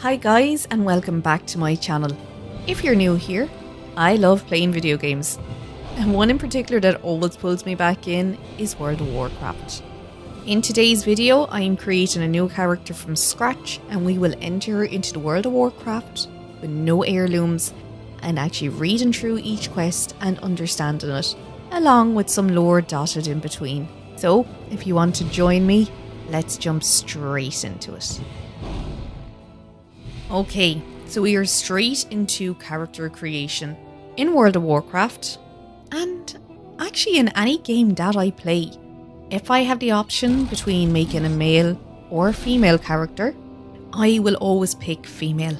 Hi guys, and welcome back to my channel. If you're new here, I love playing video games, and one in particular that always pulls me back in is World of Warcraft. In today's video, I am creating a new character from scratch, and we will enter into the World of Warcraft with no heirlooms and actually reading through each quest and understanding it, along with some lore dotted in between. So, if you want to join me, let's jump straight into it. Okay, so we are straight into character creation in World of Warcraft, and actually in any game that I play. If I have the option between making a male or female character, I will always pick female.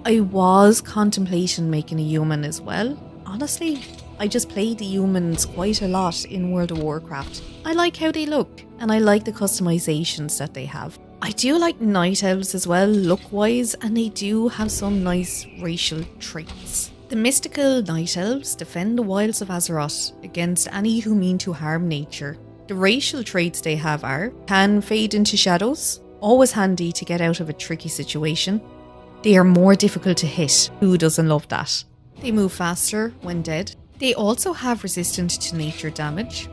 I was contemplating making a human as well. Honestly, I just play the humans quite a lot in World of Warcraft. I like how they look, and I like the customizations that they have. I do like night elves as well, look-wise, and they do have some nice racial traits. The mystical night elves defend the wilds of Azeroth against any who mean to harm nature. The racial traits they have are: can fade into shadows, always handy to get out of a tricky situation. They are more difficult to hit, who doesn't love that? They move faster when dead. They also have resistance to nature damage.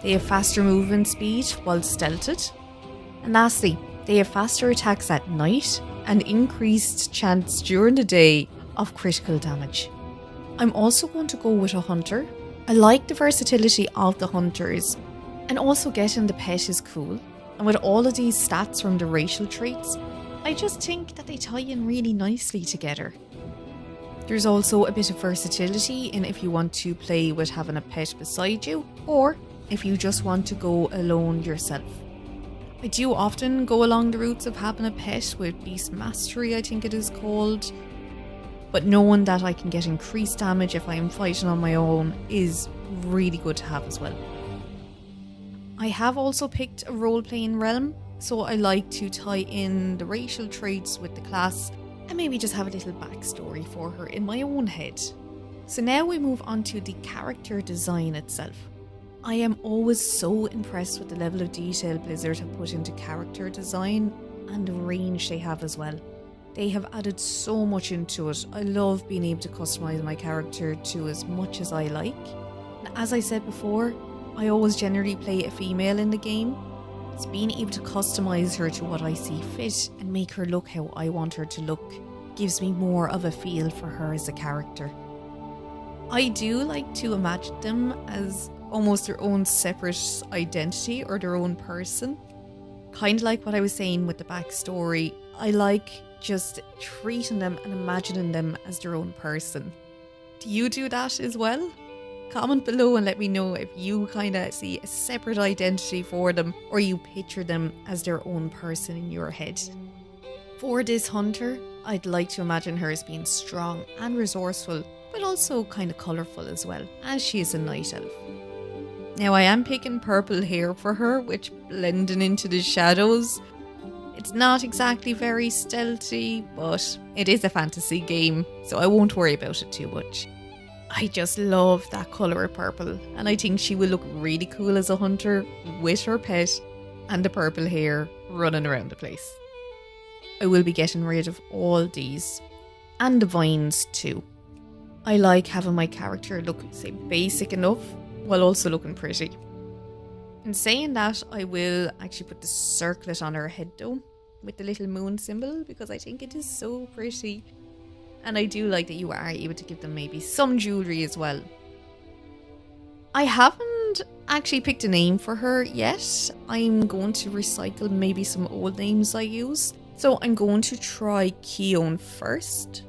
They have faster movement speed while stealthed. And lastly, they have faster attacks at night and increased chance during the day of critical damage. I'm also going to go with a hunter. I like the versatility of the hunters, and also getting the pet is cool. And with all of these stats from the racial traits, I just think that they tie in really nicely together. There's also a bit of versatility in if you want to play with having a pet beside you, or if you just want to go alone yourself. I do often go along the routes of having a pet with Beast Mastery, I think it is called. But knowing that I can get increased damage if I am fighting on my own is really good to have as well. I have also picked a role-playing realm, so I like to tie in the racial traits with the class and maybe just have a little backstory for her in my own head. So now we move on to the character design itself. I am always so impressed with the level of detail Blizzard have put into character design and the range they have as well. They have added so much into it. I love being able to customise my character to as much as I like. And as I said before, I always generally play a female in the game. So being able to customise her to what I see fit and make her look how I want her to look gives me more of a feel for her as a character. I do like to imagine them as almost their own separate identity or their own person. Kind of like what I was saying with the backstory, I like just treating them and imagining them as their own person. Do you do that as well? Comment below and let me know if you kind of see a separate identity for them or you picture them as their own person in your head. For this hunter, I'd like to imagine her as being strong and resourceful, but also kind of colourful as well, as she is a night elf. Now I am picking purple hair for her, which blending into the shadows. It's not exactly very stealthy, but it is a fantasy game, so I won't worry about it too much. I just love that colour of purple, and I think she will look really cool as a hunter with her pet and the purple hair running around the place. I will be getting rid of all these, and the vines too. I like having my character look, say, basic enough, while also looking pretty. In saying that, I will actually put the circlet on her head though, with the little moon symbol, because I think it is so pretty. And I do like that you are able to give them maybe some jewellery as well. I haven't actually picked a name for her yet. I'm going to recycle maybe some old names I use. So I'm going to try Keone first,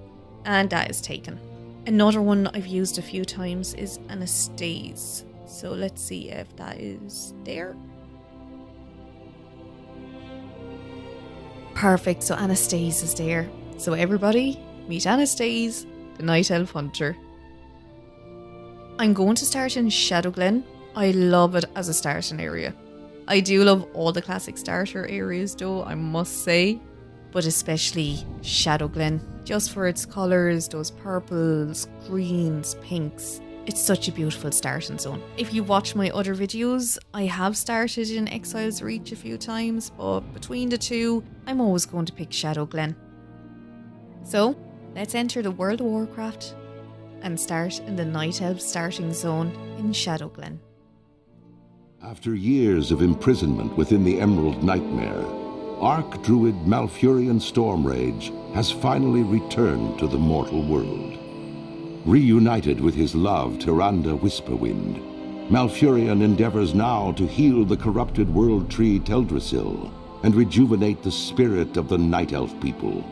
and that is taken. Another one I've used a few times is Anastase. So let's see if that is there. Perfect, so Anastase is there. So everybody, meet Anastase, the Night Elf Hunter. I'm going to start in Shadowglenn. I love it as a starting area. I do love all the classic starter areas though, I must say. But especially Shadowglenn, just for its colours, those purples, greens, pinks. It's such a beautiful starting zone. If you watch my other videos, I have started in Exile's Reach a few times, but between the two, I'm always going to pick Shadowglenn. So, let's enter the World of Warcraft and start in the Night Elf starting zone in Shadowglenn. After years of imprisonment within the Emerald Nightmare, Archdruid Malfurion Stormrage has finally returned to the mortal world. Reunited with his love, Tyrande Whisperwind, Malfurion endeavors now to heal the corrupted world tree Teldrassil and rejuvenate the spirit of the Night Elf people.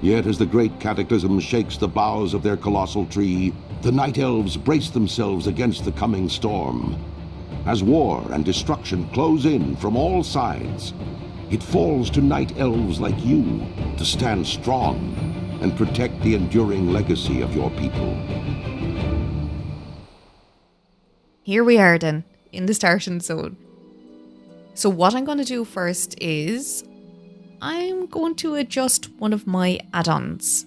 Yet as the great cataclysm shakes the boughs of their colossal tree, the Night Elves brace themselves against the coming storm. As war and destruction close in from all sides, it falls to Night Elves like you to stand strong and protect the enduring legacy of your people. Here we are then, in the starting zone. So what I'm going to do first is I'm going to adjust one of my add-ons.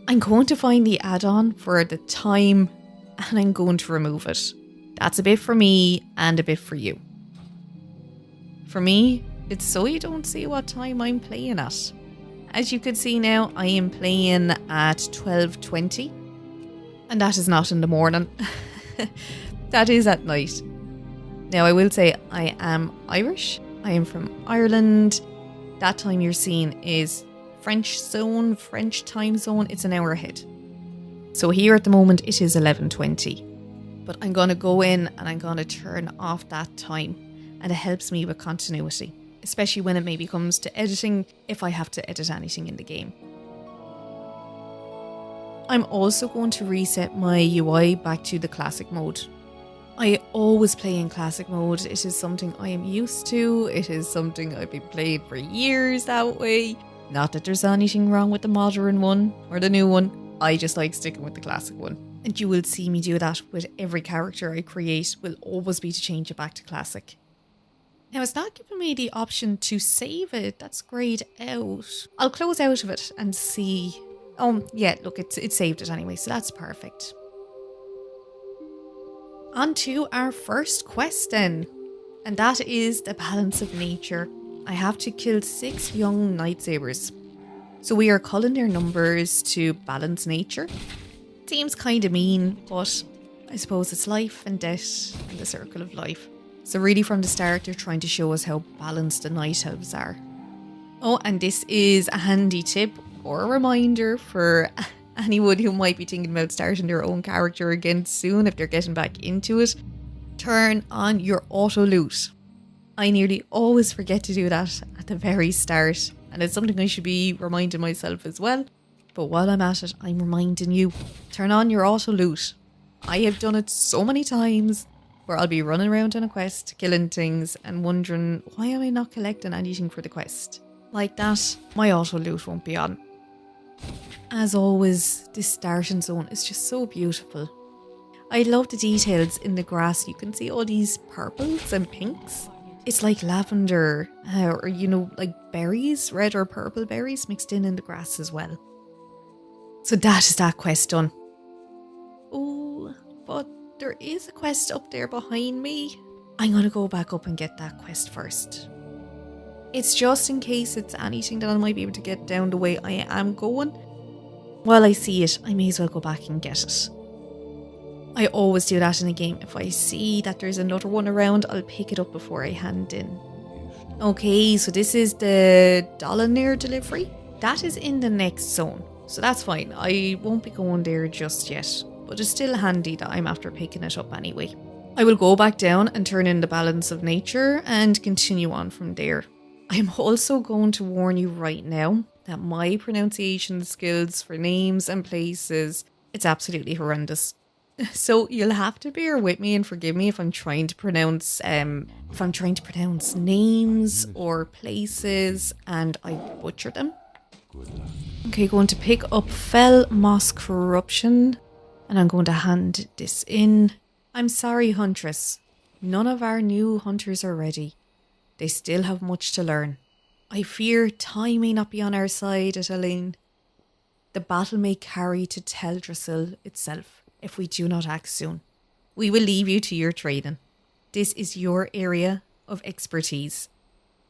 I'm going to find the add-on for the time and I'm going to remove it. That's a bit for me and a bit for you. For me, it's so you don't see what time I'm playing at. As you can see now, I am playing at 12:20. And that is not in the morning. That is at night. Now I will say I am Irish. I am from Ireland. That time you're seeing is French time zone. It's an hour ahead. So here at the moment it is 11:20. But I'm going to go in and I'm going to turn off that time. And it helps me with continuity. Especially when it maybe comes to editing, if I have to edit anything in the game. I'm also going to reset my UI back to the classic mode. I always play in classic mode. It is something I am used to. It is something I've been playing for years that way. Not that there's anything wrong with the modern one or the new one. I just like sticking with the classic one. And you will see me do that with every character I create. Will always be to change it back to classic. Now it's not giving me the option to save it. That's grayed out. I'll close out of it and see. Oh yeah, look, it saved it anyway, so that's perfect. On to our first quest then. And that is the balance of nature. I have to kill 6 young Nightsabers. So we are culling their numbers to balance nature. Seems kind of mean, but I suppose it's life and death and the circle of life. So really from the start they're trying to show us how balanced the Night Elves are. Oh, and this is a handy tip or a reminder for anyone who might be thinking about starting their own character again soon if they're getting back into it. Turn on your auto loot. I nearly always forget to do that at the very start, and it's something I should be reminding myself as well. But while I'm at it, I'm reminding you, turn on your auto loot. I have done it so many times where I'll be running around on a quest, killing things and wondering, why am I not collecting anything for the quest? Like that, my auto loot won't be on. As always, this starting zone is just so beautiful. I love the details in the grass. You can see all these purples and pinks. It's like lavender, or like berries, red or purple berries mixed in the grass as well. So that is that quest done. Oh, but there is a quest up there behind me. I'm going to go back up and get that quest first. It's just in case it's anything that I might be able to get down the way I am going. While I see it, I may as well go back and get it. I always do that in a game. If I see that there's another one around, I'll pick it up before I hand in. Okay, so this is the Dolanaar delivery. That is in the next zone, so that's fine. I won't be going there just yet, but it's still handy that I'm after picking it up anyway. I will go back down and turn in the balance of nature and continue on from there. I'm also going to warn you right now that my pronunciation skills for names and places, it's absolutely horrendous. So you'll have to bear with me and forgive me if I'm trying to pronounce names or places and I butcher them. Okay, going to pick up Fell Moss Corruption and I'm going to hand this in. I'm sorry, Huntress. None of our new hunters are ready. They still have much to learn. I fear time may not be on our side at Elaine. The battle may carry to Teldrassil itself if we do not act soon. We will leave you to your training. This is your area of expertise.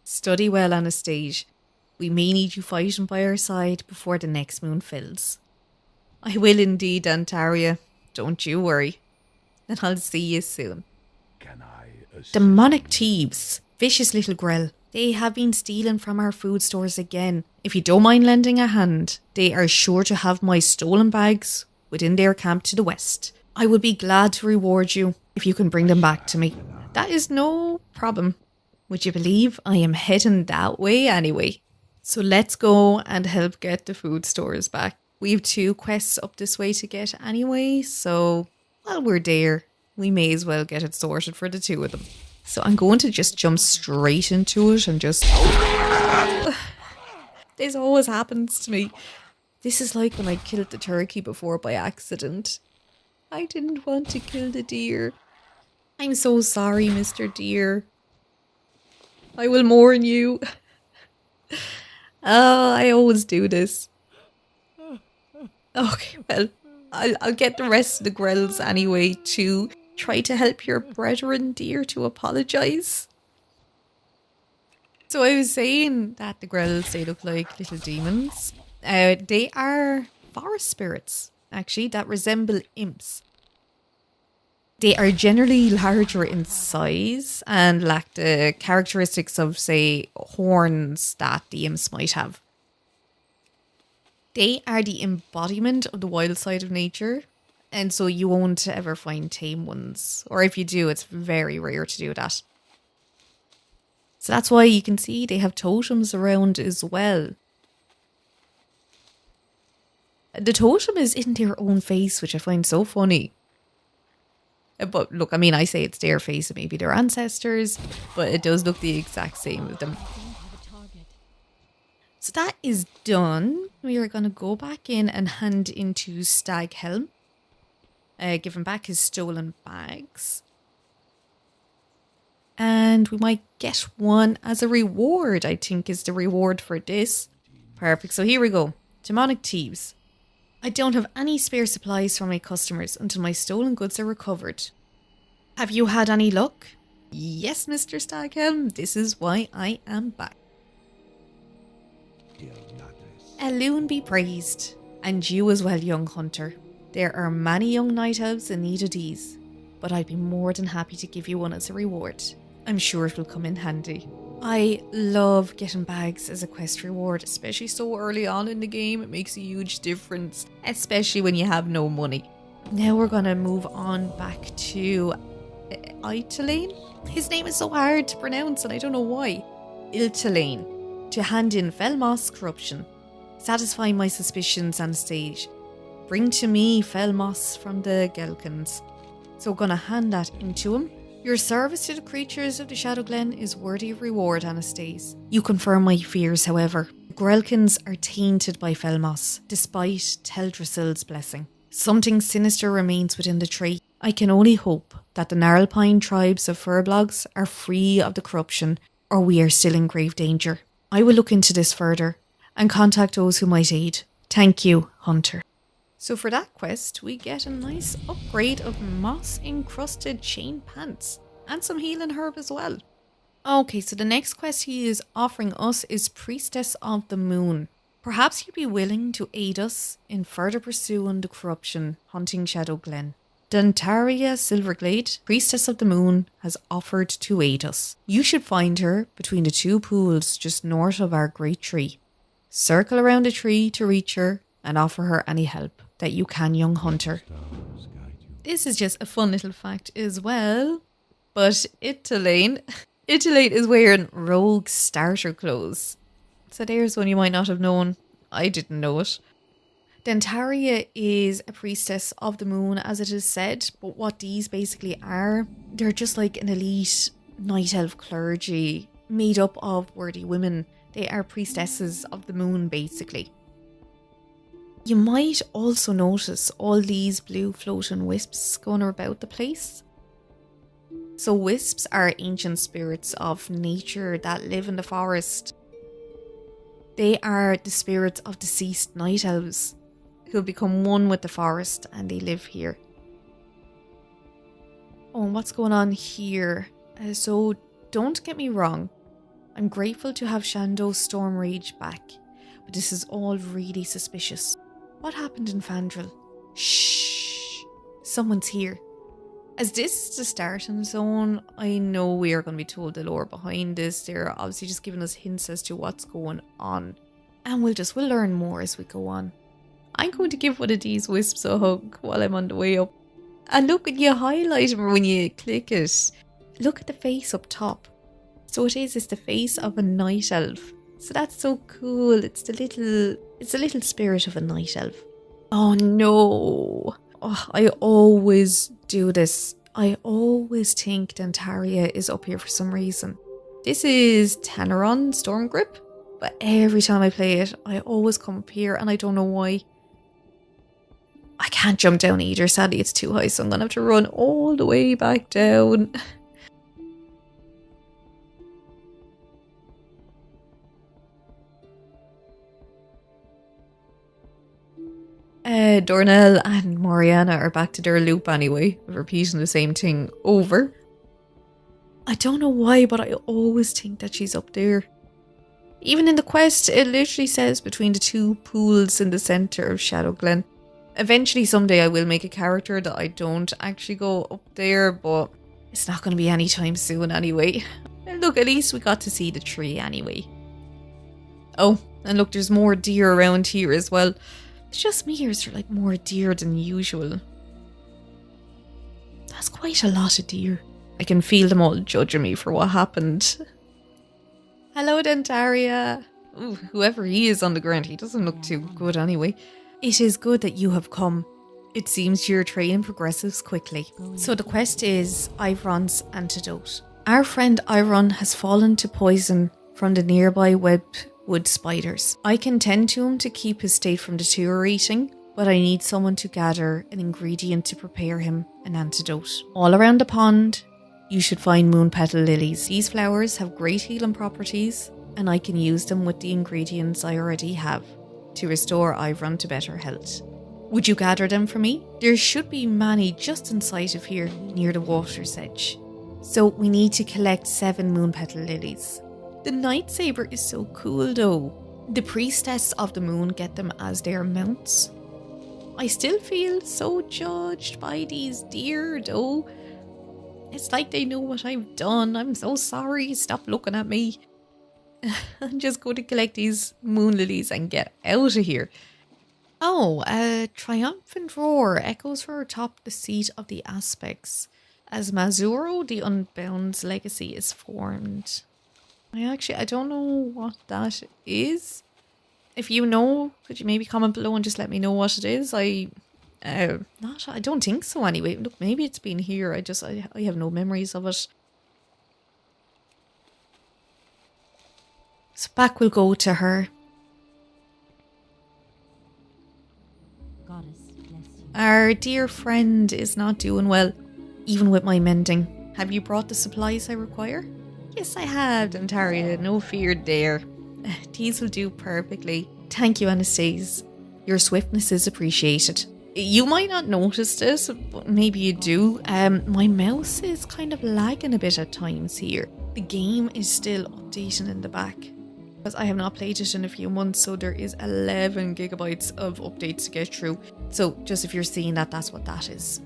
Study well, Anastase. We may need you fighting by our side before the next moon fills. I will indeed, Antaria. Don't you worry. And I'll see you soon. Can I assist? Demonic thieves. Vicious little grill. They have been stealing from our food stores again. If you don't mind lending a hand, they are sure to have my stolen bags within their camp to the west. I would be glad to reward you if you can bring them back to me. That is no problem. Would you believe I am heading that way anyway? So let's go and help get the food stores back. We have 2 quests up this way to get anyway, so while we're there, we may as well get it sorted for the 2 of them. So I'm going to just jump straight into it and just... This always happens to me. This is like when I killed the turkey before by accident. I didn't want to kill the deer. I'm so sorry, Mr. Deer. I will mourn you. Oh, I always do this. Okay, well, I'll get the rest of the grills anyway to try to help your brethren deer to apologise. So I was saying that the grills, they look like little demons. They are forest spirits, actually, that resemble imps. They are generally larger in size and lack the characteristics of, say, horns that the imps might have. They are the embodiment of the wild side of nature, and so you won't ever find tame ones. Or if you do, it's very rare to do that. So that's why you can see they have totems around as well. The totem is in their own face, which I find so funny. But look, I mean, I say it's their face, maybe their ancestors, but it does look the exact same with them. So that is done. We are going to go back in and hand into Staghelm. Give him back his stolen bags. And we might get one as a reward, I think is the reward for this. Perfect. So here we go. Demonic thieves. I don't have any spare supplies for my customers until my stolen goods are recovered. Have you had any luck? Yes, Mr. Staghelm. This is why I am back. Elune be praised. And you as well, young hunter. There are many young night elves in need of these, but I'd be more than happy to give you one as a reward. I'm sure it will come in handy. I love getting bags as a quest reward, especially so early on in the game. It makes a huge difference, especially when you have no money. Now we're going to move on back to Iltalain. His name is so hard to pronounce and I don't know why. Iltalain. To hand in Felmoss corruption. Satisfy my suspicions, Anastase. Bring to me Felmoss from the Gelkins. So we're going to hand that into him. Your service to the creatures of the Shadowglenn is worthy of reward, Anastase. You confirm my fears, however. The Grelkins are tainted by Felmoss, despite Teldrassil's blessing. Something sinister remains within the tree. I can only hope that the Gnarlpine tribes of Furblogs are free of the corruption, or we are still in grave danger. I will look into this further, and contact those who might aid. Thank you, Hunter. So for that quest, we get a nice upgrade of moss-encrusted chain pants and some healing herb as well. Okay, so the next quest he is offering us is Priestess of the Moon. Perhaps you'd be willing to aid us in further pursuing the corruption hunting Shadowglenn. Dantaria Silverglade, Priestess of the Moon, has offered to aid us. You should find her between the 2 pools just north of our great tree. Circle around the tree to reach her and offer her any help that you can, young hunter. This is just a fun little fact as well. But Iltalain is wearing rogue starter clothes. So there's one you might not have known. I didn't know it. Dantaria is a priestess of the moon, as it is said. But what these basically are, they're just like an elite night elf clergy made up of worthy women. They are priestesses of the moon, basically. You might also notice all these blue floating wisps going about the place. So wisps are ancient spirits of nature that live in the forest. They are the spirits of deceased night elves who become one with the forest and they live here. Oh, and what's going on here? So don't get me wrong. I'm grateful to have Shando's storm rage back, but this is all really suspicious. What happened in Fandral? Shh! Someone's here. As this is the starting zone, I know we are going to be told the lore behind this. They're obviously just giving us hints as to what's going on. And we'll learn more as we go on. I'm going to give one of these wisps a hug while I'm on the way up. And look, when you highlight them when you click it, look at the face up top. So it's the face of a night elf. So that's so cool. It's the little spirit of a night elf. Oh no. Oh, I always do this. I always think Dentaria is up here for some reason. This is Teneron Stormgrip, but every time I play it, I always come up here and I don't know why. I can't jump down either, sadly it's too high, so I'm going to have to run all the way back down. Dornell and Mariana are back to their loop anyway, repeating the same thing over. I don't know why, but I always think that she's up there. Even in the quest, it literally says between the two pools in the centre of Shadowglenn. Eventually, someday I will make a character that I don't actually go up there, but it's not going to be anytime soon anyway. And look, at least we got to see the tree anyway. Oh, and look, there's more deer around here as well. It's just me, or is there like more deer than usual? That's quite a lot of deer. I can feel them all judging me for what happened. Hello, Dentaria. Ooh, whoever he is on the ground, he doesn't look too good anyway. It is good that you have come. It seems your training progresses quickly. So the quest is Iron's antidote. Our friend Iron has fallen to poison from the nearby webwood spiders. I can tend to him to keep his state from deteriorating, but I need someone to gather an ingredient to prepare him an antidote. All around the pond, you should find moon petal lilies. These flowers have great healing properties, and I can use them with the ingredients I already have to restore Iron to better health. Would you gather them for me? There should be many just in sight of here, near the water's edge. So we need to collect 7 moon petal lilies. The night saber is so cool though. The priestess of the moon get them as their mounts. I still feel so judged by these deer though. It's like they know what I've done. I'm so sorry. Stop looking at me. I'm just going to collect these moon lilies and get out of here. Oh, a triumphant roar echoes from atop the seat of the aspects as Mazuro, the Unbound's legacy, is formed. I don't know what that is. If you know, could you maybe comment below and just let me know what it is? I don't think so anyway. Look, maybe it's been here. I have no memories of it. So back we'll go to her. Goddess bless you. Our dear friend is not doing well, even with my mending. Have you brought the supplies I require? Yes, I have, Dentaria. No fear there. These will do perfectly. Thank you, Anastase. Your swiftness is appreciated. You might not notice this, but maybe you do. My mouse is kind of lagging a bit at times here. The game is still updating in the back, because I have not played it in a few months, so there is 11 gigabytes of updates to get through. So just if you're seeing that, that's what that is.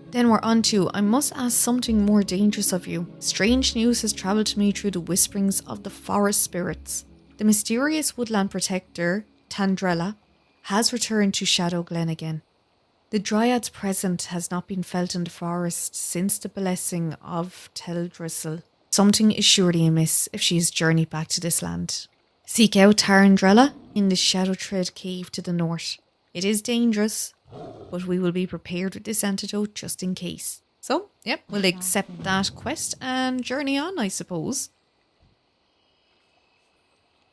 Then we're on to, I must ask something more dangerous of you. Strange news has travelled to me through the whisperings of the forest spirits. The mysterious woodland protector, Teldrassil, has returned to Shadowglenn again. The Dryad's presence has not been felt in the forest since the blessing of Teldrassil. Something is surely amiss if she has journeyed back to this land. Seek out Teldrassil in the Shadowtread cave to the north. It is dangerous, but we will be prepared with this antidote just in case. So, yep, we'll accept that quest and journey on, I suppose.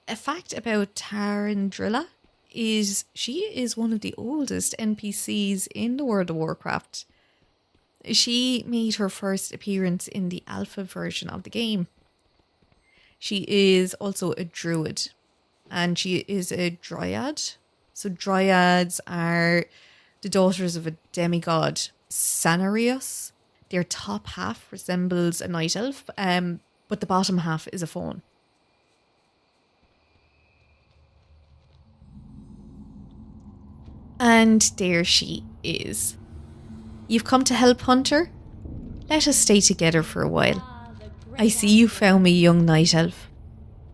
A fact about Teldrassil is she is one of the oldest NPCs in the World of Warcraft. She made her first appearance in the alpha version of the game. She is also a druid, and she is a dryad. So dryads are the daughters of a demigod, Sanarius. Their top half resembles a night elf, but the bottom half is a faun. And there she is. You've come to help Hunter? Let us stay together for a while. I see you found me, young night elf.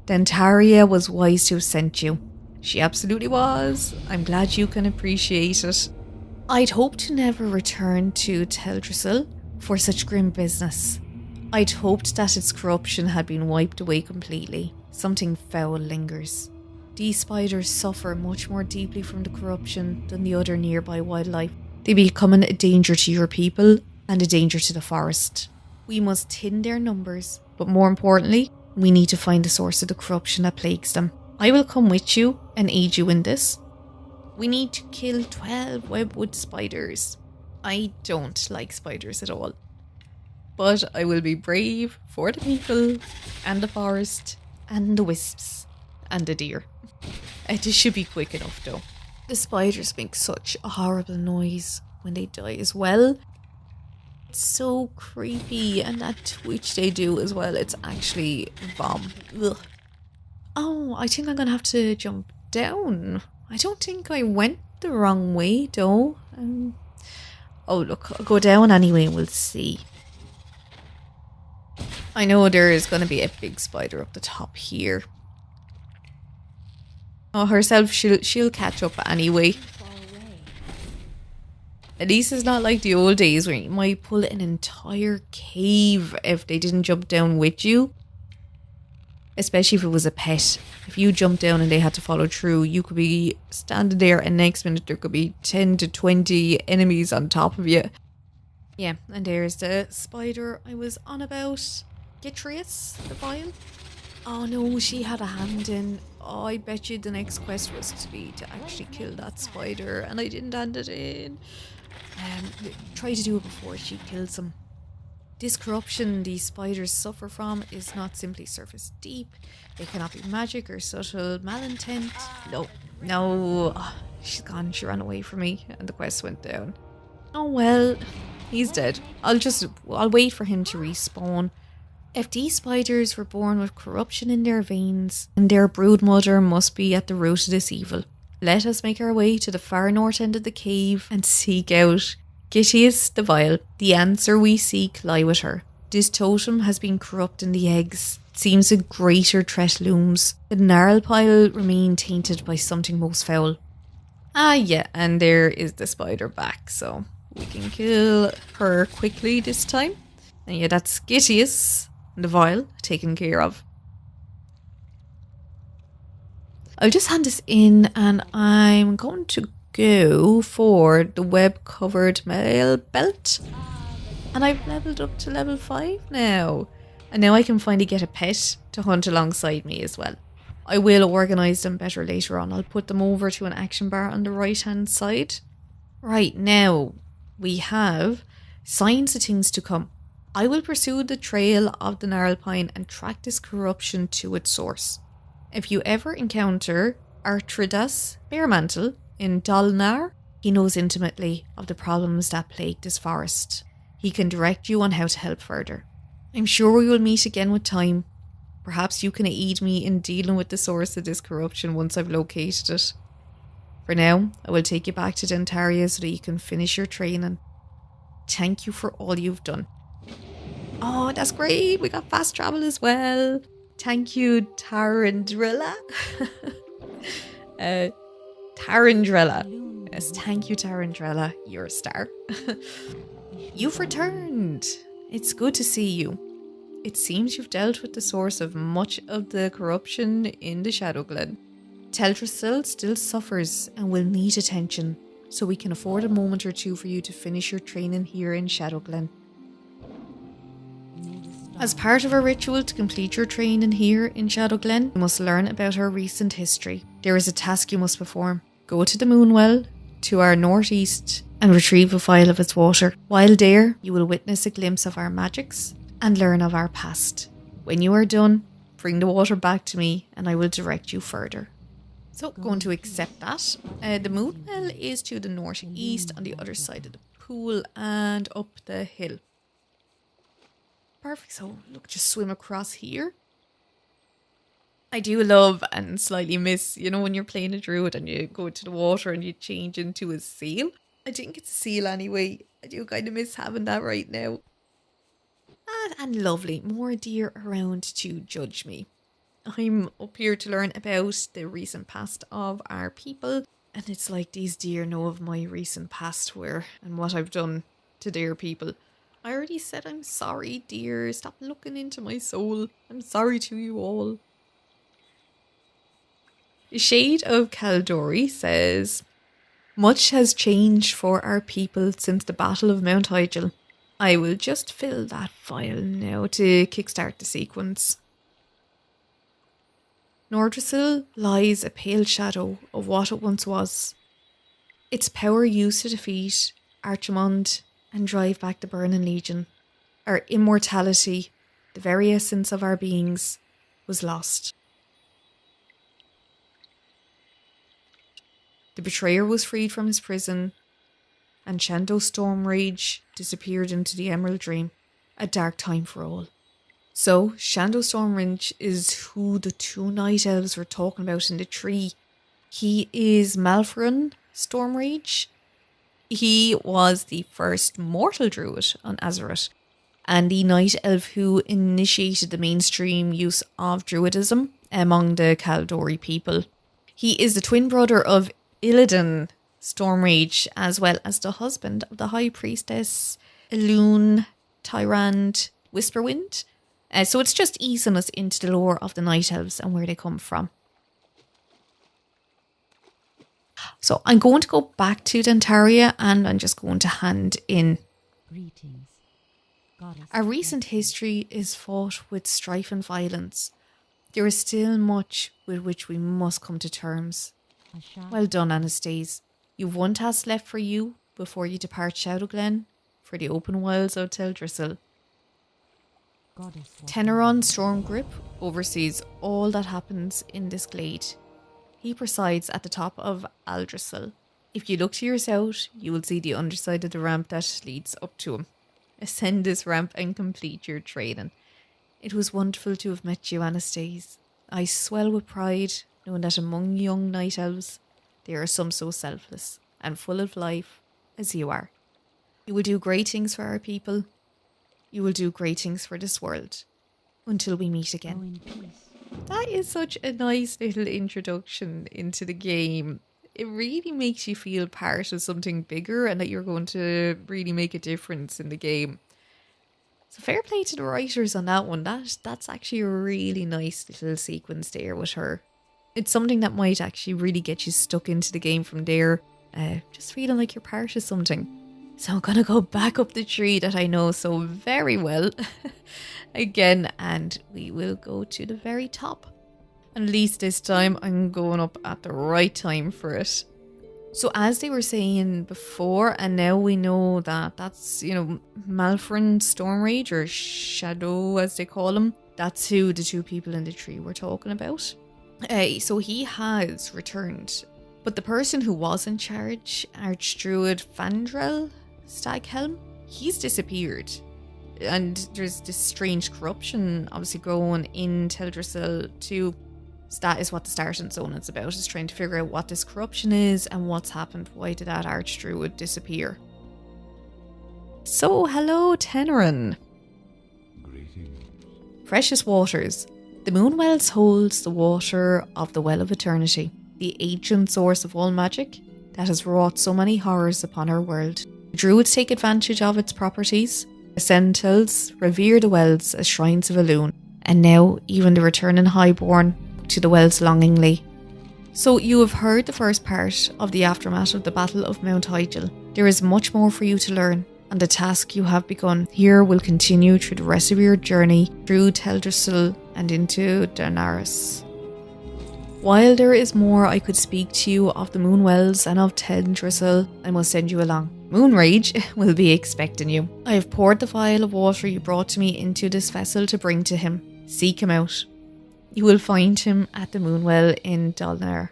Then Taria was wise to have sent you. She absolutely was. I'm glad you can appreciate it. I'd hoped to never return to Teldrassil for such grim business. I'd hoped that its corruption had been wiped away completely. Something foul lingers. These spiders suffer much more deeply from the corruption than the other nearby wildlife. They become a danger to your people and a danger to the forest. We must thin their numbers, but more importantly, we need to find the source of the corruption that plagues them. I will come with you and aid you in this. We need to kill 12 webwood spiders. I don't like spiders at all. But I will be brave for the people and the forest and the wisps and the deer. This should be quick enough though. The spiders make such a horrible noise when they die as well. It's so creepy, and that twitch they do as well, it's actually vom. Ugh. Oh, I think I'm gonna have to jump down. I don't think I went the wrong way though. Oh look, I'll go down anyway and we'll see. I know there is gonna be a big spider up the top here. Oh, herself, she'll catch up anyway. At least it's not like the old days where you might pull an entire cave if they didn't jump down with you. Especially if it was a pet. If you jumped down and they had to follow through, you could be standing there and next minute there could be 10 to 20 enemies on top of you. Yeah, and there's the spider I was on about. Gitrius, the vile. Oh no, she had a hand in. Oh, I bet you the next quest was to be to actually kill that spider, and I didn't hand it in. Try to do it before she kills him. This corruption these spiders suffer from is not simply surface deep. It cannot be magic or subtle malintent. No. Oh, she's gone. She ran away from me, and the quest went down. Oh well, he's dead. I'll wait for him to respawn. If these spiders were born with corruption in their veins, then their broodmother must be at the root of this evil. Let us make our way to the far north end of the cave and seek out Gitrius the Vile. The answer we seek lie with her. This totem has been corrupt in the eggs. It seems a greater threat looms. The gnarl pile remain tainted by something most foul. Ah yeah, and there is the spider back, so we can kill her quickly this time. And yeah, that's Gitrius the Vile taken care of. I'll just hand this in and I'm going to go for the web covered mail belt. And I've leveled up to level 5 now. And now I can finally get a pet to hunt alongside me as well. I will organise them better later on. I'll put them over to an action bar on the right hand side. Right, now we have signs of things to come. I will pursue the trail of the gnarl pine and track this corruption to its source. If you ever encounter Artridas Bearmantle in Dolanaar, he knows intimately of the problems that plague this forest. He can direct you on how to help further. I'm sure we will meet again with time. Perhaps you can aid me in dealing with the source of this corruption once I've located it. For now, I will take you back to Dentaria so that you can finish your training. Thank you for all you've done. Oh, that's great. We got fast travel as well. Thank you, Tarandrilla. Tarandrilla. Yes, thank you, Tarandrilla. You're a star. You've returned. It's good to see you. It seems you've dealt with the source of much of the corruption in the Shadowglenn. Teldrassil still suffers and will need attention, so we can afford a moment or two for you to finish your training here in Shadowglenn. As part of our ritual to complete your training here in Shadowglenn, you must learn about our recent history. There is a task you must perform. Go to the Moonwell, to our northeast, and retrieve a vial of its water. While there, you will witness a glimpse of our magics and learn of our past. When you are done, bring the water back to me and I will direct you further. So, going to accept that. The Moonwell is to the northeast on the other side of the pool and up the hill. Perfect. So, look, just swim across here. I do love and slightly miss, when you're playing a druid and you go to the water and you change into a seal. I think it's a seal anyway. I do kind of miss having that right now. And lovely, more deer around to judge me. I'm up here to learn about the recent past of our people, and it's like these deer know of my recent past and what I've done to their people. I already said I'm sorry, dear. Stop looking into my soul. I'm sorry to you all. The Shade of Caldori says, much has changed for our people since the Battle of Mount Hyjal. I will just fill that file now to kickstart the sequence. Nordrassil lies a pale shadow of what it once was. Its power used to defeat Archimond and drive back the Burning Legion. Our immortality, the very essence of our beings, was lost. The betrayer was freed from his prison, and Shando's storm rage disappeared into the Emerald Dream, a dark time for all. So, Shando Stormrage is who the two night elves were talking about in the tree. He is Malfron Stormrage. He was the first mortal druid on Azeroth, and the night elf who initiated the mainstream use of druidism among the Caldori people. He is the twin brother of Illidan Stormrage, as well as the husband of the High Priestess Elune Tyrande Whisperwind. So it's just easing us into the lore of the Night Elves and where they come from. So I'm going to go back to Dentaria and I'm just going to hand in. Greetings. Our recent history is fraught with strife and violence. There is still much with which we must come to terms. Well done, Anastase. You've one task left for you before you depart Shadowglenn for the open wilds of Teldrassil. Teneron Stormgrip oversees all that happens in this glade. He presides at the top of Aldrassil. If you look to your south, you will see the underside of the ramp that leads up to him. Ascend this ramp and complete your training. It was wonderful to have met you, Anastase. I swell with pride knowing that among young night elves, there are some so selfless and full of life as you are. You will do great things for our people. You will do great things for this world. Until we meet again. That is such a nice little introduction into the game. It really makes you feel part of something bigger and that you're going to really make a difference in the game. So fair play to the writers on that one. That's actually a really nice little sequence there with her. It's something that might actually really get you stuck into the game from there. Just feeling like you're part of something. So I'm going to go back up the tree that I know so very well again, and we will go to the very top. At least this time I'm going up at the right time for it. So as they were saying before, and now we know that that's, Malfron Stormrage, or Shadow as they call him. That's who the two people in the tree were talking about. So he has returned. But the person who was in charge, Archdruid Fandrel Staghelm, he's disappeared. And there's this strange corruption obviously going in Teldrassil too. So that is what the starting zone is about, is trying to figure out what this corruption is and what's happened. Why did that Archdruid disappear? So, hello Teneron. Greetings. Precious waters. The Moonwells holds the water of the Well of Eternity, the ancient source of all magic that has wrought so many horrors upon our world. Druids take advantage of its properties. The Sentinels revere the wells as shrines of Elune, and now even the returning Highborn to the wells longingly. So you have heard the first part of the aftermath of the Battle of Mount Hyjal. There is much more for you to learn, and the task you have begun here will continue through the rest of your journey through Teldrassil and into Darnassus. While there is more I could speak to you of the Moonwells and of Teldrassil, I must send you along. Moonrage will be expecting you. I have poured the vial of water you brought to me into this vessel to bring to him. Seek him out. You will find him at the Moonwell in Dolanaar.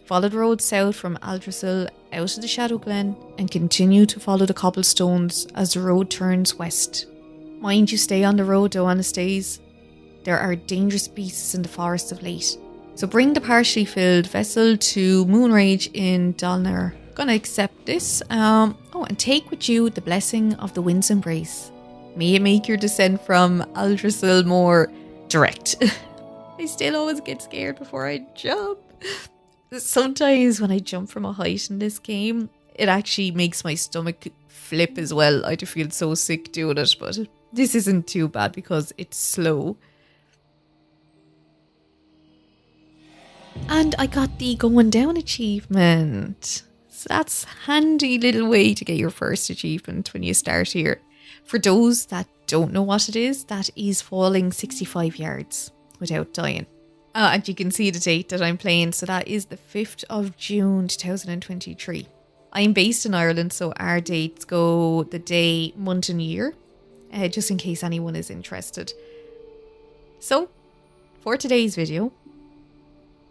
Follow the road south from Aldrassil out of the Shadowglenn and continue to follow the cobblestones as the road turns west. Mind you stay on the road though, Anastase. there are dangerous beasts in the forests of late. So bring the partially filled vessel to Moonrage in Dolanaar. Gonna accept this. And take with you the blessing of the wind's embrace. May it make your descent from Teldrassil more direct. I still always get scared before I jump. Sometimes when I jump from a height in this game, it actually makes my stomach flip as well. I do feel so sick doing it, but this isn't too bad because it's slow. And I got the going down achievement. So that's a handy little way to get your first achievement when you start here. For those that don't know what it is, that is falling 65 yards without dying. And you can see the date that I'm playing. So that is the 5th of June 2023. I'm based in Ireland, so our dates go the day, month and year, just in case anyone is interested. So, for today's video,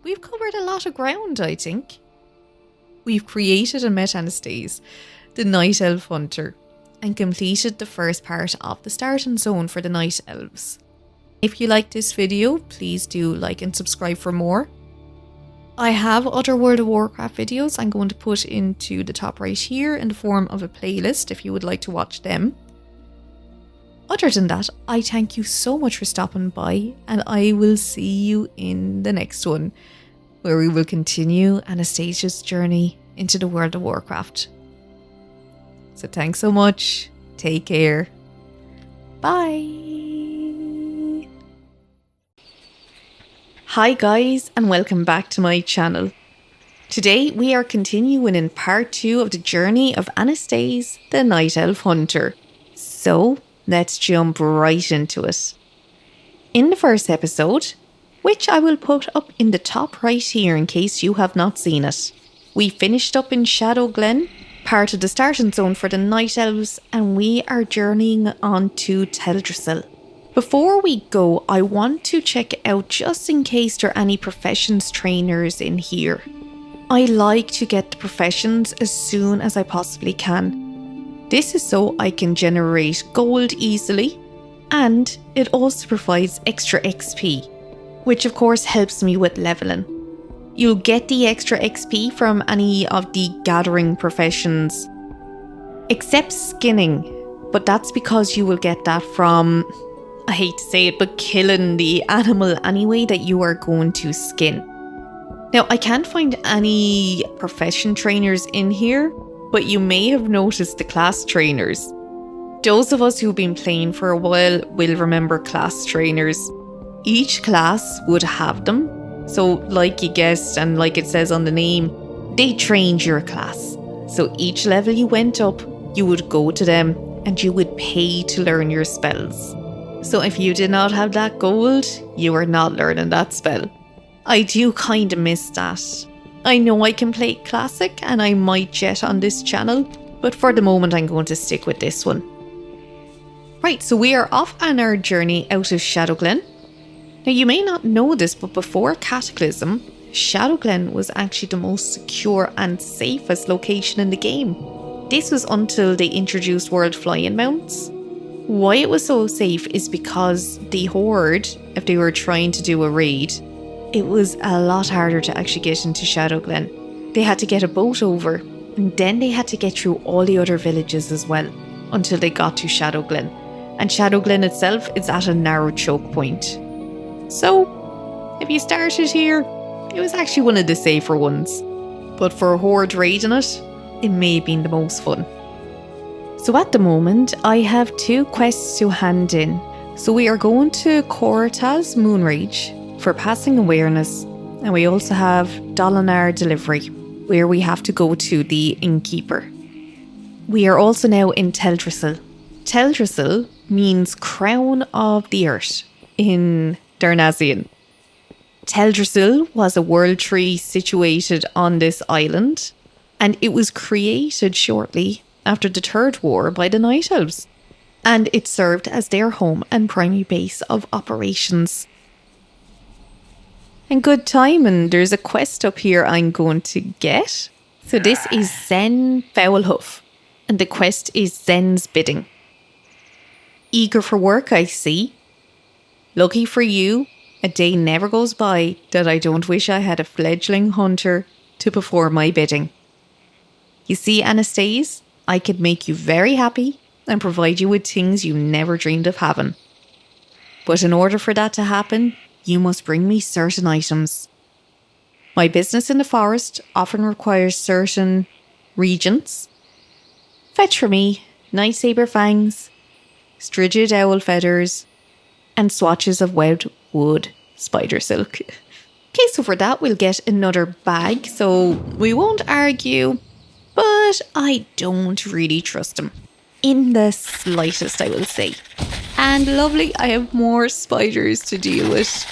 we've covered a lot of ground, I think. We've created and met Anastase, the Night Elf Hunter, and completed the first part of the starting zone for the Night Elves. If you like this video, please do like and subscribe for more. I have other World of Warcraft videos I'm going to put into the top right here in the form of a playlist if you would like to watch them. Other than that, I thank you so much for stopping by, and I will see you in the next one, where we will continue Anastase's journey into the World of Warcraft. So thanks so much. Take care. Bye. Hi guys, and welcome back to my channel. Today we are continuing in part 2 of the journey of Anastase, the Night Elf Hunter. So let's jump right into it. In the first episode, which I will put up in the top right here in case you have not seen it, we finished up in Shadowglenn, part of the starting zone for the Night Elves, and we are journeying on to Teldrassil. Before we go, I want to check out just in case there are any professions trainers in here. I like to get the professions as soon as I possibly can. This is so I can generate gold easily, and it also provides extra XP, which of course helps me with leveling. You'll get the extra XP from any of the gathering professions, except skinning, but that's because you will get that from, I hate to say it, but killing the animal anyway that you are going to skin. Now, I can't find any profession trainers in here, but you may have noticed the class trainers. Those of us who've been playing for a while will remember class trainers. Each class would have them. So like you guessed and like it says on the name, they trained your class. So each level you went up, you would go to them and you would pay to learn your spells. So if you did not have that gold, you are not learning that spell. I do kind of miss that. I know I can play classic and I might jet on this channel, but for the moment I'm going to stick with this one. Right, so we are off on our journey out of Shadowglenn. Now you may not know this, but before Cataclysm, Shadowglenn was actually the most secure and safest location in the game. This was until they introduced world flying mounts. Why it was so safe is because the Horde, if they were trying to do a raid, it was a lot harder to actually get into Shadowglenn. They had to get a boat over, and then they had to get through all the other villages as well, until they got to Shadowglenn. And Shadowglenn itself is at a narrow choke point. So, if you started here, it was actually one of the safer ones. But for a Horde raiding it, it may have been the most fun. So at the moment, I have 2 quests to hand in. So we are going to Coratal's Moonrage for passing awareness, and we also have Dolanaar delivery, where we have to go to the innkeeper. We are also now in Teldrassil. Teldrassil means crown of the earth in Darnassus. Teldrassil was a world tree situated on this island, and it was created shortly after the Third War by the Night Elves, and it served as their home and primary base of operations. And good timing, there's a quest up here I'm going to get. So this is Zen Foulhoof, and the quest is Zen's bidding. Eager for work, I see. Lucky for you, a day never goes by that I don't wish I had a fledgling hunter to perform my bidding. You see, Anastase, I could make you very happy and provide you with things you never dreamed of having. But in order for that to happen, you must bring me certain items. My business in the forest often requires certain regents. Fetch for me night saber fangs, strigid owl feathers, and swatches of webbed wood spider silk. Okay, so for that we'll get another bag, so we won't argue, but I don't really trust him. In the slightest, I will say. And lovely, I have more spiders to deal with.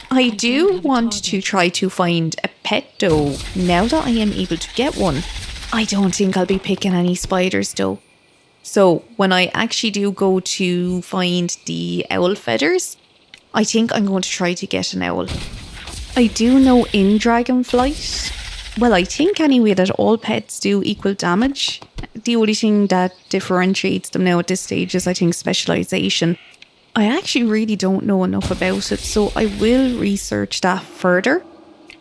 I do want to try to find a pet though, now that I am able to get one. I don't think I'll be picking any spiders though. So when I actually do go to find the owl feathers, I think I'm going to try to get an owl. I do know in Dragonflight, well, I think anyway that all pets do equal damage. The only thing that differentiates them now at this stage is, I think, specialisation. I actually really don't know enough about it, so I will research that further.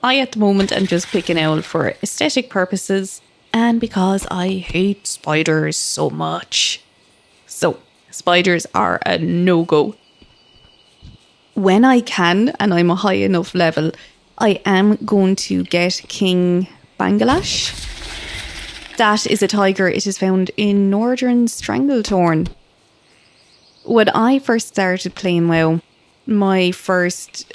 I at the moment am just picking owl for aesthetic purposes and because I hate spiders so much. So, spiders are a no-go. When I can, and I'm a high enough level, I am going to get King Bangalash. That is a tiger. It is found in Northern Stranglethorn. When I first started playing WoW, my first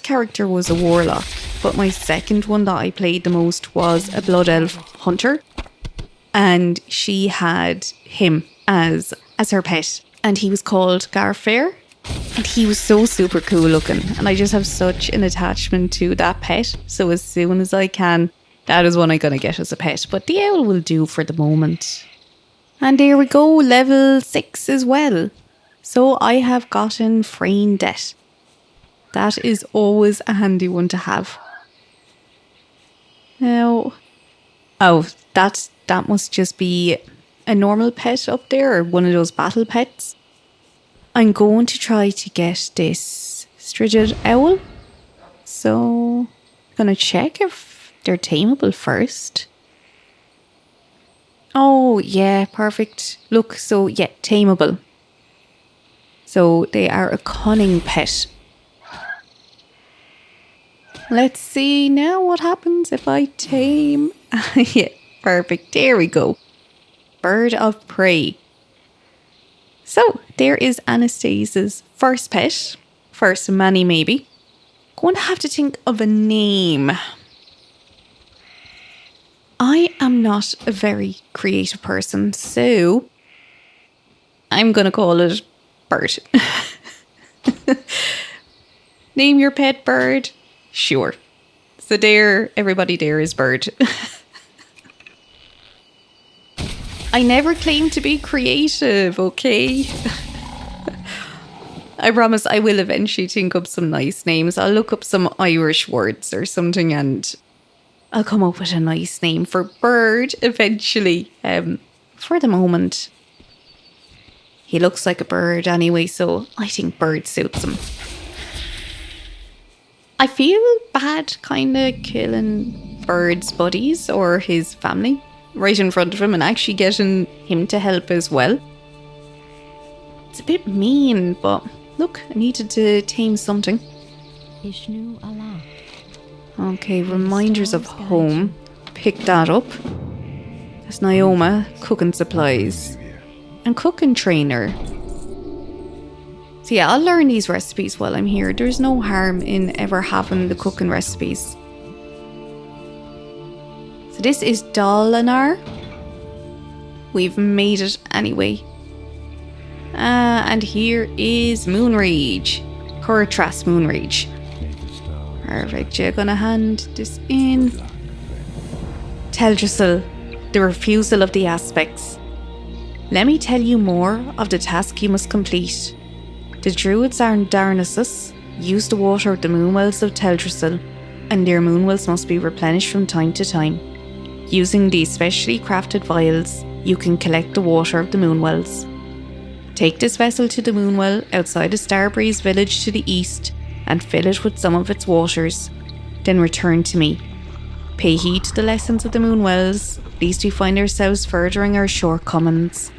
character was a warlock, but my second one that I played the most was a blood elf hunter, and she had him as her pet, and he was called Garfair. And he was so super cool looking, and I just have such an attachment to that pet. So as soon as I can, that is one I'm going to get as a pet. But the owl will do for the moment. And there we go, level 6 as well. So I have gotten Frayne Debt. That is always a handy one to have. Now, that must just be a normal pet up there, or one of those battle pets. I'm going to try to get this strigid owl. So, I'm going to check if they're tameable first. Oh, yeah, perfect. Look, so yeah, tameable. So, they are a cunning pet. Let's see now what happens if I tame. Yeah, perfect. There we go. Bird of prey. So, there is Anastase's first pet. First of many, maybe. Going to have to think of a name. I am not a very creative person, so I'm going to call it Bird. Name your pet Bird? Sure. So there, everybody there is Bird. I never claim to be creative, okay? I promise I will eventually think up some nice names. I'll look up some Irish words or something and I'll come up with a nice name for Bird eventually. For the moment, he looks like a bird anyway, so I think Bird suits him. I feel bad kind of killing Bird's buddies or his family right in front of him and actually getting him to help as well. It's a bit mean, but look, I needed to tame something. Okay, reminders of home. Pick that up. That's Naoma, cooking supplies. And cooking trainer. So yeah, I'll learn these recipes while I'm here. There's no harm in ever having the cooking recipes. So this is Dolanaar. We've made it anyway. And here is Moonrage. Curtras Moonrage. Perfect. You're gonna hand this in. Teldrassil. The refusal of the aspects. Let me tell you more of the task you must complete. The druids are in Darnassus use the water of the moonwells of Teldrassil, and their moonwells must be replenished from time to time. Using these specially crafted vials, you can collect the water of the moonwells. Take this vessel to the Moonwell outside of Starbreeze village to the east and fill it with some of its waters. Then return to me. Pay heed to the lessons of the Moonwells, lest we find ourselves furthering our shortcomings.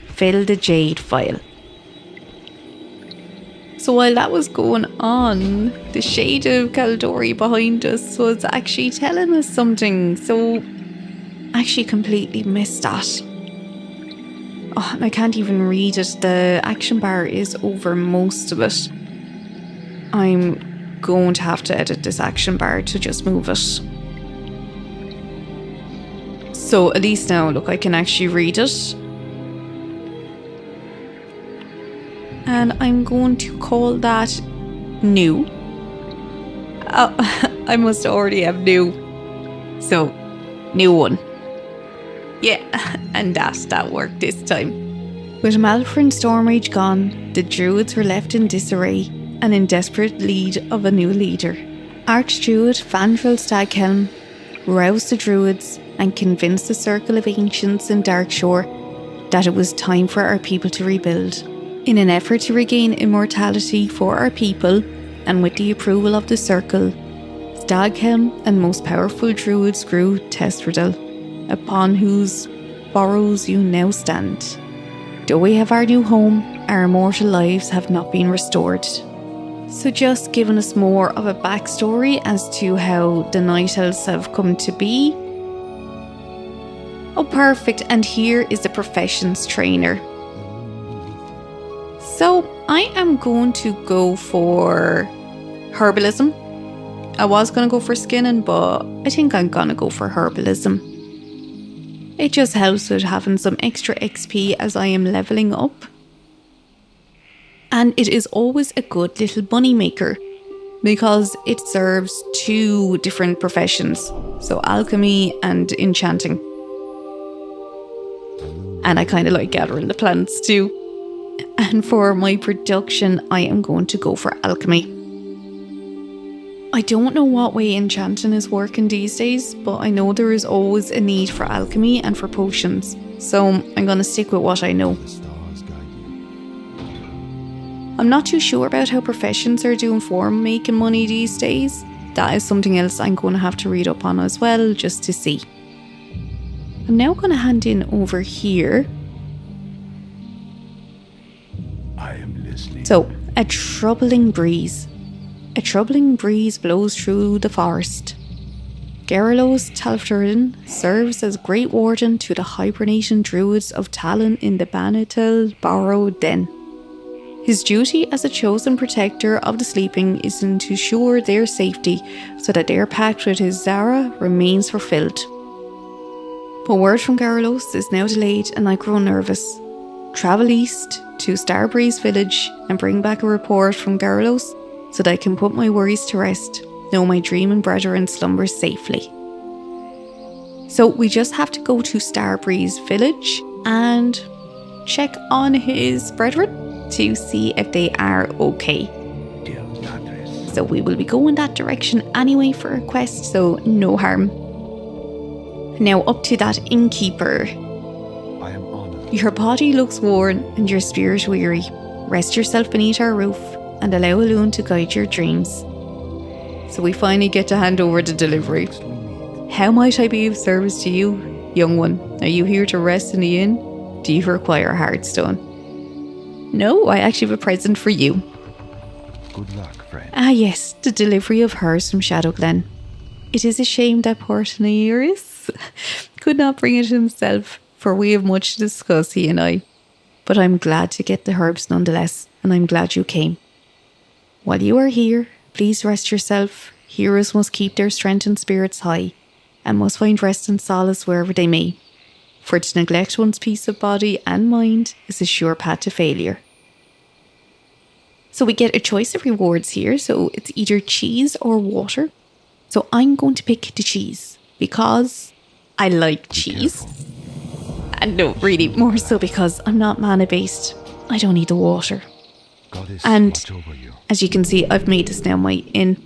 Fill the Jade Vial. So while that was going on, the shade of Caldori behind us was actually telling us something, so I actually completely missed that. Oh, and I can't even read it. The action bar is over most of it. I'm going to have to edit this action bar to just move it. So at least now, look, I can actually read it. And I'm going to call that new. Oh, I must already have new. So, new one. Yeah, and that worked this time. With Malphur and Stormrage gone, the druids were left in disarray and in desperate need of a new leader. Archdruid Fandral Staghelm roused the druids and convinced the Circle of Ancients in Darkshore that it was time for our people to rebuild. In an effort to regain immortality for our people, and with the approval of the Circle, Staghelm and most powerful druids grew Teldrassil, upon whose borrows you now stand. Though we have our new home, our immortal lives have not been restored. So just giving us more of a backstory as to how the Night Elves have come to be. Oh, perfect, and here is the professions trainer. So I am going to go for herbalism. I was going to go for skinning, but I think I'm going to go for herbalism. It just helps with having some extra XP as I am leveling up. And it is always a good little money maker because it serves two different professions. So alchemy and enchanting. And I kind of like gathering the plants too. And for my production, I am going to go for alchemy. I don't know what way enchanting is working these days, but I know there is always a need for alchemy and for potions. So I'm going to stick with what I know. I'm not too sure about how professions are doing for making money these days. That is something else I'm going to have to read up on as well, just to see. I'm now going to hand in over here. I am listening. So, a troubling breeze. A troubling breeze blows through the forest. Gerlos Talftarin serves as Great Warden to the hibernating druids of Talon in the Banatil Barrow Den. His duty as a chosen protector of the sleeping is to ensure their safety so that their pact with his Zara remains fulfilled. But word from Gerlos is now delayed and I grow nervous. Travel east to Starbreeze village and bring back a report from Gerlos so that I can put my worries to rest, know my dreaming brethren slumber safely. So we just have to go to Starbreeze village and check on his brethren to see if they are okay. So we will be going that direction anyway for a quest, so no harm. Now up to that innkeeper. I am honored. Your body looks worn and your spirit weary. Rest yourself beneath our roof and allow Elune to guide your dreams. So we finally get to hand over the delivery. How might I be of service to you, young one? Are you here to rest in the inn? Do you require a Heartstone? No, I actually have a present for you. Good luck, friend. Ah yes, the delivery of hers from Shadowglenn. It is a shame that poor Tanairis could not bring it himself, for we have much to discuss, he and I. But I'm glad to get the herbs nonetheless, and I'm glad you came. While you are here, please rest yourself. Heroes must keep their strength and spirits high, and must find rest and solace wherever they may. For to neglect one's peace of body and mind is a sure path to failure. So we get a choice of rewards here, so it's either cheese or water. So I'm going to pick the cheese, because I like cheese. And no, really, more so because I'm not mana based. I don't need the water. Goddess, And watch over you. as you can see, I've made this now my inn.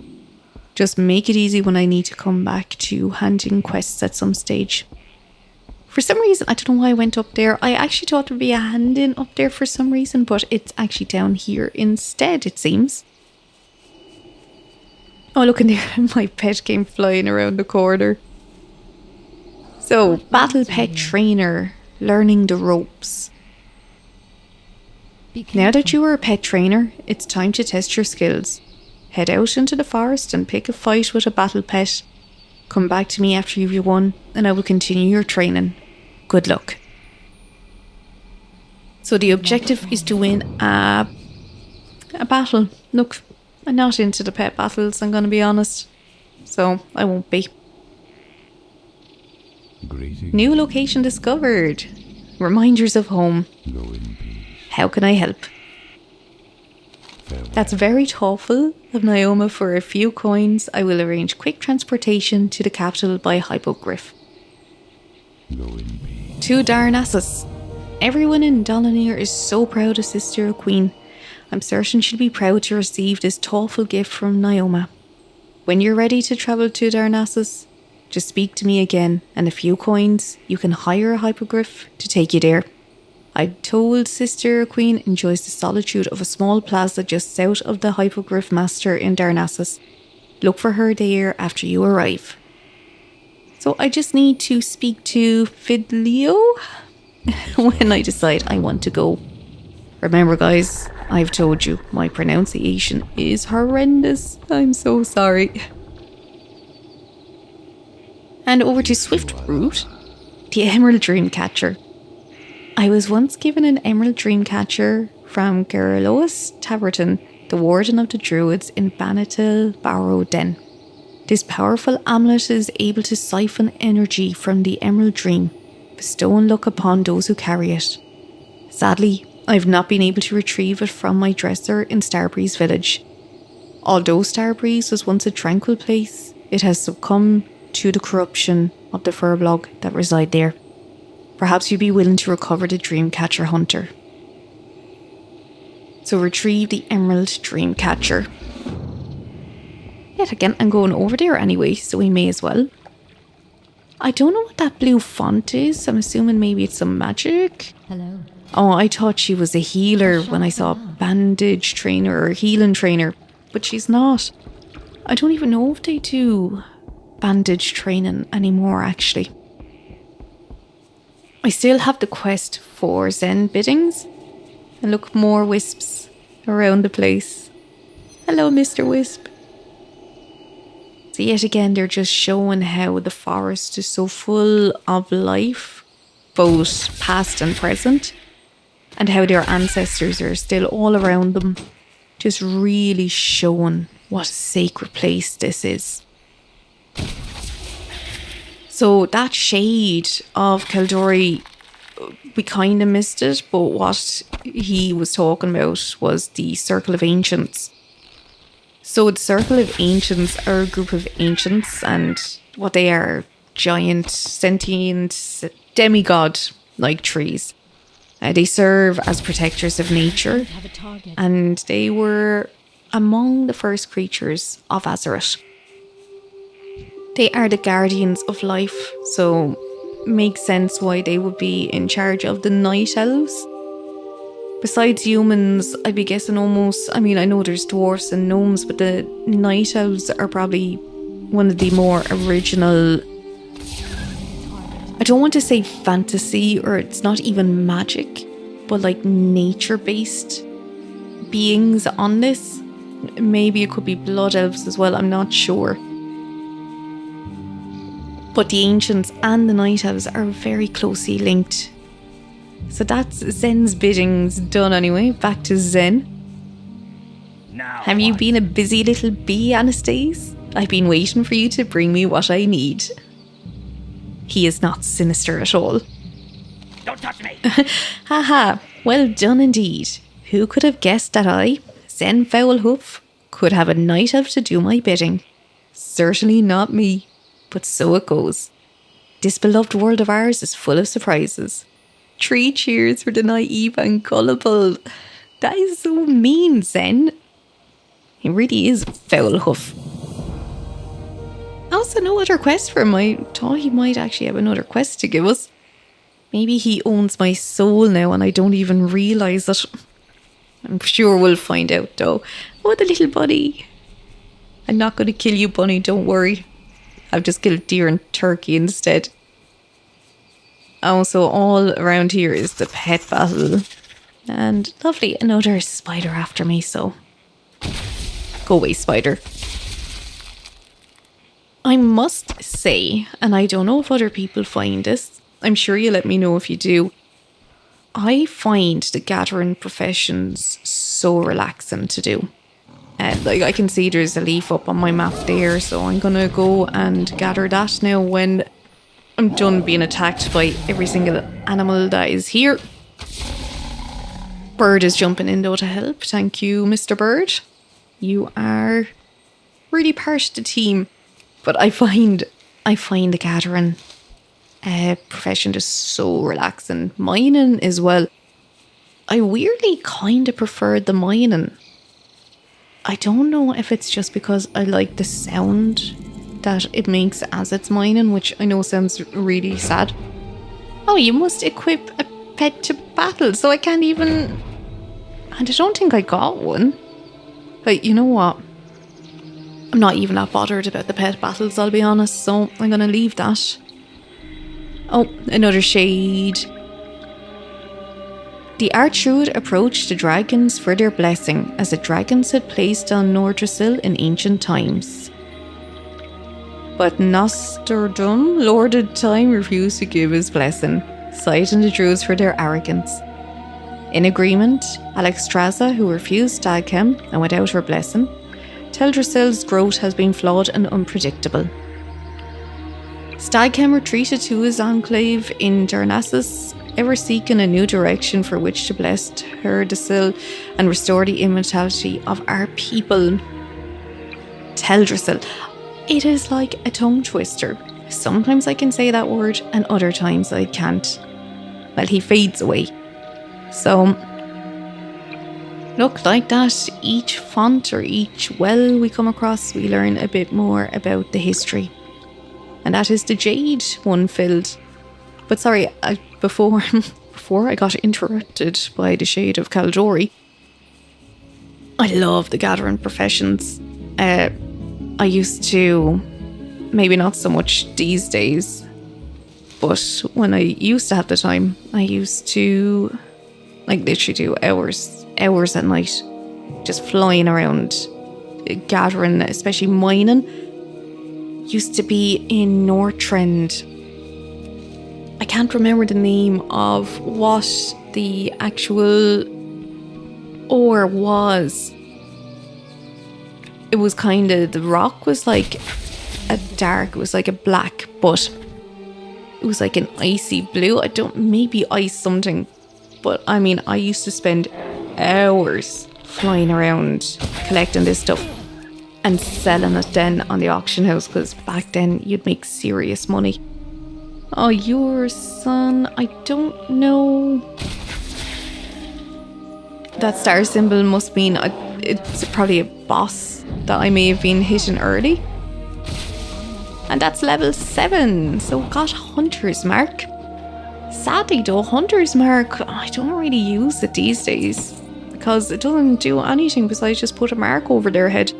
Just make it easy when I need to come back to handing quests at some stage. For some reason, I don't know why I went up there. I actually thought there would be a hand in up there for some reason, but it's actually down here instead, it seems. Oh, look in there, my pet came flying around the corner. So, battle pet trainer, learning the ropes. Now that you are a pet trainer, it's time to test your skills. Head out into the forest and pick a fight with a battle pet. Come back to me after you've won, and I will continue your training. Good luck. So the objective is to win a battle. Look, I'm not into the pet battles, I'm going to be honest. So, I won't be. Greetings. New location discovered. Reminders of home. Go in peace. How can I help? Farewell. That's very thoughtful of Naoma. For a few coins, I will arrange quick transportation to the capital by Hippogriff. Go in peace. To Darnassus. Everyone in Dolanaar is so proud of Sister Queen. I'm certain she'll be proud to receive this thoughtful gift from Naoma. When you're ready to travel to Darnassus, just speak to me again, and a few coins, you can hire a Hippogriff to take you there. I'm told Sister Queen enjoys the solitude of a small plaza just south of the Hippogriff Master in Darnassus. Look for her there after you arrive. So I just need to speak to Fiddleo when I decide I want to go. Remember guys, I've told you, my pronunciation is horrendous. I'm so sorry. And over to Swiftroot, the Emerald Dreamcatcher. I was once given an Emerald Dreamcatcher from Gerlois Taverton, the Warden of the Druids in Banatil Barrow Den. This powerful amulet is able to siphon energy from the Emerald Dream, bestowing luck upon those who carry it. Sadly, I've not been able to retrieve it from my dresser in Starbreeze Village. Although Starbreeze was once a tranquil place, it has succumbed to the corruption of the Furbolg that reside there. Perhaps you'd be willing to recover the Dreamcatcher Hunter. So retrieve the Emerald Dreamcatcher. Yet again, I'm going over there anyway, so we may as well. I don't know what that blue font is. I'm assuming maybe it's some magic. Hello. Oh, I thought she was a healer when I saw bandage trainer or healing trainer, but she's not. I don't even know if they do bandage training anymore, actually. I still have the quest for Zen biddings. And look, more wisps around the place. Hello, Mr. Wisp. So yet again, they're just showing how the forest is so full of life, both past and present, and how their ancestors are still all around them, just really showing what a sacred place this is. So that shade of Kaldori, we kind of missed it, but what he was talking about was the Circle of Ancients. So the Circle of Ancients are a group of ancients, and what they are, giant, sentient, demigod-like trees. They serve as protectors of nature, Have a target. and they were among the first creatures of Azeroth. They are the guardians of life, so makes sense why they would be in charge of the night elves. Besides humans, I'd be guessing almost, I mean, I know there's dwarfs and gnomes, but the night elves are probably one of the more original, I don't want to say fantasy, or it's not even magic, but like nature-based beings on this. Maybe it could be blood elves as well, I'm not sure. But the ancients and the night elves are very closely linked. So that's Zen's biddings done anyway. Back to Zen. Now Have you been a busy little bee, Anastase? I've been waiting for you to bring me what I need. He is not sinister at all. Don't touch me! Haha, well done indeed. Who could have guessed that I, Zen Foulhoof, could have a night elf to do my bidding? Certainly not me, but so it goes. This beloved world of ours is full of surprises. 3 cheers for the naive and gullible. That is so mean, Zen. He really is Foulhoof. Also, no other quest for him. I thought he might actually have another quest to give us. Maybe he owns my soul now and I don't even realise it. I'm sure we'll find out though. Oh, the little bunny. I'm not going to kill you, bunny, don't worry. I've just killed deer and turkey instead. Oh, so all around here is the pet battle. And lovely, another spider after me, so... Go away, spider. I must say, and I don't know if other people find this, I'm sure you'll let me know if you do, I find the gathering professions so relaxing to do. Like I can see there's a leaf up on my map there, so I'm gonna go and gather that now when I'm done being attacked by every single animal that is here. Bird is jumping in though to help. Thank you, Mr. Bird. You are really part of the team. But I find the gathering profession just so relaxing. Mining as well. I weirdly kind of preferred the mining. I don't know if it's just because I like the sound that it makes as it's mining, which I know sounds really sad. Oh, you must equip a pet to battle, so I can't even... And I don't think I got one. But you know what? I'm not even that bothered about the pet battles, I'll be honest, so I'm going to leave that. Oh, another shade. The Archdruid approached the dragons for their blessing, as the dragons had placed on Teldrassil in ancient times. But Nostradum, Lord of Time, refused to give his blessing, citing the druids for their arrogance. In agreement, Anastase, who refused Stagchem and without her blessing, Teldrassil's growth has been flawed and unpredictable. Stagchem retreated to his enclave in Darnassus, ever seeking a new direction for which to bless Teldrassil and restore the immortality of our people. Teldrassil. It is like a tongue twister. Sometimes I can say that word and other times I can't. Well, he fades away. So, look, like that, each font or each well we come across, we learn a bit more about the history. And that is the Jade one filled. But sorry, before I got interrupted by the Shade of Caldori, I love the gathering professions. I used to, maybe not so much these days, but when I used to have the time, I used to, like, literally do hours at night, just flying around, gathering, especially mining. Used to be in Northrend. I can't remember the name of what the actual ore was. It was kind of, the rock was like it was like a black, but it was like an icy blue. Maybe ice something. But I mean, I used to spend hours flying around collecting this stuff and selling it then on the auction house, because back then you'd make serious money. Oh, your son, I don't know. That star symbol must mean it's probably a boss that I may have been hitting early. And that's level 7, so got Hunter's Mark. Sadly though, Hunter's Mark, I don't really use it these days, because it doesn't do anything besides just put a mark over their head.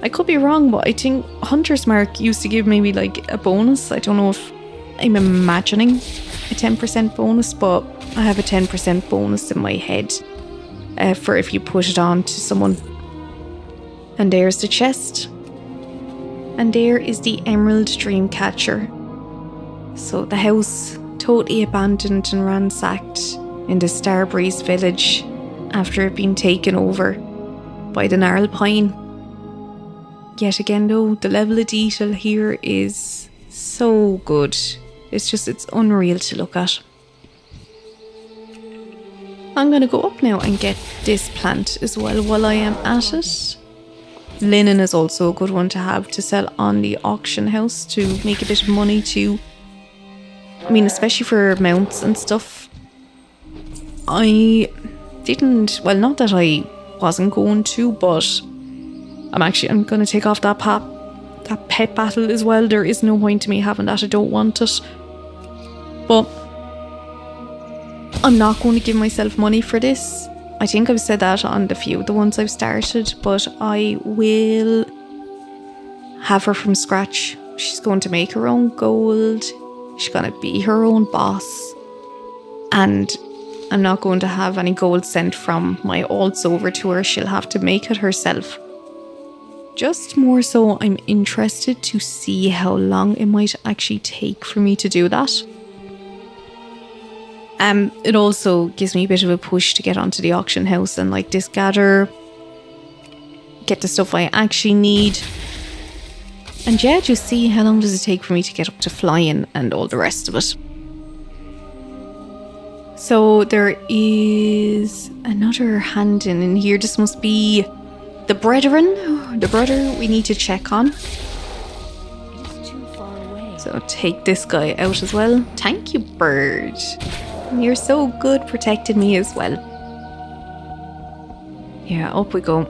I could be wrong, but I think Hunter's Mark used to give maybe like a bonus. I don't know if I'm imagining a 10% bonus, but I have a 10% bonus in my head for if you put it on to someone. And there's the chest. And there is the Emerald Dreamcatcher. So the house totally abandoned and ransacked in the Starbreeze village after it being taken over by the Gnarl Pine. Yet again though, the level of detail here is so good. It's unreal to look at. I'm going to go up now and get this plant as well while I am at it. Linen is also a good one to have to sell on the auction house to make a bit of money too. I mean, especially for mounts and stuff. I didn't, well, not that I wasn't going to, but I'm going to take off that pet battle as well. There is no point to me having that. I don't want it. But I'm not going to give myself money for this. I think I've said that on the few of the ones I've started, but I will have her from scratch. She's going to make her own gold. She's going to be her own boss. And I'm not going to have any gold sent from my alts over to her. She'll have to make it herself. Just more so, I'm interested to see how long it might actually take for me to do that. It also gives me a bit of a push to get onto the auction house and like gather, get the stuff I actually need. And yeah, just see how long does it take for me to get up to flying and all the rest of it. So there is another hand in here. This must be the brethren, the brother we need to check on. It's too far away. So take this guy out as well. Thank you, bird. You're so good protecting me as well. Yeah, up we go.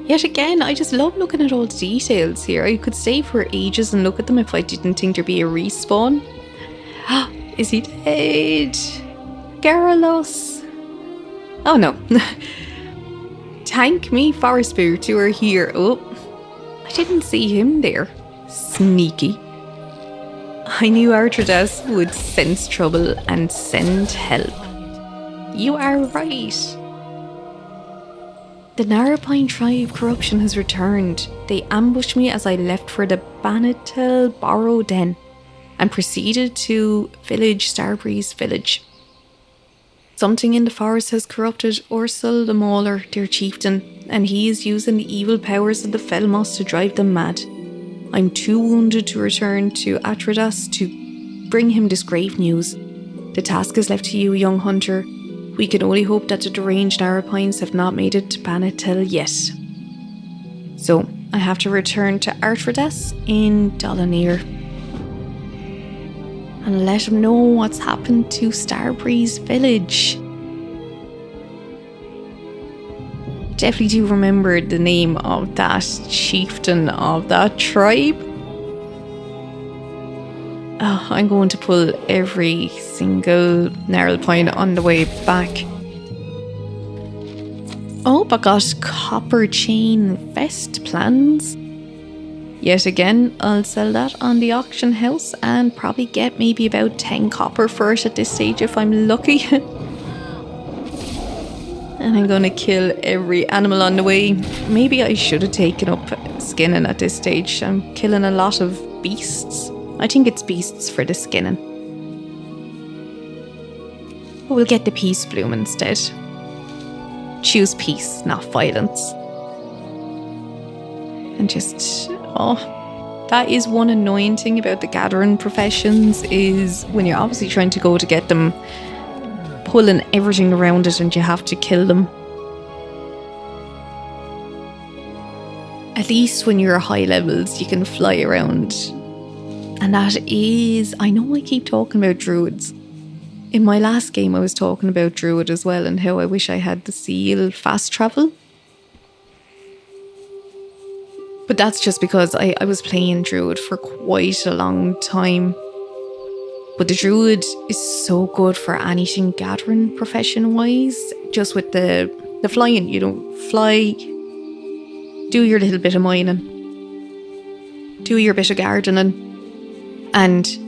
Yet again, I just love looking at all the details here. I could stay for ages and look at them if I didn't think there'd be a respawn. Is he dead? Garrulus? Oh no. Thank me, forest spirit, you are here. Oh, I didn't see him there. Sneaky. I knew Anatases would sense trouble and send help. You are right. The Narapine tribe corruption has returned. They ambushed me as I left for the Banatel Borrow Den and proceeded to village Starbreeze village. Something in the forest has corrupted Ursul the Mauler, their chieftain, and he is using the evil powers of the Felmos to drive them mad. I'm too wounded to return to Anatases to bring him this grave news. The task is left to you, young hunter. We can only hope that the deranged Narapines have not made it to Banatel yet. So, I have to return to Anatases in Dolanaar and let him know what's happened to Starbreeze village. Definitely do remember the name of that chieftain of that tribe. Oh, I'm going to pull every single Narapine on the way back. Oh, I got copper chain vest plans. Yet again, I'll sell that on the auction house and probably get maybe about 10 copper for it at this stage if I'm lucky. And I'm going to kill every animal on the way. Maybe I should have taken up skinning at this stage. I'm killing a lot of beasts. I think it's beasts for the skinning. But we'll get the peace bloom instead. Choose peace, not violence. And just, that is one annoying thing about the gathering professions, is when you're obviously trying to go to get them, pulling everything around it and you have to kill them. At least when you're high levels, you can fly around. And that is, I know I keep talking about druids. In my last game, I was talking about druid as well and how I wish I had the seal fast travel. But that's just because I was playing druid for quite a long time. But the druid is so good for anything gathering profession wise. Just with the flying, fly, do your little bit of mining, do your bit of gardening, and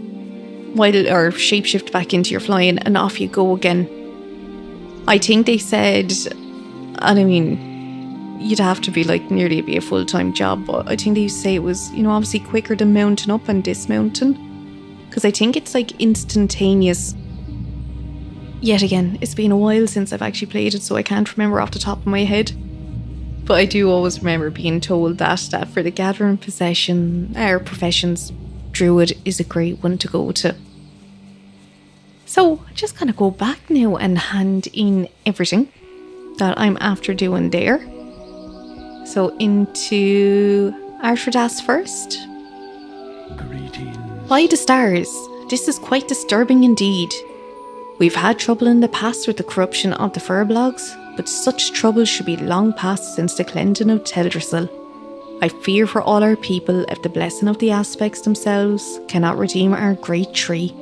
or shapeshift back into your flying and off you go again. I think they said, and I mean, you'd have to be nearly be a full-time job, but I think they used to say it was, obviously quicker than mounting up and dismounting. Because I think it's instantaneous. Yet again, it's been a while since I've actually played it, so I can't remember off the top of my head. But I do always remember being told that for the gathering professions, druid is a great one to go to. So I'm just gonna go back now and hand in everything that I'm after doing there. So into Anatases first. Greetings. By the stars, this is quite disturbing indeed. We've had trouble in the past with the corruption of the Furblogs, but such trouble should be long past since the cleansing of Teldrassil. I fear for all our people if the blessing of the aspects themselves cannot redeem our great tree.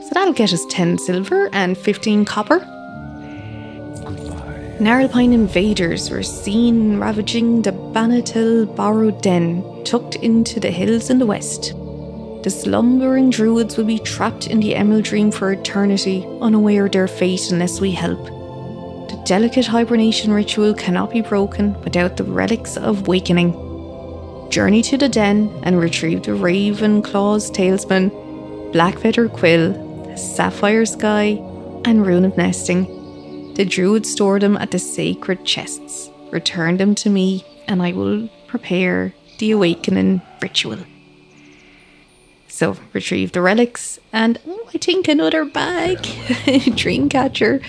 So So that'll get us 10 silver and 15 copper. Goodbye. Gnarlpine invaders were seen ravaging the Banatil borrowed den, tucked into the hills in the west. The slumbering druids will be trapped in the Emerald Dream for eternity, unaware of their fate unless we help. The delicate hibernation ritual cannot be broken without the relics of wakening. Journey to the den and retrieve the Raven Claw's talisman, Blackfeather Quill, Sapphire Sky, and Rune of Nesting. The druids store them at the sacred chests. Return them to me and I will prepare the awakening ritual. So, retrieve the relics and, I think another bag. Dreamcatcher.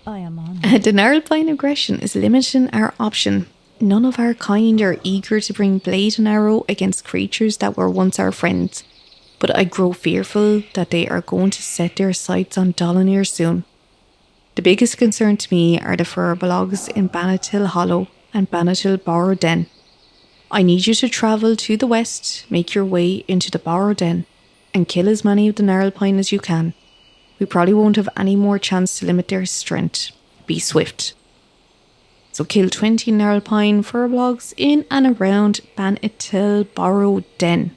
I am on. The Gnarlpine aggression is limiting our option. None of our kind are eager to bring blade and arrow against creatures that were once our friends. But I grow fearful that they are going to set their sights on Dolanaar soon. The biggest concern to me are the Furbolgs in Banatil Hollow and Banatil Borrowed Den. I need you to travel to the west, make your way into the Borrowed Den, and kill as many of the Gnarlpine as you can. We probably won't have any more chance to limit their strength. Be swift. So kill 20 Gnarlpine Furbolgs in and around Banatil Borrowed Den.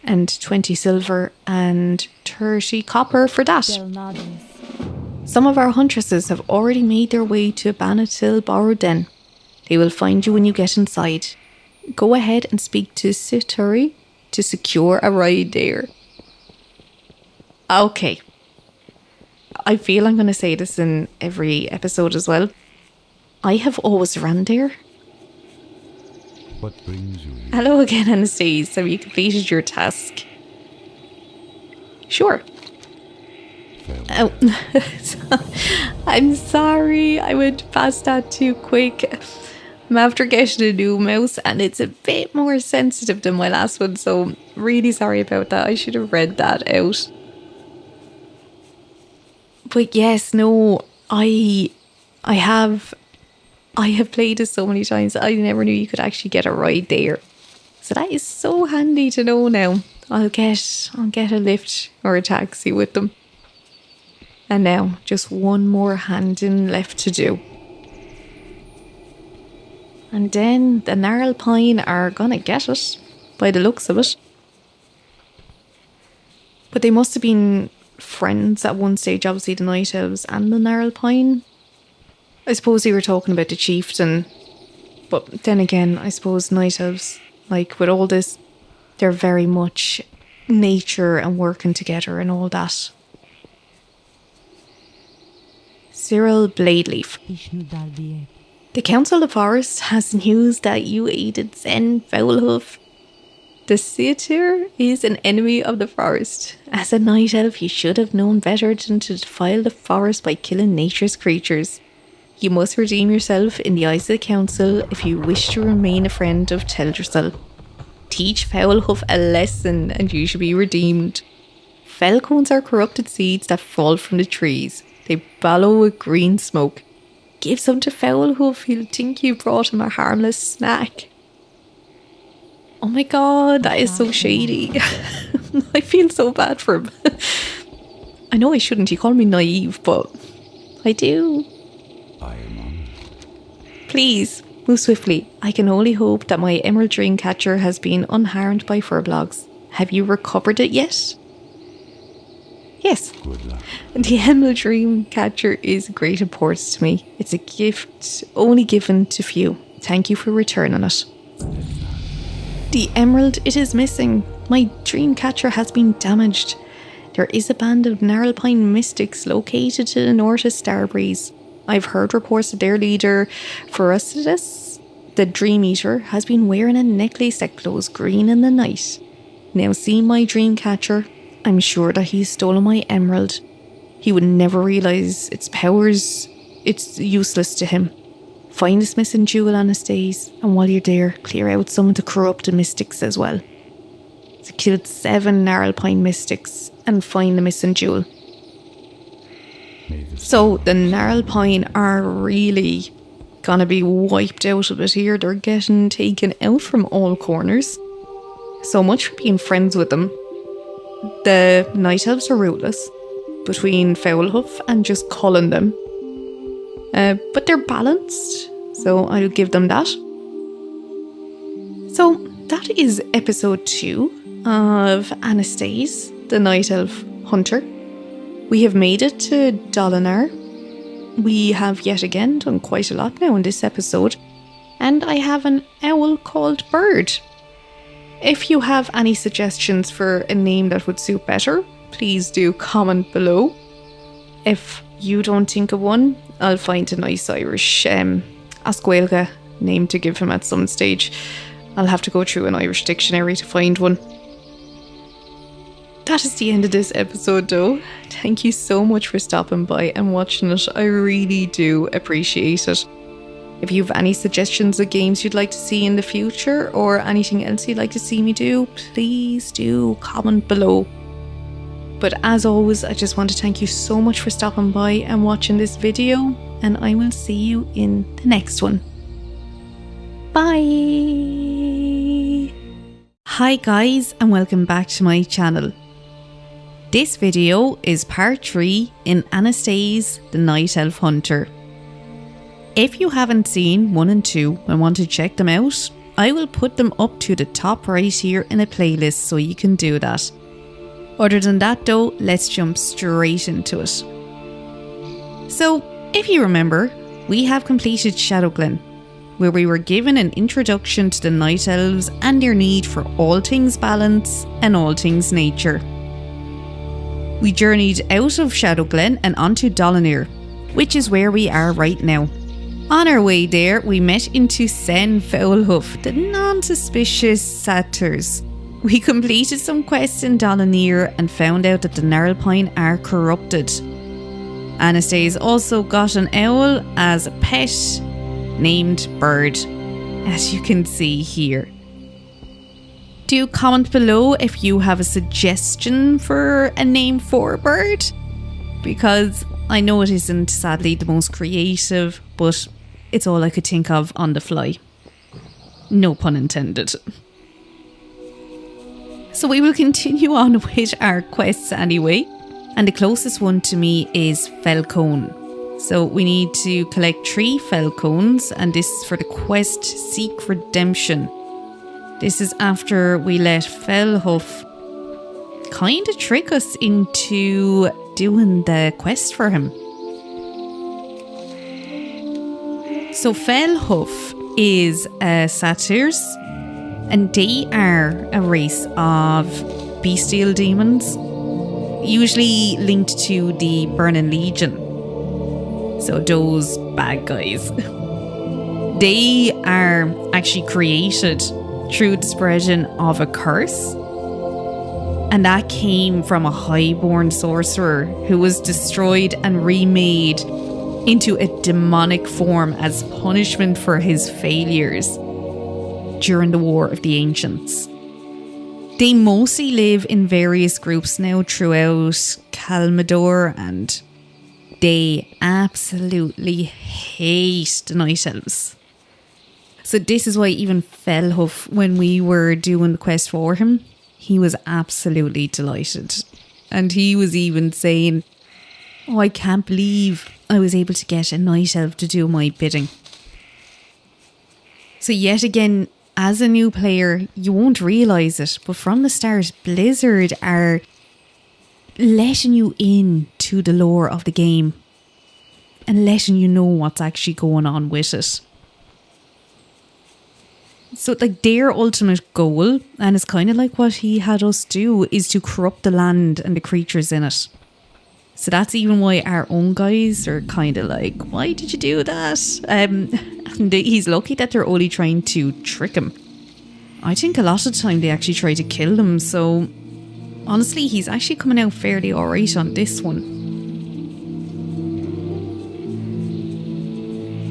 And 20 silver and 30 copper for that. Delnades. Some of our huntresses have already made their way to Banatil Borrowed Den. They will find you when you get inside. Go ahead and speak to Situri to secure a ride there. Okay. I feel I'm going to say this in every episode as well. I have always ran there. What brings you here? Hello again, Anastase. Have you completed your task? Sure. Farewell. Oh, I'm sorry. I went past that too quick. I'm after getting a new mouse and it's a bit more sensitive than my last one, so really sorry about that. I should have read that out. But yes, no, I have played this so many times. I never knew you could actually get a ride there. So that is so handy to know now. I'll get a lift or a taxi with them. And now, just one more hand-in left to do. And then the Gnarlpine are gonna get it, by the looks of it. But they must have been friends at one stage, obviously the Night Elves and the Gnarlpine. I suppose they were talking about the chieftain. But then again, I suppose Night Elves, like with all this, they're very much nature and working together and all that. Cyril Bladeleaf. Ishnu Dalbier. The Council of Forest has news that you aided Zen Foulhoof. The Satyr is an enemy of the forest. As a night elf, you should have known better than to defile the forest by killing nature's creatures. You must redeem yourself in the eyes of the Council if you wish to remain a friend of Teldrassil. Teach Foulhoof a lesson and you shall be redeemed. Felcones are corrupted seeds that fall from the trees. They bellow with green smoke. Give some to Foulhoof, he'll think you brought him a harmless snack. Oh my god, that is so shady. I feel so bad for him. I know I shouldn't, he called me naive, but I do. I am honored. Please, move swiftly. I can only hope that my Emerald Dreamcatcher has been unharmed by Furbolgs. Have you recovered it yet? Yes. Good luck. The Emerald Dreamcatcher is great importance to me. It's a gift only given to few. Thank you for returning it. The emerald, it is missing. My Dreamcatcher has been damaged. There is a band of Gnarlpine mystics located to the north of Starbreeze. I've heard reports that their leader, Ferocitus, the Dream Eater, has been wearing a necklace that glows green in the night. Now seeing my Dreamcatcher, I'm sure that he's stolen my emerald. He would never realise its powers. It's useless to him. Find this missing jewel, Anastase, and while you're there, clear out some of the corrupted mystics as well. So kill 7 Gnarlpine mystics and find the missing jewel. So the Gnarlpine are really gonna be wiped out a bit here. They're getting taken out from all corners. So much for being friends with them. the Night Elves are rootless between Foulhoof and just culling them. But they're balanced, so I'll give them that. So that is episode 2 of Anastase, the Night Elf Hunter. We have made it to Dolanaar. We have yet again done quite a lot now in this episode. And I have an owl called Bird. If you have any suggestions for a name that would suit better, please do comment below. If you don't think of one, I'll find a nice Irish Asquelga name to give him at some stage. I'll have to go through an Irish dictionary to find one. That is the end of this episode though. Thank you so much for stopping by and watching it. I really do appreciate it. If you have any suggestions of games you'd like to see in the future or anything else you'd like to see me do, please do comment below. But as always, I just want to thank you so much for stopping by and watching this video, and I will see you in the next one. Bye! Hi guys, and welcome back to my channel. This video is part 3 in Anastase, the Night Elf Hunter. If you haven't seen 1 and 2 and want to check them out, I will put them up to the top right here in a playlist so you can do that. Other than that though, let's jump straight into it. So, if you remember, we have completed Shadowglenn, where we were given an introduction to the Night Elves and their need for all things balance and all things nature. We journeyed out of Shadowglenn and onto Dolanaar, which is where we are right now. On our way there, we met into Sen Foulhoof, the non-suspicious satyrs. We completed some quests in Dolanaar and found out that the Gnarlpine are corrupted. Anastase also got an owl as a pet named Bird, as you can see here. Do comment below if you have a suggestion for a name for Bird, because I know it isn't sadly the most creative, but it's all I could think of on the fly. No pun intended. So we will continue on with our quests anyway, and the closest one to me is Felcone. So we need to collect 3 Felcones, and this is for the quest Seek Redemption. This is after we let Foulhoof kind of trick us into doing the quest for him. So Foulhoof is satyrs, and they are a race of bestial demons, usually linked to the Burning Legion. So those bad guys. They are actually created through the spreading of a curse, and that came from a highborn sorcerer who was destroyed and remade into a demonic form as punishment for his failures during the War of the Ancients. They mostly live in various groups now throughout Kalmador, and they absolutely hate the Night Elves. So this is why even Foulhoof, when we were doing the quest for him, he was absolutely delighted. And he was even saying, "Oh, I can't believe I was able to get a Night Elf to do my bidding." So yet again, as a new player, you won't realise it, but from the start, Blizzard are letting you in to the lore of the game and letting you know what's actually going on with it. So like their ultimate goal, and it's kind of like what he had us do, is to corrupt the land and the creatures in it. So that's even why our own guys are kind of like, why did you do that? And he's lucky that they're only trying to trick him. I think a lot of the time they actually try to kill him. So honestly, he's actually coming out fairly alright on this one.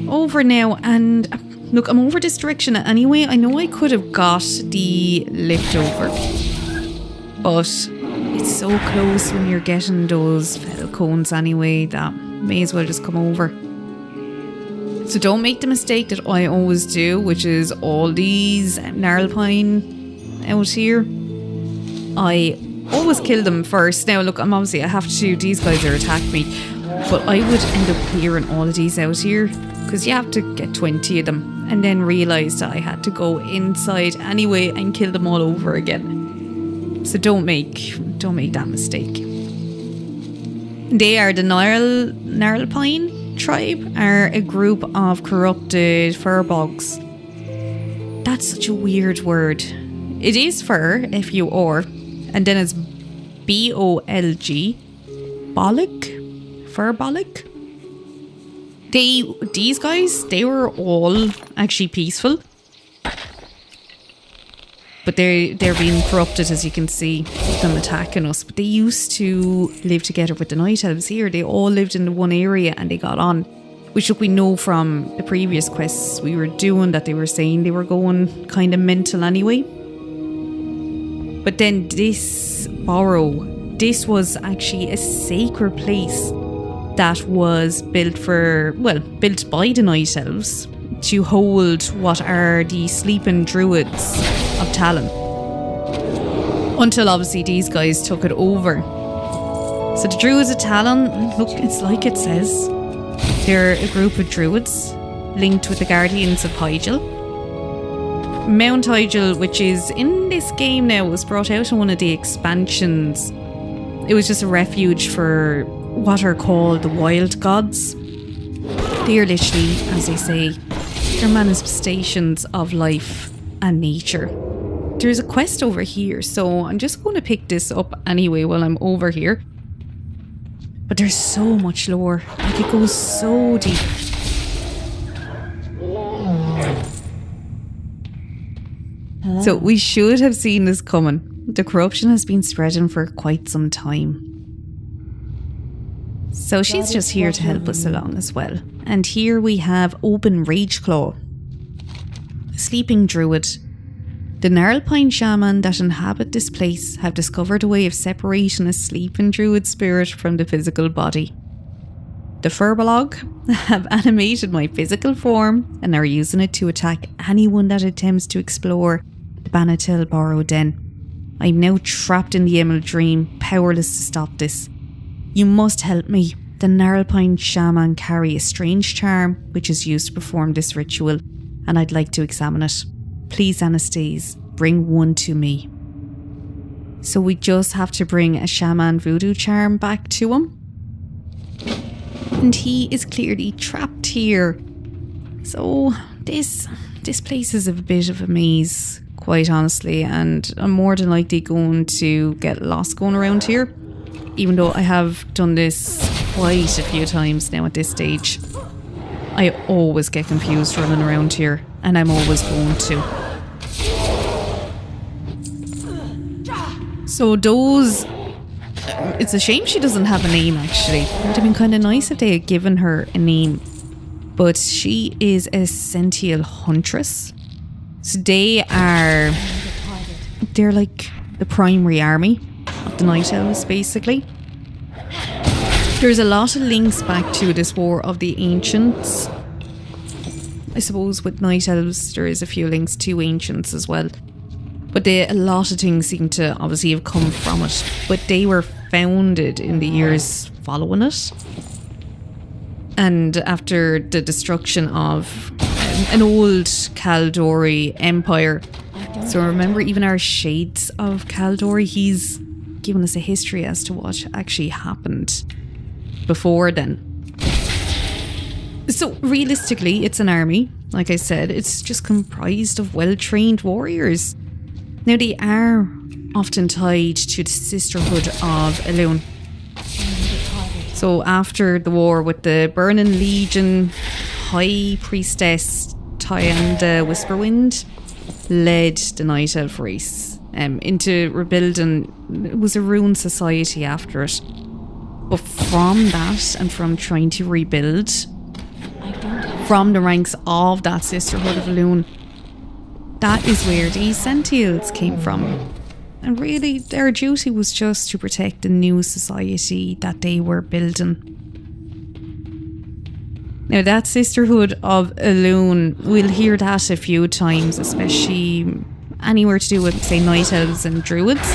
Over now, and look, I'm over this direction anyway. I know I could have got the lift over, but it's so close when you're getting those Felcones anyway that may as well just come over. So don't make the mistake that I always do, which is all these Gnarlpine out here. I always kill them first. Now look, I have to, these guys are attacking me, but I would end up clearing all of these out here because you have to get 20 of them, and then realise that I had to go inside anyway and kill them all over again. So don't make that mistake. They are the Gnarlpine tribe, are a group of corrupted furbolgs. That's such a weird word. It is fur, F-U-R, and then it's B-O-L-G, bollock, fur bollock. These guys, they were all actually peaceful, but they're being corrupted, as you can see, with them attacking us. But they used to live together with the Night Elves here. They all lived in the one area and they got on, which look, we know from the previous quests we were doing that they were saying they were going kind of mental anyway. But then this Burrow, this was actually a sacred place that was built by the Night Elves to hold what are the sleeping druids of Talon. Until obviously these guys took it over. So the druids of Talon, look, it's like it says, they're a group of druids linked with the guardians of Hyjal. Mount Hyjal, which is in this game now, was brought out in one of the expansions. It was just a refuge for what are called the wild gods. They are literally, as they say, they're manifestations of life and nature. There's a quest over here, so I'm just going to pick this up anyway while I'm over here. But there's so much lore, like it goes so deep. Hello. So we should have seen this coming. The corruption has been spreading for quite some time. So she's just here to help us along as well. And here we have Open Rageclaw, a sleeping druid. The Gnarlpine shaman that inhabit this place have discovered a way of separating a sleeping druid spirit from the physical body. The Furbolg have animated my physical form and are using it to attack anyone that attempts to explore the Banatil Burrow Den. I'm now trapped in the Emerald Dream, powerless to stop this. You must help me. The Gnarlpine shaman carry a strange charm which is used to perform this ritual, and I'd like to examine it. Please, Anastase, bring one to me. So we just have to bring a shaman voodoo charm back to him. And he is clearly trapped here. So this place is a bit of a maze, quite honestly, and I'm more than likely going to get lost going around here. Even though I have done this quite a few times now at this stage. I always get confused running around here, and I'm always going to. So those... it's a shame she doesn't have a name, actually. It would have been kind of nice if they had given her a name. But she is a Sential Huntress. So they're like the primary army of the Night Elves, basically. There's a lot of links back to this War of the Ancients. I suppose with Night Elves there is a few links to Ancients as well. But a lot of things seem to obviously have come from it. But they were founded in the years following it. And after the destruction of an old Kaldori empire. So remember, even our Shades of Kaldori, he's given us a history as to what actually happened before then. So realistically, it's an army. Like I said, it's just comprised of well-trained warriors. Now they are often tied to the Sisterhood of Elune. So after the war with the Burning Legion, High Priestess Tyanda Whisperwind led the Night Elf race into rebuilding. It was a ruined society after it. But from that, and from trying to rebuild from the ranks of that Sisterhood of Elune, that is where these Sentials came from. And really, their duty was just to protect the new society that they were building. Now, that Sisterhood of Elune, we'll hear that a few times, especially anywhere to do with, say, Night Elves and Druids.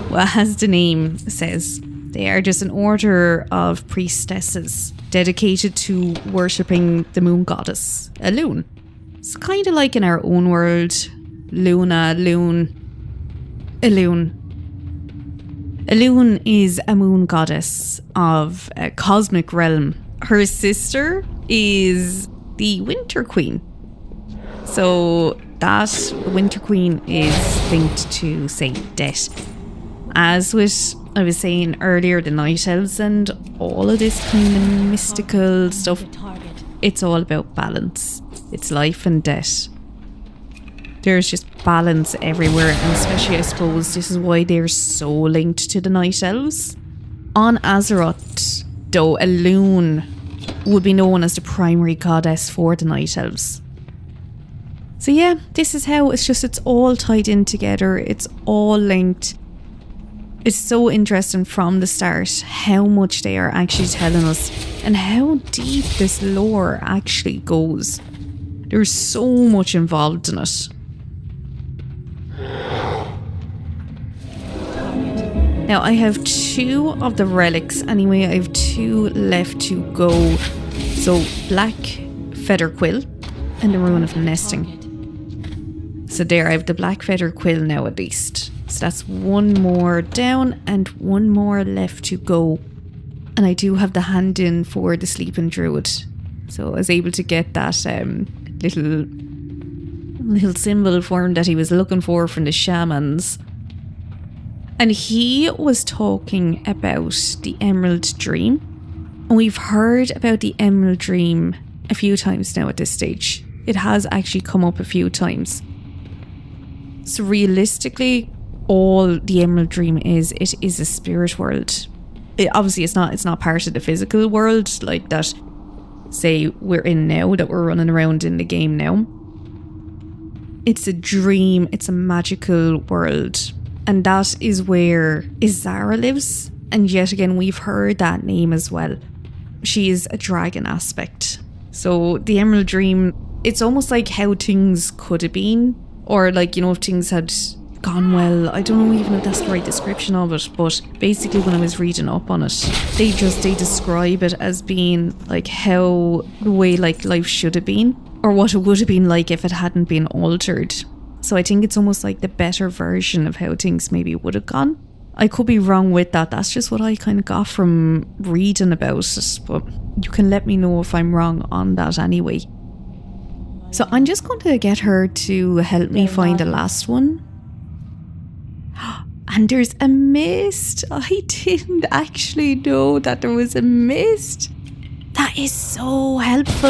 Well, as the name says, they are just an order of priestesses dedicated to worshipping the moon goddess, Elune. It's kind of like in our own world, Luna, Elune. Elune is a moon goddess of a cosmic realm. Her sister is the Winter Queen. So that Winter Queen is linked to Saint Death. As with, I was saying earlier, the Night Elves and all of this kind of mystical stuff, it's all about balance. It's life and death. There's just balance everywhere, and especially I suppose this is why they're so linked to the Night Elves. On Azeroth, though, Elune would be known as the primary goddess for the Night Elves. So yeah, this is how it's all tied in together. It's all linked. It's so interesting from the start how much they are actually telling us and how deep this lore actually goes. There's so much involved in it. Now I have 2 of the relics anyway. I have 2 left to go. So Black Feather Quill and the Rune of Nesting. So there, I have the Black Feather Quill now at least. So that's 1 more down and 1 more left to go. And I do have the hand in for the Sleeping Druid. So I was able to get that little symbol for him that he was looking for from the shamans. And he was talking about the Emerald Dream. And we've heard about the Emerald Dream a few times now at this stage. It has actually come up a few times. So realistically, all the Emerald Dream is, it is a spirit world. Obviously, it's not part of the physical world like that, say, we're in now, that we're running around in the game now. It's a dream, it's a magical world. And that is where Izara lives. And yet again, we've heard that name as well. She is a dragon aspect. So the Emerald Dream, it's almost like how things could have been. Or like, you know, if things had gone well. I don't know even if that's the right description of it. But basically when I was reading up on it, they describe it as being like how the way like life should have been. Or what it would have been like if it hadn't been altered. So I think it's almost like the better version of how things maybe would have gone. I could be wrong with that. That's just what I kind of got from reading about it. But you can let me know if I'm wrong on that anyway. So I'm just going to get her to help me find the last one. And there's a mist. I didn't actually know that there was a mist. That is so helpful.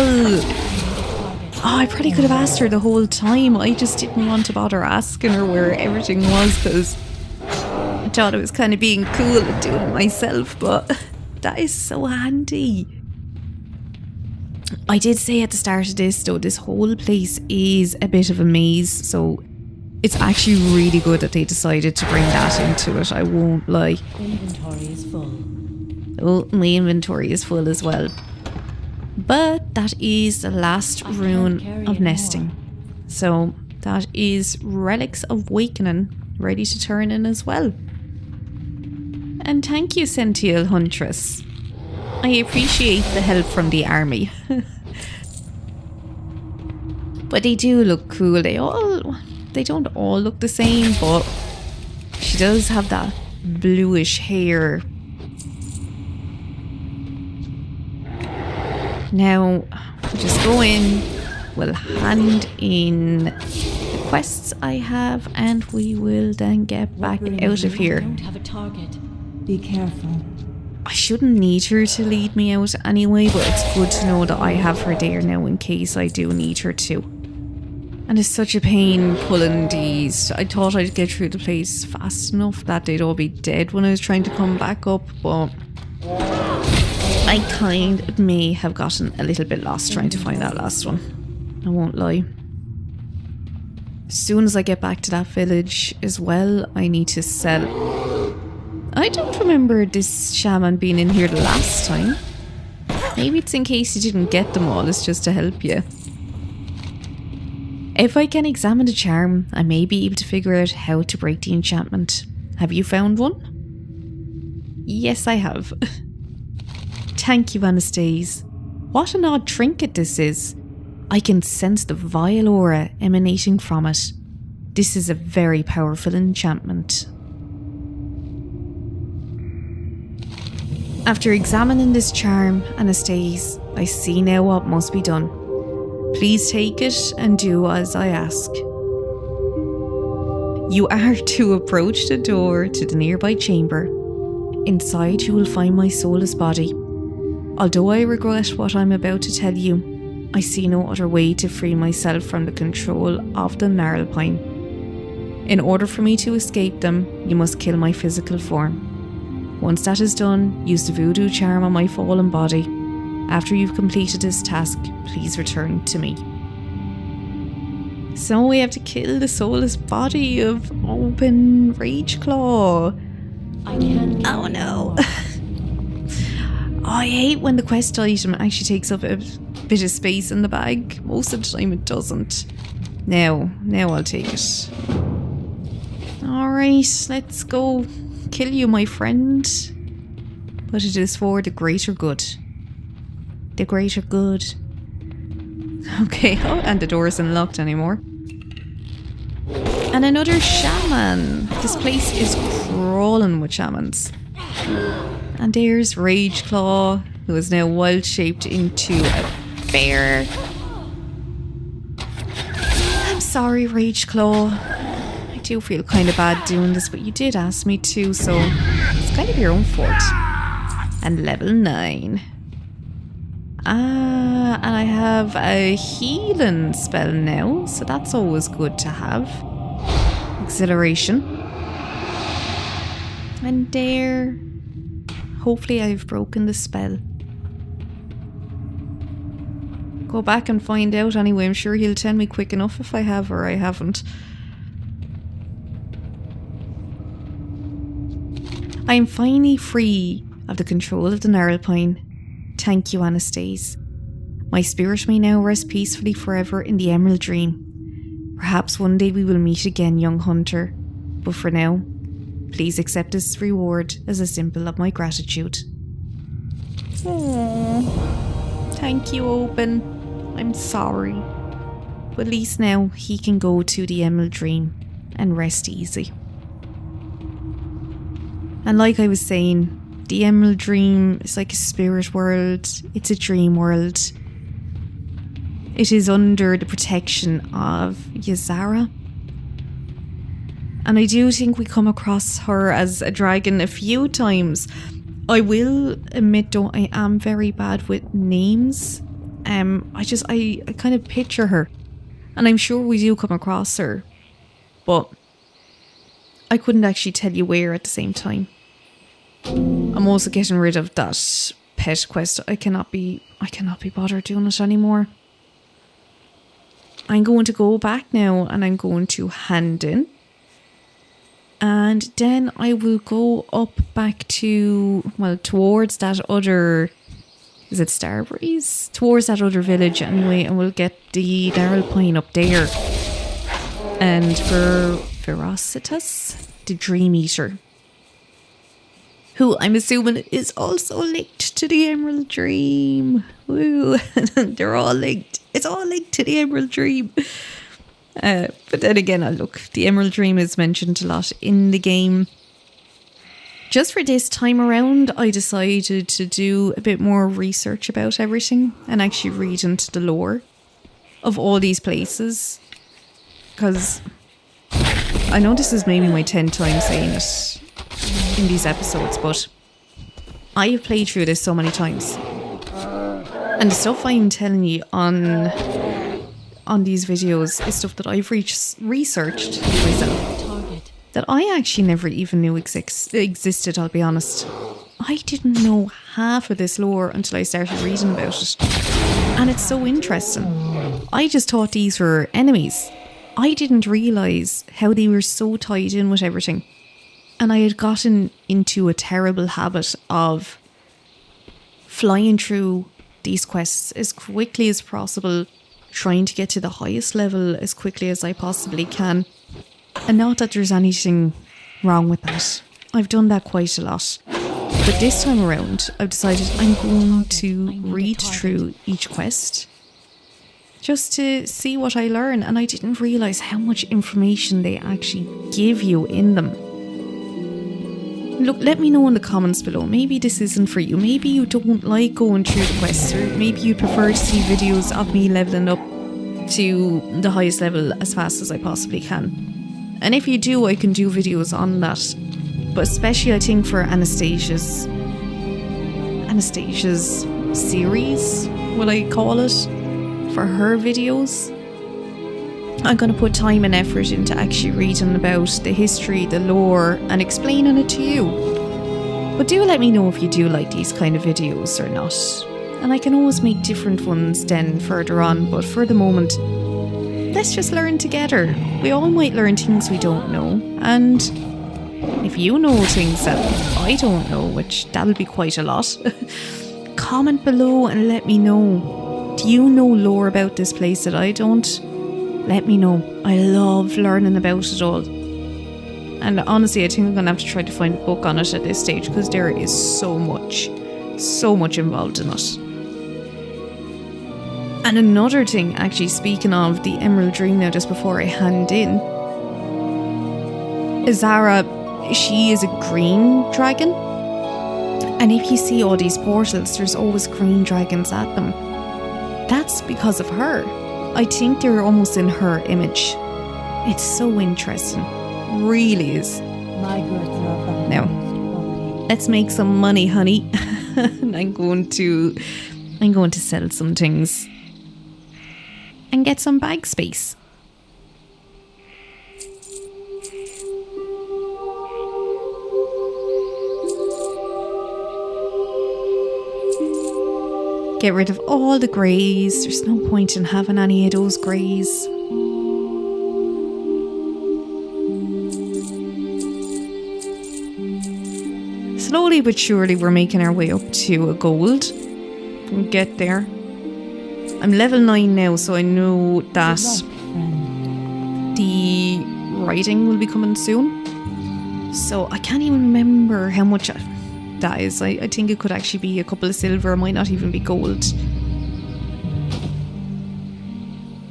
Oh, I probably could have asked her the whole time. I just didn't want to bother asking her where everything was because I thought I was kind of being cool and doing it myself. But that is so handy. I did say at the start of this though, this whole place is a bit of a maze, so it's actually really good that they decided to bring that into it, I won't lie. Inventory is full. Oh, my inventory is full as well. But that is the last rune of nesting. So that is Relics of Awakening, ready to turn in as well. And thank you, Sential Huntress. I appreciate the help from the army. But they do look cool. They don't all look the same, but she does have that bluish hair. Now, we'll just go in, we'll hand in the quests I have, and we will then get back out of here. Don't have a target. Be careful. I shouldn't need her to lead me out anyway, but it's good to know that I have her there now in case I do need her to. And it's such a pain pulling these. I thought I'd get through the place fast enough that they'd all be dead when I was trying to come back up, but I kind of may have gotten a little bit lost trying to find that last one. I won't lie. As soon as I get back to that village as well, I need to sell. I don't remember this shaman being in here the last time. Maybe it's in case you didn't get them all, it's just to help you. If I can examine the charm, I may be able to figure out how to break the enchantment. Have you found one? Yes, I have. Thank you, Anastase. What an odd trinket this is. I can sense the vile aura emanating from it. This is a very powerful enchantment. After examining this charm, Anastase, I see now what must be done. Please take it and do as I ask. You are to approach the door to the nearby chamber. Inside you will find my soulless body. Although I regret what I'm about to tell you, I see no other way to free myself from the control of the Gnarlpine. In order for me to escape them, you must kill my physical form. Once that is done, use the voodoo charm on my fallen body. After you've completed this task, please return to me. So we have to kill the soulless body of Open Rageclaw. I can't. Oh no. I hate when the quest item actually takes up a bit of space in the bag. Most of the time it doesn't. Now I'll take it. Alright, let's go kill you, my friend. But it is for the greater good. The greater good. Okay, oh, and the door isn't locked anymore. And another shaman. This place is crawling with shamans. And there's Rageclaw, who is now wild shaped into a bear. I'm sorry, Rageclaw. I do feel kind of bad doing this, but you did ask me to, so it's kind of your own fault. And level 9. And I have a healing spell now, so that's always good to have. Exhilaration. And there. Hopefully I've broken the spell. Go back and find out anyway. I'm sure he'll tell me quick enough if I have or I haven't. I am finally free of the control of the Gnarlpine. Thank you, Anastase. My spirit may now rest peacefully forever in the Emerald Dream. Perhaps one day we will meet again, young hunter. But for now, please accept this reward as a symbol of my gratitude. Aww. Thank you, Open. I'm sorry. But at least now he can go to the Emerald Dream and rest easy. And like I was saying, the Emerald Dream is like a spirit world. It's a dream world. It is under the protection of Ysera. And I do think we come across her as a dragon a few times. I will admit though, I am very bad with names. I kind of picture her. And I'm sure we do come across her. But I couldn't actually tell you where at the same time. I'm also getting rid of that pet quest. I cannot be bothered doing it anymore. I'm going to go back now and I'm going to hand in. And then I will go up back to, well, towards that other, is it Starbreeze? Towards that other village anyway, and we'll get the Gnarlpine up there. And for Ferocitus, the Dream Eater, who I'm assuming is also linked to the Emerald Dream. Woo! They're all linked. It's all linked to the Emerald Dream. But then again, look, the Emerald Dream is mentioned a lot in the game. Just for this time around, I decided to do a bit more research about everything and actually read into the lore of all these places. Because I know this is maybe my 10th time saying it in these episodes, but I have played through this so many times. And the stuff I'm telling you on these videos is stuff that I've researched myself. Target. That I actually never even knew existed, I'll be honest. I didn't know half of this lore until I started reading about it. And it's so interesting. I just thought these were enemies. I didn't realise how they were so tied in with everything. And I had gotten into a terrible habit of flying through these quests as quickly as possible, trying to get to the highest level as quickly as I possibly can. And not that there's anything wrong with that. I've done that quite a lot. But this time around, I've decided I'm going to read through each quest just to see what I learn, and I didn't realise how much information they actually give you in them. Look, let me know in the comments below. Maybe this isn't for you. Maybe you don't like going through the quests, or maybe you prefer to see videos of me levelling up to the highest level as fast as I possibly can. And if you do, I can do videos on that. But especially I think for Anastasia's series, what I call it, for her videos, I'm going to put time and effort into actually reading about the history, the lore, and explaining it to you. But do let me know if you do like these kind of videos or not. And I can always make different ones then further on, but for the moment, let's just learn together. We all might learn things we don't know, and if you know things that I don't know, which that'll be quite a lot, comment below and let me know. Do you know lore about this place that I don't? Let me know. I love learning about it all. And honestly, I think I'm going to have to try to find a book on it at this stage, because there is so much involved in it. And another thing, actually, speaking of the Emerald Dream now, just before I hand in, Azara, she is a green dragon. And if you see all these portals, there's always green dragons at them. That's because of her. I think they're almost in her image. It's so interesting. Really is. My goods are of the Now, highest quality. let's make some money, honey. And I'm going to sell some things and get some bag space. Get rid of all the greys. There's no point in having any of those greys. Slowly but surely we're making our way up to a gold. We'll get there. I'm level 9 now, so I know that Friend. the writing will be coming soon. So I can't even remember how much that is. I think it could actually be a couple of silver. It might not even be gold.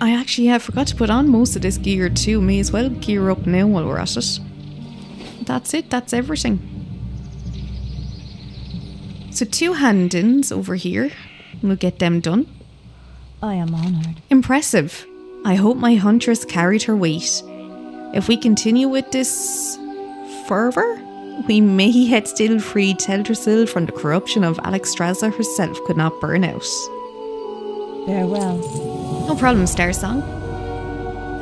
I actually forgot to put on most of this gear too. May as well gear up now while we're at it. That's it. That's everything. So 2 hand-ins over here. We'll get them done. I am honored. Impressive. I hope my huntress carried her weight. If we continue with this fervour, we may yet still free Teldrassil from the corruption of Anastase herself could not burn out. Farewell. No problem, Starsong.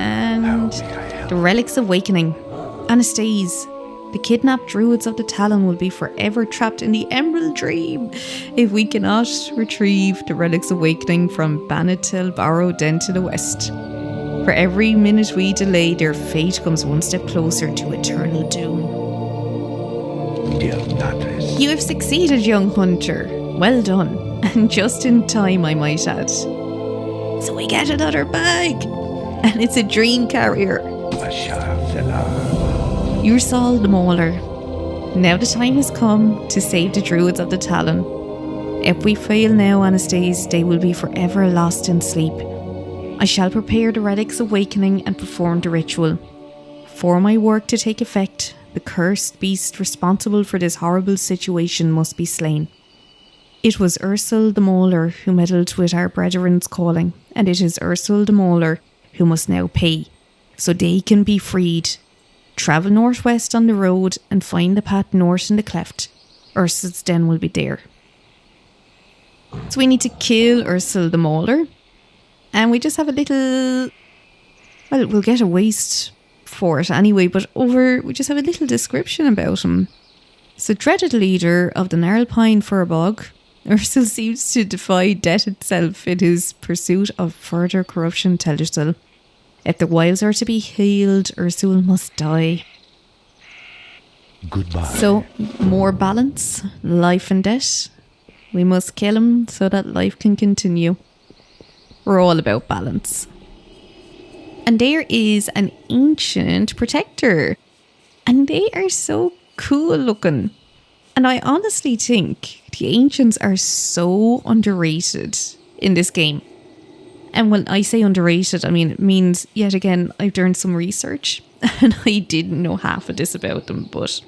And the Relics of Awakening. Anastase. The kidnapped druids of the Talon will be forever trapped in the Emerald Dream if we cannot retrieve the Relics of Awakening from Banatil Barrow Den to the west. For every minute we delay, their fate comes one step closer to eternal doom. You have succeeded, young hunter. Well done. And just in time, I might add. So we get another bag. And it's a dream carrier. Ursal the Mauler. Now the time has come to save the druids of the Talon. If we fail now, Anastase, they will be forever lost in sleep. I shall prepare the Relics of Awakening and perform the ritual. For my work to take effect, the cursed beast responsible for this horrible situation must be slain. It was Ursal the Mauler who meddled with our brethren's calling, and it is Ursal the Mauler who must now pay, so they can be freed. Travel northwest on the road and find the path north in the cleft. Ursal's den will be there. So we need to kill Ursal the Mauler, and we just have a little... Well, we'll get a waste for it anyway, but we just have a little description about him. So, dreaded leader of the Gnarlpine Furbog, Ursal seems to defy death itself in his pursuit of further corruption Teldrassil. If the wilds are to be healed, Ursal must die. Goodbye. So, more balance, life and death. We must kill him so that life can continue. We're all about balance. And there is an ancient protector. And they are so cool looking. And I honestly think the ancients are so underrated in this game. And when I say underrated, I mean, it means, yet again, I've done some research and I didn't know half of this about them, but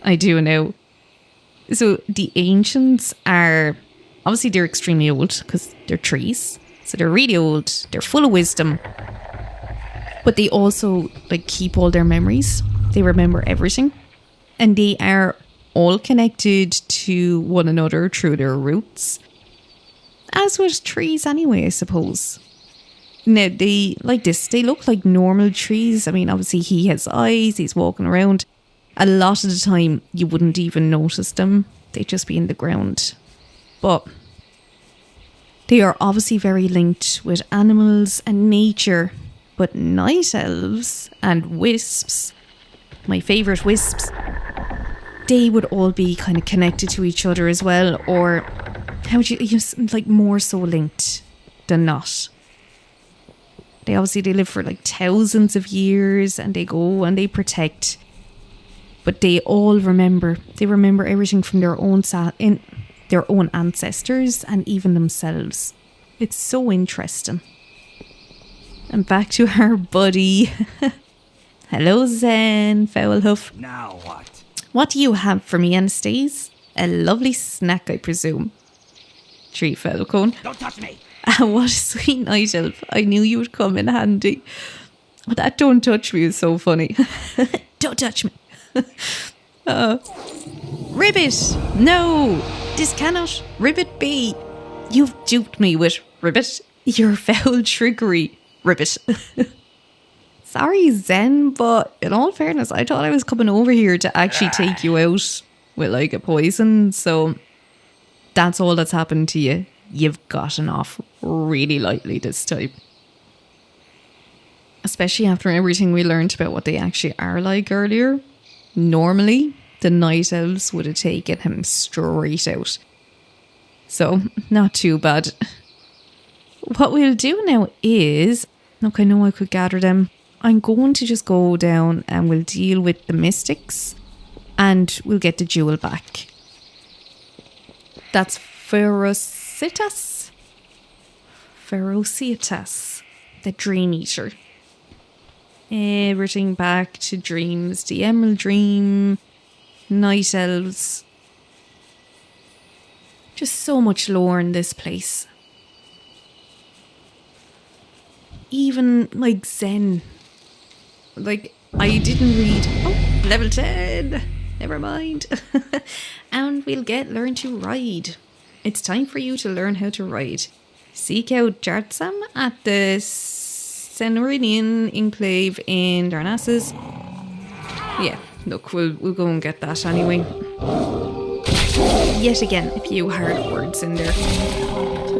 I do now. So the ancients are, obviously they're extremely old because they're trees. So they're really old, they're full of wisdom. But they also like keep all their memories. They remember everything. And they are all connected to one another through their roots. As with trees anyway, I suppose. Now, they, like this, they look like normal trees. I mean, obviously he has eyes, he's walking around. A lot of the time, you wouldn't even notice them. They'd just be in the ground. But they are obviously very linked with animals and nature. But night elves and wisps, my favourite wisps, they would all be kind of connected to each other as well, or how would you like more so linked than not. They live for like thousands of years and they go and they protect, but they all remember everything from their own ancestors and even themselves. It's so interesting. And back to our buddy. Hello Zen, Foulhoof. Now what? What do you have for me, Anastase? A lovely snack, I presume. Tree Falcon. Don't touch me! What a sweet night elf. I knew you would come in handy. But that don't touch me is so funny. Don't touch me. Ribbit! No! This cannot Ribbit be. You've duped me with Ribbit. Your foul trickery, Ribbit. Sorry, Zen, but in all fairness, I thought I was coming over here to actually take you out with like a poison, so that's all that's happened to you. You've gotten off really lightly this time. Especially after everything we learned about what they actually are like earlier. Normally, the night elves would have taken him straight out. So, not too bad. What we'll do now is, look, I know I could gather them. I'm going to just go down and we'll deal with the mystics and we'll get the jewel back. That's Ferocitas, the Dream Eater. Everything back to dreams, the Emerald Dream, Night Elves. Just so much lore in this place. Even like Zen. Like, I didn't read. Oh, level 10. Never mind. And we'll learn to ride. It's time for you to learn how to ride. Seek out Jartsam at the Cenoridian Enclave in Darnassus. Yeah, look, we'll go and get that anyway. Yet again, a few hard words in there.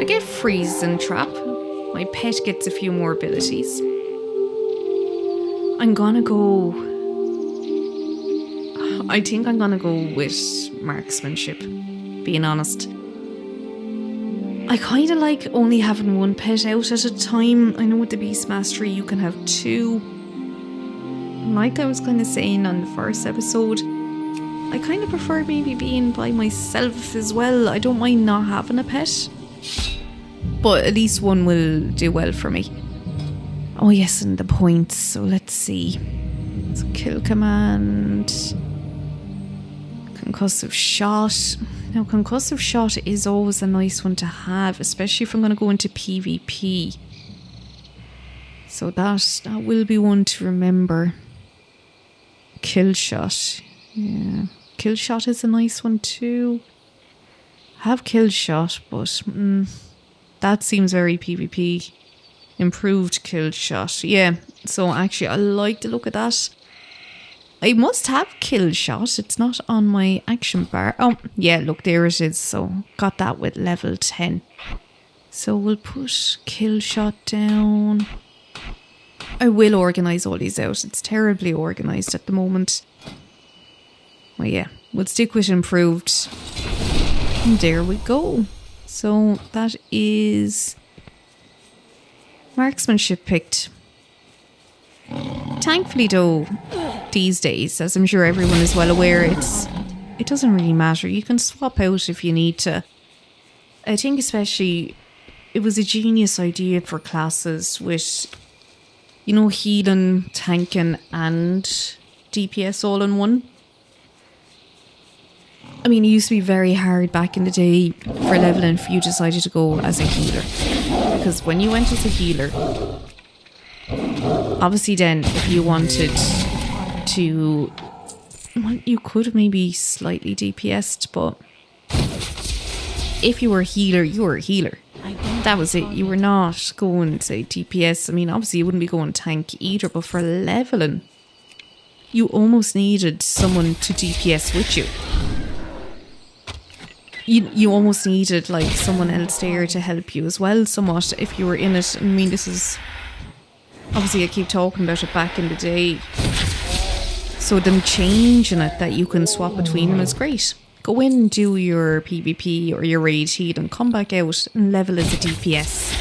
I get Freeze and Trap. My pet gets a few more abilities. I'm gonna go... I think I'm gonna go with marksmanship, being honest. I kind of like only having one pet out at a time. I know with the Beast Mastery you can have two. Like I was kind of saying on the first episode, I kind of prefer maybe being by myself as well. I don't mind not having a pet. But at least one will do well for me. Oh yes, and the points. So let's see. So kill command. Concussive shot. Now concussive shot is always a nice one to have, especially if I'm going to go into PvP. So that will be one to remember. Kill shot. Yeah. Kill shot is a nice one too. Have kill shot, but that seems very PvP. Improved kill shot. Yeah, so actually I like the look of that. I must have kill shot. It's not on my action bar. Oh, yeah, look, there it is. So got that with level 10. So we'll put kill shot down. I will organise all these out. It's terribly organised at the moment. Well, yeah, we'll stick with improved. And there we go. So that is marksmanship picked. Thankfully though, these days, as I'm sure everyone is well aware, it doesn't really matter. You can swap out if you need to. I think especially it was a genius idea for classes with, you know, healing, tanking and DPS all in one. I mean, it used to be very hard back in the day for leveling if you decided to go as a healer. Because when you went as a healer, obviously then if you wanted to, well, you could maybe slightly DPS'd, but if you were a healer, you were a healer. That was it. You were not going to DPS. I mean, obviously you wouldn't be going tank either, but for leveling, you almost needed someone to DPS with you. You almost needed like someone else there to help you as well somewhat if you were in it. I mean, this is obviously I keep talking about it back in the day. So them changing it that you can swap between them is great. Go in and do your PvP or your raid heat and come back out and level as a DPS.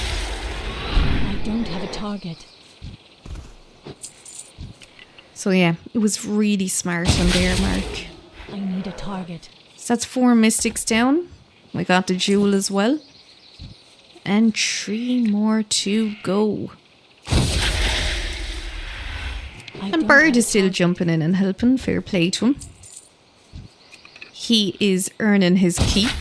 I don't have a target. So yeah, it was really smart on there, Mark. I need a target. So that's 4 mystics down. We got the jewel as well. And 3 more to go. And Bird is still jumping in and helping. Fair play to him. He is earning his keep.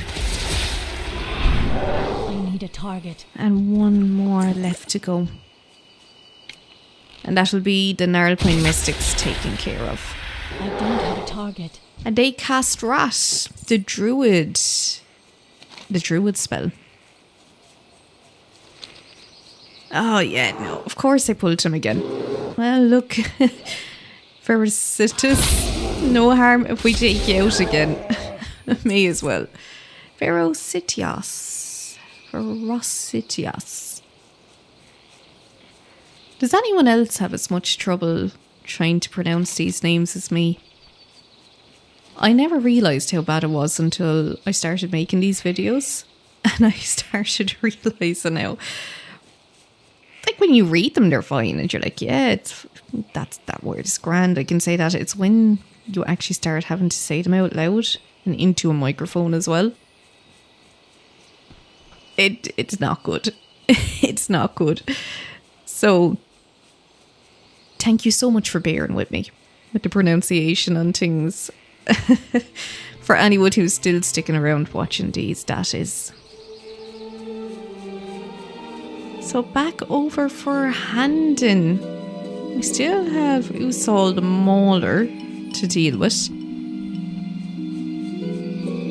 I need a target. And 1 more left to go. And that'll be the Gnarlpine Mystics taken care of. I don't have a target. And they cast Rat, the druid spell. Oh yeah, no, of course I pulled him again. Well, look, Ferocitus, no harm if we take you out again. May as well. Ferocitus. Does anyone else have as much trouble trying to pronounce these names as me? I never realised how bad it was until I started making these videos. And I started realising now. Like when you read them, they're fine. And you're like, yeah, that word is grand. I can say that. It's when you actually start having to say them out loud and into a microphone as well. It's not good. It's not good. So, thank you so much for bearing with me with the pronunciation on things. For anyone who's still sticking around watching these, that is. So back over for Handon. We still have Usul the Mauler to deal with.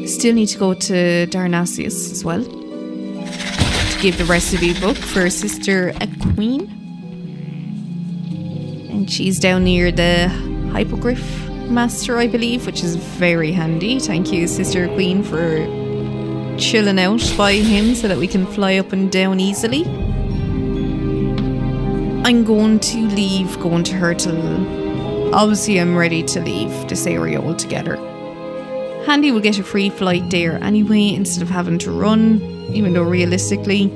Still need to go to Darnassus as well to give the recipe book for Sister Queen. And she's down near the Hippogriff Master, I believe, which is very handy. Thank you, Sister Queen, for chilling out by him so that we can fly up and down easily. I'm going to leave going to her till... Obviously, I'm ready to leave this area altogether. Handy will get a free flight there anyway, instead of having to run, even though realistically,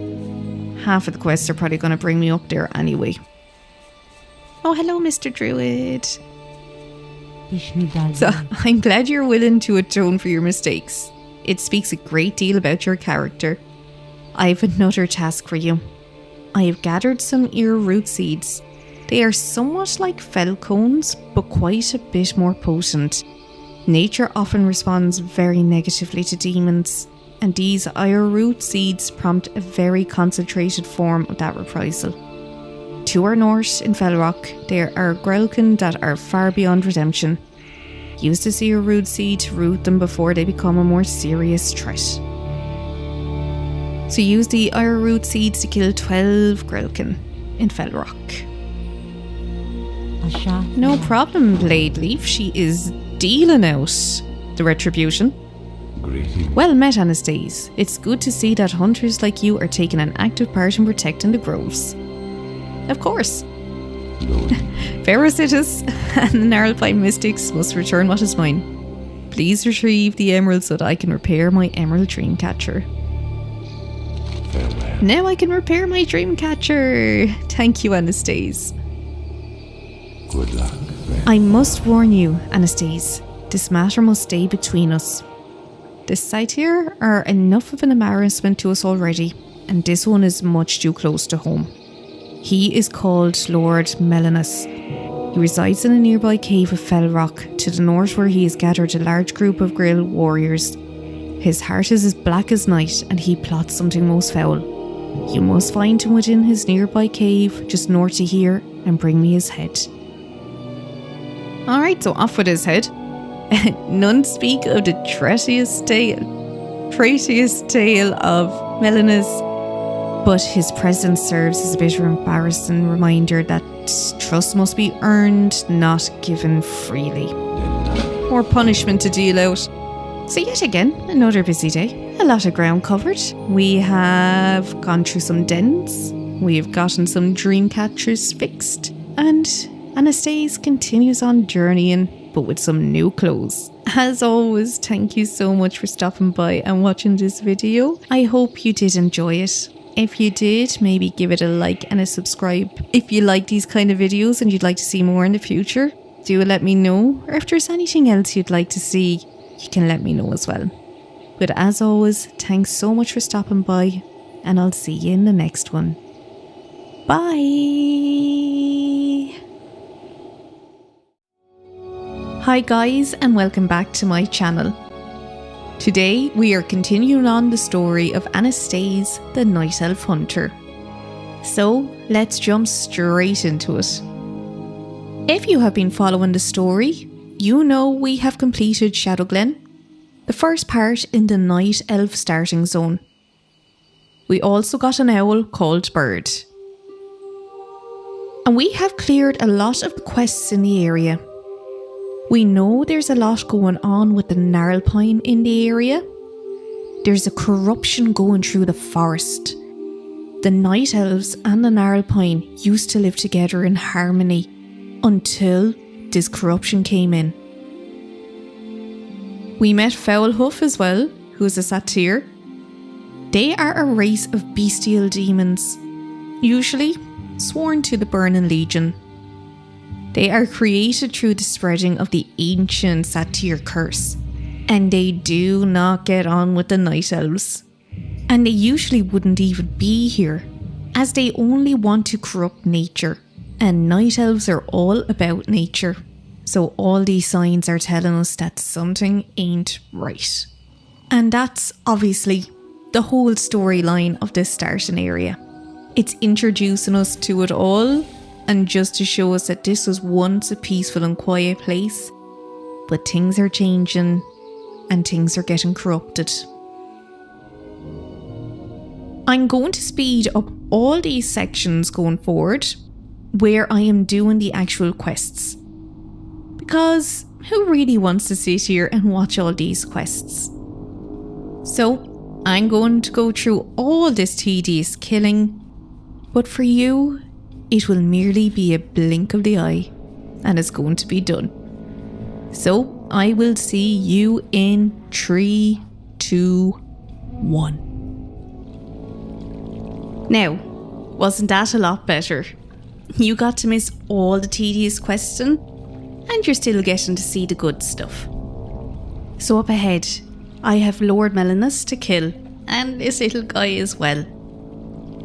half of the quests are probably going to bring me up there anyway. Oh, hello, Mr. Druid. So, I'm glad you're willing to atone for your mistakes. It speaks a great deal about your character. I have another task for you. I have gathered some ear root seeds. They are somewhat like fell cones, but quite a bit more potent. Nature often responds very negatively to demons, and these ear root seeds prompt a very concentrated form of that reprisal. To our north, in Fellrock, there are Grelkin that are far beyond redemption. Use the ear root seed to root them before they become a more serious threat. So use the ear root seeds to kill 12 Grelkin in Fellrock. No problem, Blade Leaf. She is dealing out the retribution. Greetings. Well met, Anastase. It's good to see that hunters like you are taking an active part in protecting the groves. Of course. Ferocitus and the Gnarlpine Mystics must return what is mine. Please retrieve the emerald so that I can repair my emerald dreamcatcher. Farewell. Now I can repair my dreamcatcher. Thank you, Anastase. Good luck. I must warn you, Anastase, this matter must stay between us. The Satyr are enough of an embarrassment to us already, and this one is much too close to home. He is called Lord Melanus. He resides in a nearby cave of Fell Rock, to the north, where he has gathered a large group of Grill warriors. His heart is as black as night, and he plots something most foul. You must find him within his nearby cave, just north of here, and bring me his head. Alright, so off with his head. None speak of the traitorous tale of Melanus, but his presence serves as a bitter embarrassing reminder that trust must be earned, not given freely. More punishment to deal out. So yet again, another busy day. A lot of ground covered. We have gone through some dens. We've gotten some dream catchers fixed. And Anastase continues on journeying, but with some new clothes. As always, thank you so much for stopping by and watching this video. I hope you did enjoy it. If you did, maybe give it a like and a subscribe. If you like these kind of videos and you'd like to see more in the future, do let me know. Or if there's anything else you'd like to see, you can let me know as well. But as always, thanks so much for stopping by, and I'll see you in the next one. Bye! Hi guys, and welcome back to my channel. Today we are continuing on the story of Anastase, the Night Elf Hunter. So let's jump straight into it. If you have been following the story, you know we have completed Shadowglenn, the first part in the Night Elf starting zone. We also got an owl called Bird. And we have cleared a lot of the quests in the area. We know there's a lot going on with the gnarlpine in the area. There's a corruption going through the forest. The Night Elves and the gnarlpine used to live together in harmony until this corruption came in. We met Foulhoof as well, who is a satyr. They are a race of bestial demons, usually sworn to the Burning Legion. They are created through the spreading of the ancient satyr curse, and they do not get on with the Night Elves. And they usually wouldn't even be here, as they only want to corrupt nature, and Night Elves are all about nature. So all these signs are telling us that something ain't right. And that's obviously the whole storyline of this starting area. It's introducing us to it all, and just to show us that this was once a peaceful and quiet place, but things are changing and things are getting corrupted. I'm going to speed up all these sections going forward where I am doing the actual quests, because who really wants to sit here and watch all these quests? So I'm going to go through all this tedious killing, but for you it will merely be a blink of the eye and it's going to be done. So I will see you in 3, 2, 1. Now, wasn't that a lot better? You got to miss all the tedious questing, and you're still getting to see the good stuff. So up ahead, I have Lord Melanus to kill, and this little guy as well.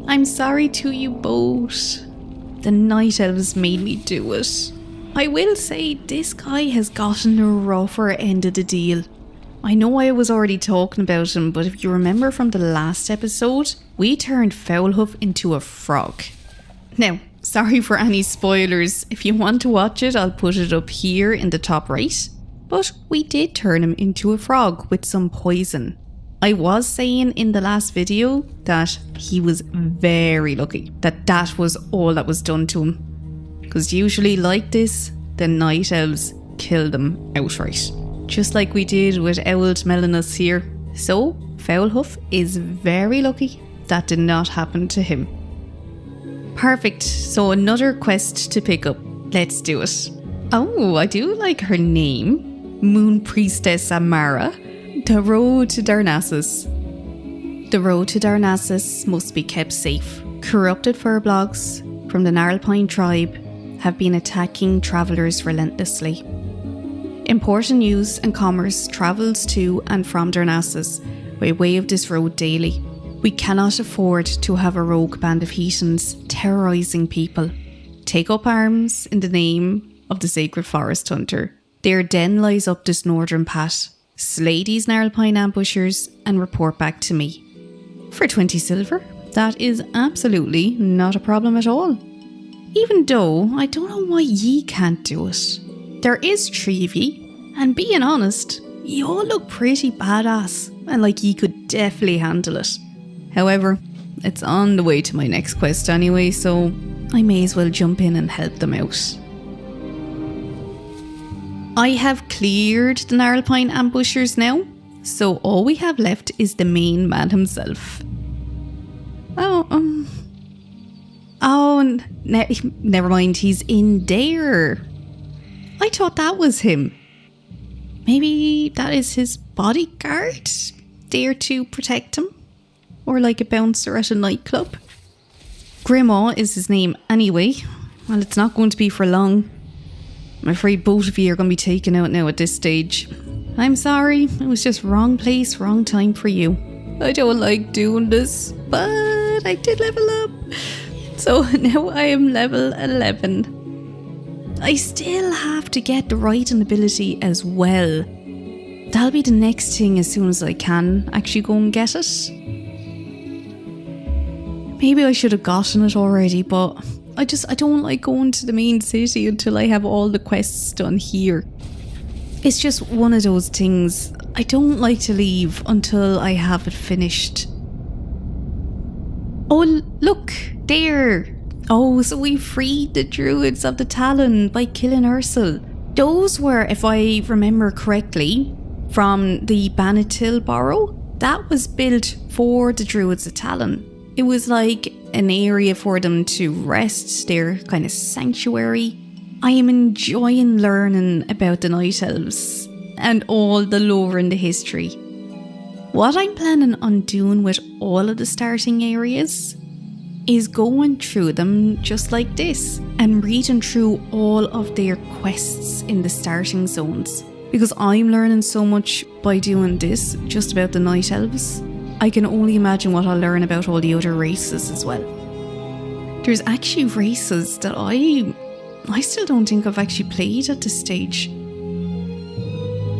I'm sorry to you both. The Night Elves made me do it. I will say this guy has gotten the rougher end of the deal. I know I was already talking about him, but if you remember from the last episode, we turned Foulhoof into a frog. Now, sorry for any spoilers. If you want to watch it, I'll put it up here in the top right. But we did turn him into a frog with some poison. I was saying in the last video that he was very lucky that was all that was done to him. Because usually like this, the Night Elves kill them outright. Just like we did with Owled Melanus here. So, Foulhoof is very lucky that did not happen to him. Perfect, so another quest to pick up. Let's do it. Oh, I do like her name. Moon Priestess Amara. The road to Darnassus. The road to Darnassus must be kept safe. Corrupted fur blocks from the Gnarlpine tribe have been attacking travellers relentlessly. Important news and commerce travels to and from Darnassus by way of this road daily. We cannot afford to have a rogue band of heathens terrorising people. Take up arms in the name of the sacred forest hunter. Their den lies up this northern path. Slay these gnarlpine ambushers and report back to me. For 20 silver, that is absolutely not a problem at all. Even though I don't know why ye can't do it. There is 3 of ye, and being honest, ye all look pretty badass and like ye could definitely handle it. However, it's on the way to my next quest anyway, so I may as well jump in and help them out. I have cleared the gnarlpine ambushers now, so all we have left is the main man himself. Never mind, he's in there. I thought that was him. Maybe that is his bodyguard, there to protect him? Or like a bouncer at a nightclub? Grimoire is his name anyway. Well, it's not going to be for long. I'm afraid both of you are going to be taken out now at this stage. I'm sorry, it was just wrong place, wrong time for you. I don't like doing this, but I did level up. So now I am level 11. I still have to get the right and ability as well. That'll be the next thing as soon as I can actually go and get it. Maybe I should have gotten it already, but I don't like going to the main city until I have all the quests done here. It's just one of those things. I don't like to leave until I have it finished. Oh, look, there. Oh, so we freed the druids of the Talon by killing Ursel. Those were, if I remember correctly, from the Banatil Burrow. That was built for the druids of Talon. It was like an area for them to rest, their kind of sanctuary. I am enjoying learning about the Night Elves and all the lore and the history. What I'm planning on doing with all of the starting areas is going through them just like this and reading through all of their quests in the starting zones. Because I'm learning so much by doing this, just about the Night Elves, I can only imagine what I'll learn about all the other races as well. There's actually races that I still don't think I've actually played at this stage.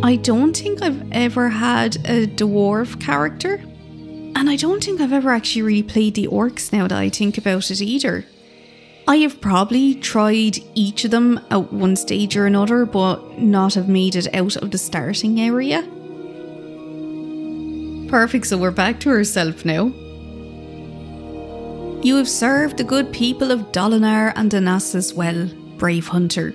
I don't think I've ever had a dwarf character, and I don't think I've ever actually really played the orcs now that I think about it either. I have probably tried each of them at one stage or another, but not have made it out of the starting area. Perfect, so we're back to herself now. You have served the good people of Dolanaar and Anastase well, brave hunter.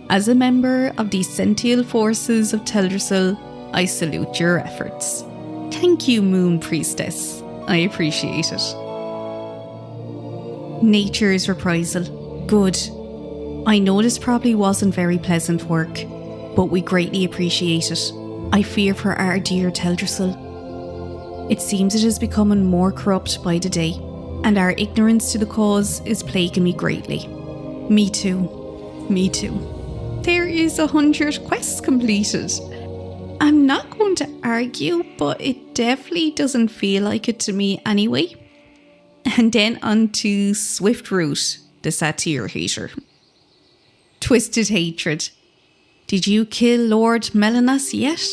As a member of the Sential forces of Teldrassil, I salute your efforts. Thank you, Moon Priestess. I appreciate it. Nature's reprisal. Good. I know this probably wasn't very pleasant work, but we greatly appreciate it. I fear for our dear Teldrassil. It seems it is becoming more corrupt by the day, and our ignorance to the cause is plaguing me greatly. Me too. Me too. There is 100 quests completed. I'm not going to argue, but it definitely doesn't feel like it to me anyway. And then on to Swift Root, the satyr hater. Twisted hatred. Did you kill Lord Melanas yet?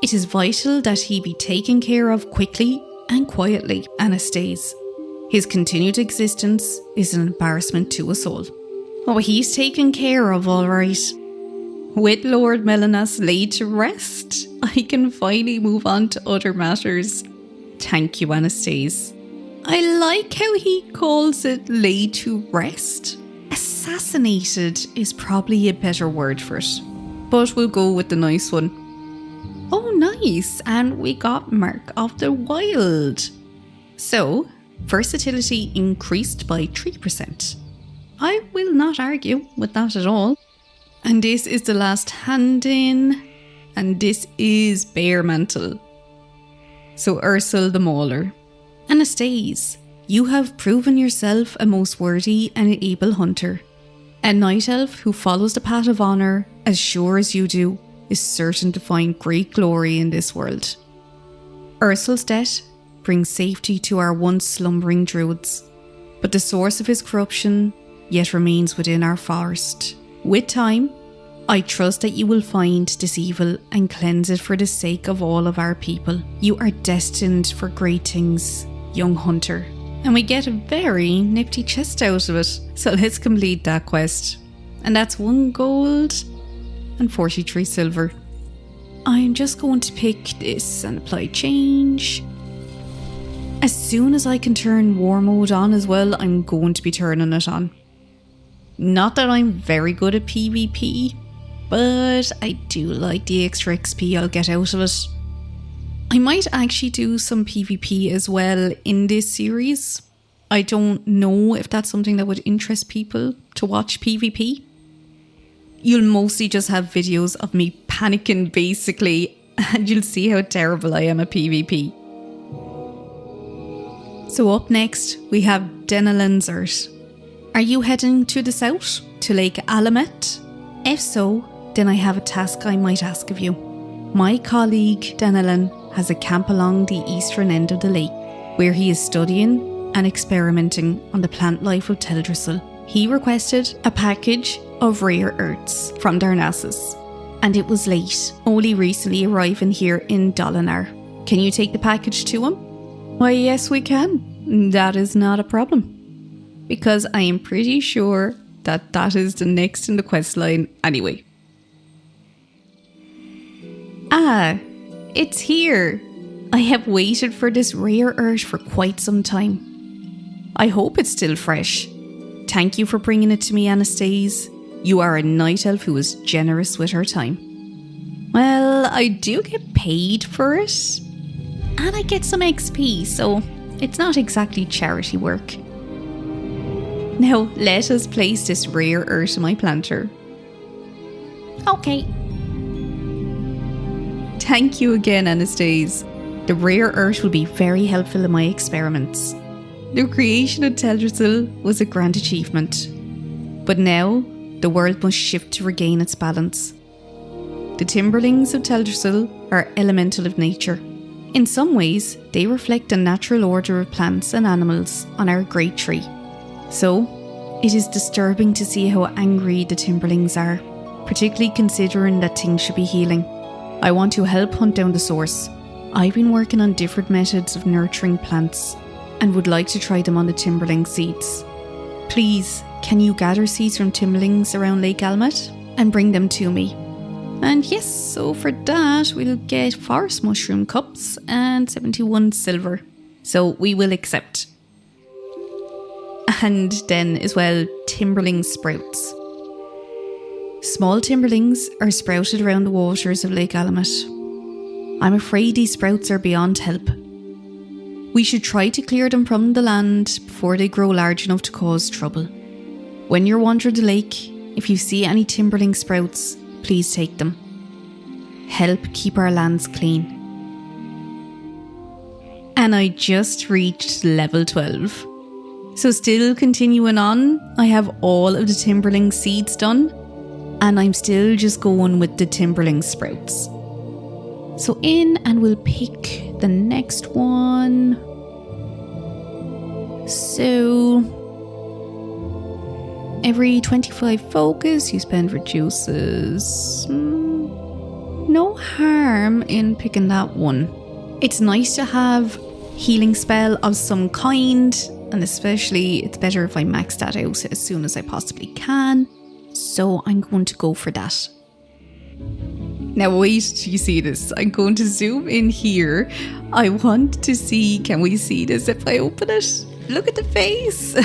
It is vital that he be taken care of quickly and quietly, Anastase. His continued existence is an embarrassment to us all. Oh, he's taken care of all right. With Lord Melanas laid to rest, I can finally move on to other matters. Thank you, Anastase. I like how he calls it laid to rest. Assassinated is probably a better word for it, but we'll go with the nice one. Oh, nice, and we got Mark of the Wild. So, versatility increased by 3%. I will not argue with that at all. And this is the last hand in, and this is Bear Mantle. So Ursel the Mauler. Anastase, you have proven yourself a most worthy and able hunter. A night elf who follows the path of honour as sure as you do is certain to find great glory in this world. Ursul's death brings safety to our once slumbering druids, but the source of his corruption yet remains within our forest. With time, I trust that you will find this evil and cleanse it for the sake of all of our people. You are destined for great things, young hunter. And we get a very nifty chest out of it. So let's complete that quest. And that's 1 gold and 43 silver. I'm just going to pick this and apply change. As soon as I can turn war mode on as well, I'm going to be turning it on. Not that I'm very good at PvP, but I do like the extra XP I'll get out of it. I might actually do some PvP as well in this series. I don't know if that's something that would interest people to watch PvP. You'll mostly just have videos of me panicking basically, and you'll see how terrible I am at PvP. So up next, we have Denelenzert. Are you heading to the south, to Lake Alamet? If so, then I have a task I might ask of you. My colleague Denelen has a camp along the eastern end of the lake, where he is studying and experimenting on the plant life of Teldrassil. He requested a package of rare earths from Darnassus, and it was late, only recently arriving here in Dolanaar. Can you take the package to him? Why, yes, we can. That is not a problem. Because I am pretty sure that that is the next in the quest line anyway. Ah, it's here. I have waited for this rare earth for quite some time. I hope it's still fresh. Thank you for bringing it to me, Anastase. You are a night elf who is generous with her time. Well, I do get paid for it. And I get some XP, so it's not exactly charity work. Now, let us place this rare earth in my planter. Okay. Thank you again, Anastase. The rare earth will be very helpful in my experiments. The creation of Teldrassil was a grand achievement. But now, the world must shift to regain its balance. The timberlings of Teldrassil are elemental of nature. In some ways, they reflect the natural order of plants and animals on our great tree. So, it is disturbing to see how angry the timberlings are, particularly considering that things should be healing. I want to help hunt down the source. I've been working on different methods of nurturing plants and would like to try them on the timberling seeds. Please, can you gather seeds from timberlings around Lake Almet and bring them to me? And yes, so for that we'll get forest mushroom cups and 71 silver. So we will accept. And then as well, timberling sprouts. Small timberlings are sprouted around the waters of Lake Alamet. I'm afraid these sprouts are beyond help. We should try to clear them from the land before they grow large enough to cause trouble. When you're wandering the lake, if you see any timberling sprouts, please take them. Help keep our lands clean. And I just reached level 12. So still continuing on, I have all of the timberling seeds done, and I'm still just going with the timberling sprouts. So in, and we'll pick the next one. So every 25 focus you spend reduces. No harm in picking that one. It's nice to have healing spell of some kind, and especially it's better if I max that out as soon as I possibly can. So I'm going to go for that. Now wait till you see this. I'm going to zoom in here. I want to see, can we see this if I open it? Look at the face.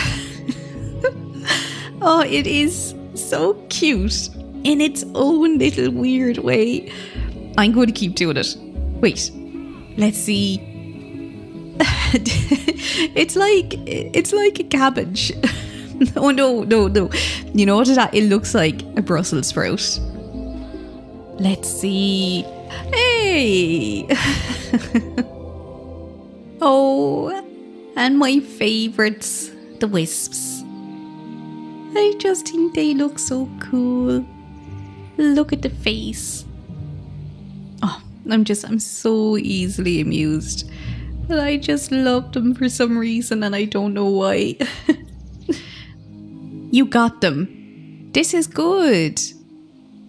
Oh, it is so cute in its own little weird way. I'm going to keep doing it. Wait, let's see. It's like a cabbage. Oh no. You know what it looks like? A Brussels sprout. Let's see. Hey! Oh, and my favourites, the wisps. I just think they look so cool. Look at the face. Oh, I'm so easily amused. But I just love them for some reason and I don't know why. You got them. This is good.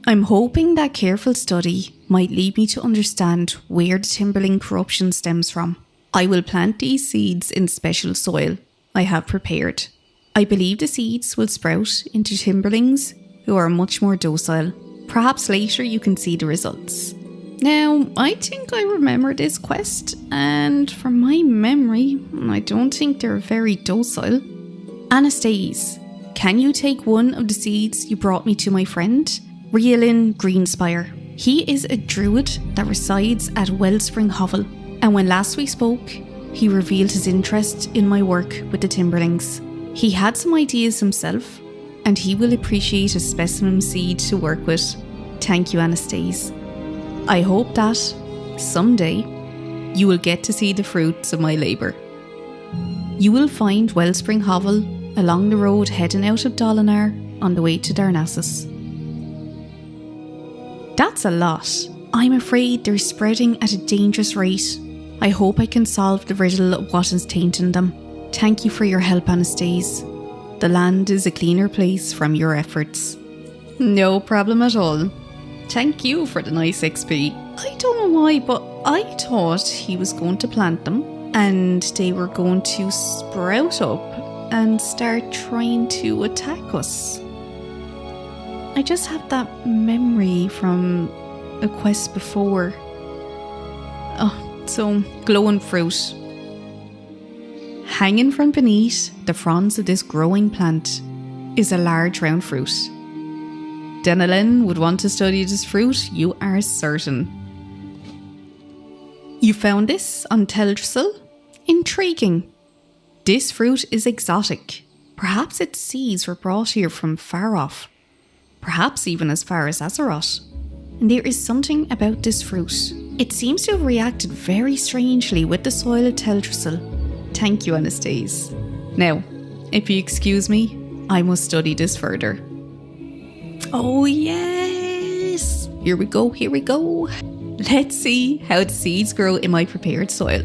I'm hoping that careful study might lead me to understand where the Timberling corruption stems from. I will plant these seeds in special soil I have prepared. I believe the seeds will sprout into Timberlings who are much more docile. Perhaps later you can see the results. Now, I think I remember this quest, and from my memory, I don't think they're very docile. Anastase, can you take one of the seeds you brought me to my friend, Rielin Greenspire? He is a druid that resides at Wellspring Hovel, and when last we spoke, he revealed his interest in my work with the Timberlings. He had some ideas himself, and he will appreciate a specimen seed to work with. Thank you, Anastase. I hope that, someday, you will get to see the fruits of my labour. You will find Wellspring Hovel along the road heading out of Dolanaar on the way to Darnassus. That's a lot. I'm afraid they're spreading at a dangerous rate. I hope I can solve the riddle of what is tainting them. Thank you for your help, Anastase. The land is a cleaner place from your efforts. No problem at all. Thank you for the nice XP. I don't know why, but I thought he was going to plant them and they were going to sprout up and start trying to attack us. I just have that memory from a quest before. Oh, so glowing fruit. Hanging from beneath the fronds of this growing plant is a large round fruit. Dolanaar would want to study this fruit, you are certain. You found this on Teldrassil? Intriguing. This fruit is exotic. Perhaps its seeds were brought here from far off. Perhaps even as far as Azeroth. And there is something about this fruit. It seems to have reacted very strangely with the soil of Teldrassil. Thank you, Anastase. Now, if you excuse me, I must study this further. Oh yes! Here we go. Let's see how the seeds grow in my prepared soil.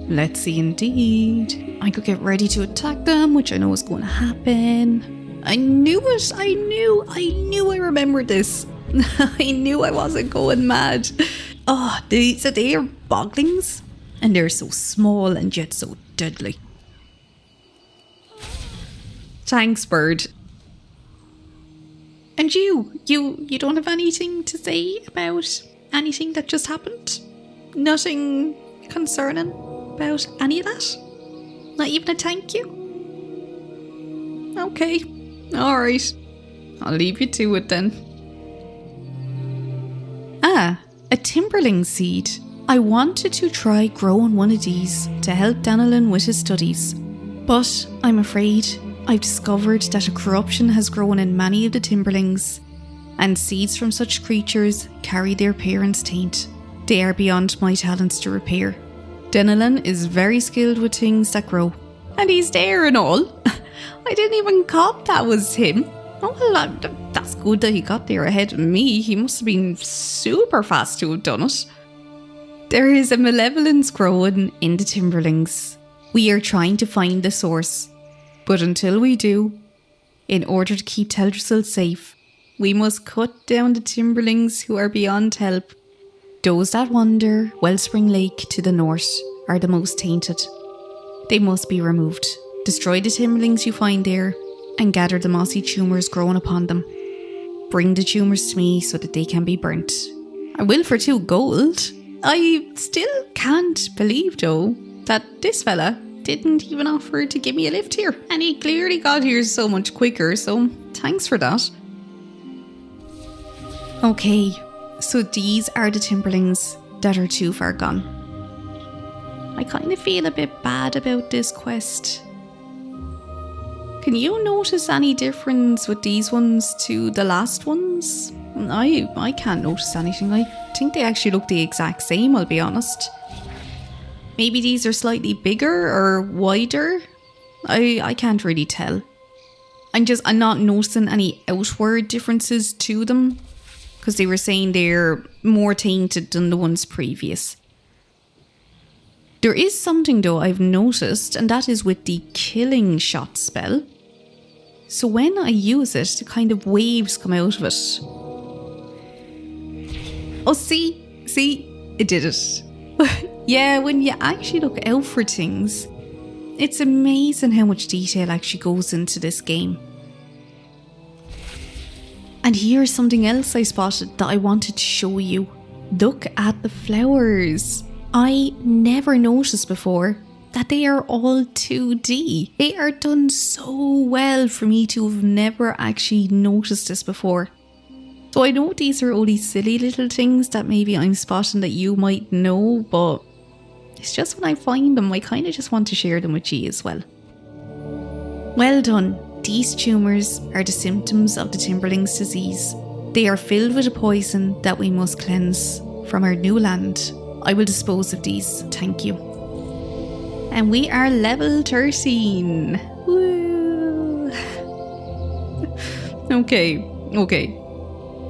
Let's see indeed. I could get ready to attack them, which I know is going to happen. I knew it! I knew I remembered this. I knew I wasn't going mad. Oh, so they are boglings? And they're so small and yet so deadly. Thanks, bird. And you don't have anything to say about anything that just happened? Nothing concerning about any of that? Not even a thank you? Okay, alright. I'll leave you to it then. Ah, a Timberling seed. I wanted to try growing one of these to help Dolanaar with his studies. But I'm afraid I've discovered that a corruption has grown in many of the Timberlings, and seeds from such creatures carry their parents' taint. They are beyond my talents to repair. Dolanaar is very skilled with things that grow. And he's there and all. I didn't even cop that was him. Oh well, that's good that he got there ahead of me. He must have been super fast to have done it. There is a malevolence growing in the Timberlings. We are trying to find the source. But until we do, in order to keep Teldrassil safe, we must cut down the Timberlings who are beyond help. Those that wander Wellspring Lake to the north are the most tainted. They must be removed. Destroy the Timberlings you find there and gather the mossy tumours growing upon them. Bring the tumours to me so that they can be burnt. I will for 2 gold. I still can't believe though that this fella didn't even offer to give me a lift here, and he clearly got here so much quicker, so thanks for that. Okay, so these are the Timberlings that are too far gone. I kind of feel a bit bad about this quest. Can you notice any difference with these ones to the last ones? I can't notice anything. I think they actually look the exact same, I'll be honest. Maybe these are slightly bigger or wider. I can't really tell. I'm not noticing any outward differences to them, because they were saying they're more tainted than the ones previous. There is something though I've noticed, and that is with the killing shot spell. So when I use it, the kind of waves come out of it. Oh, see, it did it. Yeah, when you actually look out for things, it's amazing how much detail actually goes into this game. And here's something else I spotted that I wanted to show you. Look at the flowers. I never noticed before that they are all 2D. They are done so well for me to have never actually noticed this before. So I know these are only silly little things that maybe I'm spotting that you might know, but it's just when I find them, I kind of just want to share them with you as well. Well done. These tumours are the symptoms of the Timberling's disease. They are filled with a poison that we must cleanse from our new land. I will dispose of these, thank you. And we are level 13. Woo! Okay.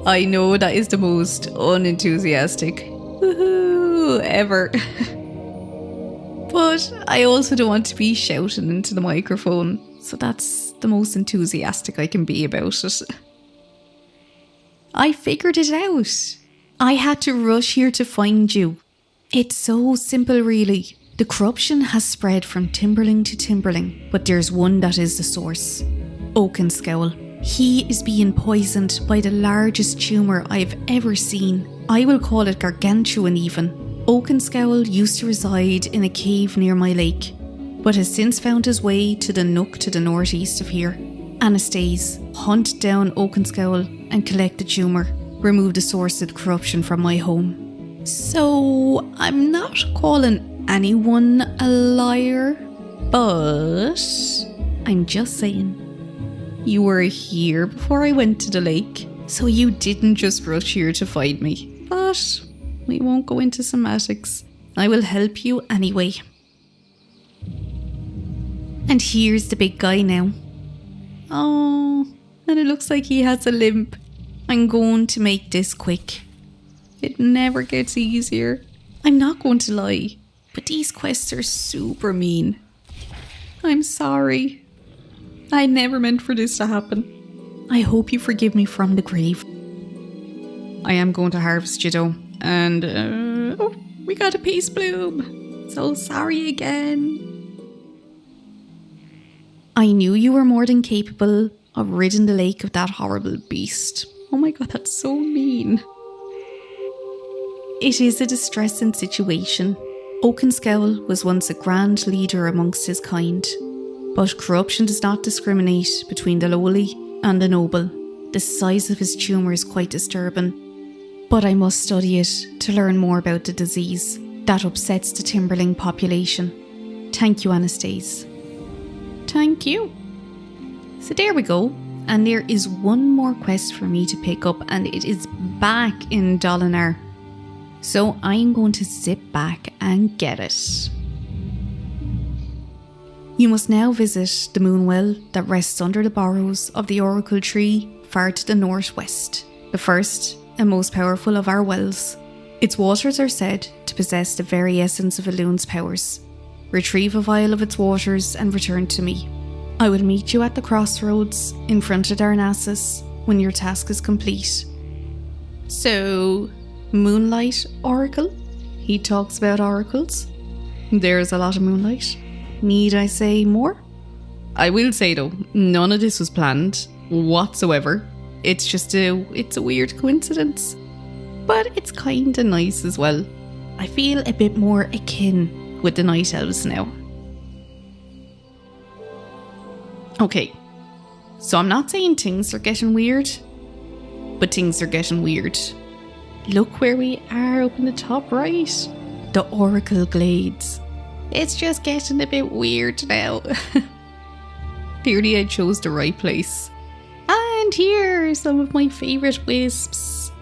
I know that is the most unenthusiastic woohoo ever. But I also don't want to be shouting into the microphone, so that's the most enthusiastic I can be about it. I figured it out. I had to rush here to find you. It's so simple really. The corruption has spread from Timberling to Timberling, but there's one that is the source. Oakenscowl. He is being poisoned by the largest tumour I've ever seen. I will call it gargantuan even. Oakenscowl used to reside in a cave near my lake, but has since found his way to the nook to the northeast of here. Anastase, hunt down Oakenscowl and collect the tumour. Remove the source of the corruption from my home. So, I'm not calling anyone a liar, but I'm just saying. You were here before I went to the lake, so you didn't just rush here to find me. But we won't go into semantics. I will help you anyway. And here's the big guy now. Oh, and it looks like he has a limp. I'm going to make this quick. It never gets easier. I'm not going to lie, but these quests are super mean. I'm sorry. I never meant for this to happen. I hope you forgive me from the grave. I am going to harvest you though. And, oh, we got a peace bloom. So sorry again. I knew you were more than capable of ridding the lake of that horrible beast. Oh my god, that's so mean. It is a distressing situation. Oakenscowl was once a grand leader amongst his kind. But corruption does not discriminate between the lowly and the noble. The size of his tumour is quite disturbing. But I must study it to learn more about the disease that upsets the Timberling population. Thank you, Anastase. Thank you. So there we go. And there is one more quest for me to pick up, and it is back in Dolanaar. So I'm going to sit back and get it. You must now visit the moonwell that rests under the borrows of the oracle tree far to the northwest, the first and most powerful of our wells. Its waters are said to possess the very essence of Elune's powers. Retrieve a vial of its waters and return to me. I will meet you at the crossroads in front of Darnassus when your task is complete. So, Moonlight Oracle? He talks about oracles. There's a lot of moonlight. Need I say more? I will say though, none of this was planned whatsoever. It's a weird coincidence. But it's kinda nice as well. I feel a bit more akin with the Night Elves now. Okay, so I'm not saying things are getting weird, but things are getting weird. Look where we are up in the top right. The Oracle Glades. It's just getting a bit weird now. Clearly I chose the right place. And here are some of my favourite wisps.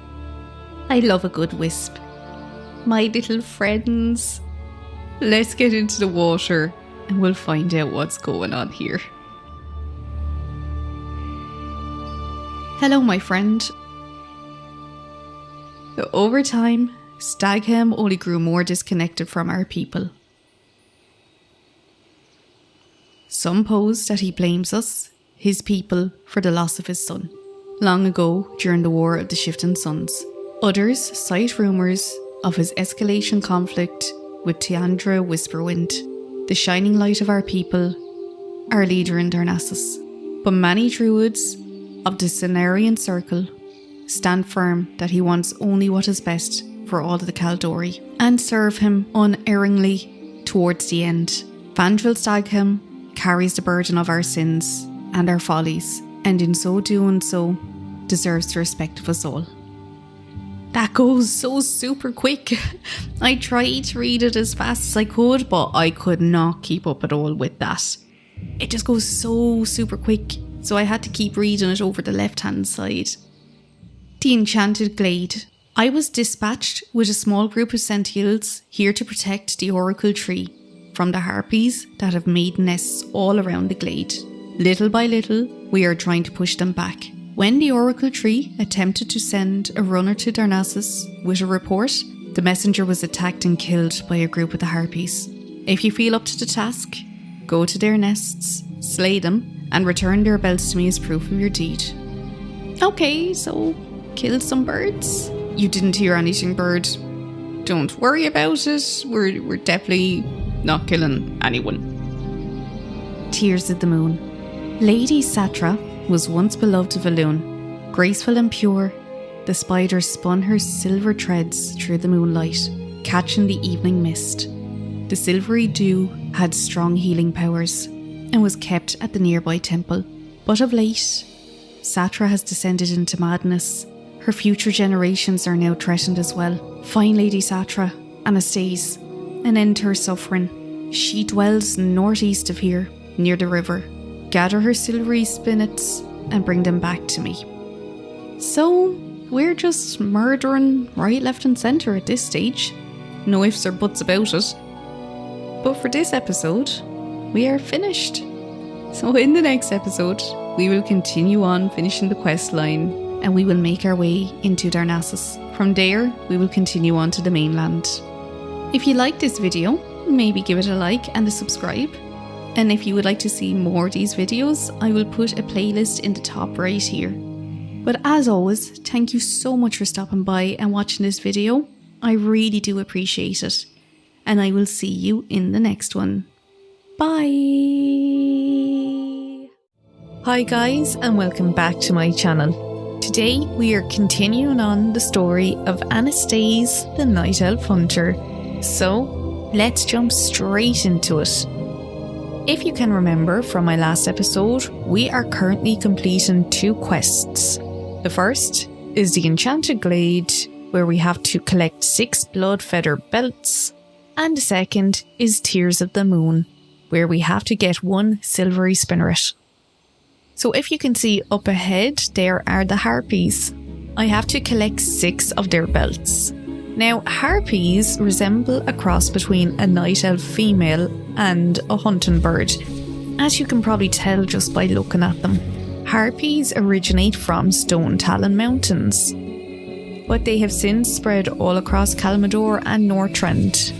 I love a good wisp. My little friends. Let's get into the water and we'll find out what's going on here. Hello, my friend. So over time, Staghelm only grew more disconnected from our people. Some pose that he blames us, his people, for the loss of his son, long ago during the War of the Shifting Suns. Others cite rumours of his escalation conflict with Teandra Whisperwind, the shining light of our people, our leader in Darnassus. But many druids of the Cenarian Circle stand firm that he wants only what is best for all of the Kaldori and serve him unerringly towards the end. Vandrel Staghelm carries the burden of our sins and our follies, and in so doing so, deserves the respect of us all. That goes so super quick. I tried to read it as fast as I could, but I could not keep up at all with that. It just goes so super quick, so I had to keep reading it over the left-hand side. The Enchanted Glade. I was dispatched with a small group of Sentinels here to protect the Oracle Tree from the harpies that have made nests all around the glade. Little by little, we are trying to push them back. When the Oracle Tree attempted to send a runner to Darnassus with a report, the messenger was attacked and killed by a group of the harpies. If you feel up to the task, go to their nests, slay them, and return their belts to me as proof of your deed. Okay, so kill some birds? You didn't hear anything, bird. Don't worry about it. We're definitely not killing anyone. Tears of the Moon. Lady Satra was once beloved of Elune. Graceful and pure, the spider spun her silver threads through the moonlight, catching the evening mist. The silvery dew had strong healing powers and was kept at the nearby temple. But of late, Satra has descended into madness. Her future generations are now threatened as well. Find Lady Satra, Anastase, and end her suffering. She dwells northeast of here, near the river. Gather her silvery spinets and bring them back to me. So, we're just murdering right, left and centre at this stage. No ifs or buts about it. But for this episode, we are finished. So in the next episode, we will continue on finishing the quest line and we will make our way into Darnassus. From there, we will continue on to the mainland. If you liked this video, maybe give it a like and a subscribe. And if you would like to see more of these videos, I will put a playlist in the top right here. But as always, thank you so much for stopping by and watching this video. I really do appreciate it. And I will see you in the next one. Bye! Hi guys, and welcome back to my channel. Today we are continuing on the story of Anastase, the Night Elf Hunter. So, let's jump straight into it. If you can remember from my last episode, we are currently completing 2 quests. The first is the Enchanted Glade, where we have to collect 6 blood feather belts. And the second is Tears of the Moon, where we have to get 1 silvery spinneret. So if you can see up ahead, there are the harpies. I have to collect 6 of their belts. Now, harpies resemble a cross between a night elf female and a hunting bird, as you can probably tell just by looking at them. Harpies originate from Stone Talon Mountains, but they have since spread all across Kalmador and Northrend.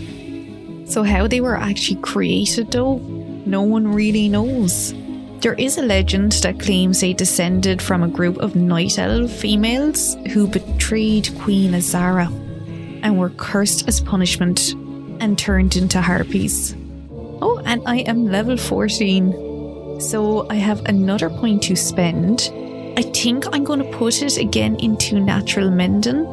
So how they were actually created though, no one really knows. There is a legend that claims they descended from a group of night elf females who betrayed Queen Azara and were cursed as punishment and turned into harpies. Oh, and I am level 14. So I have another point to spend. I think I'm going to put it again into natural mending.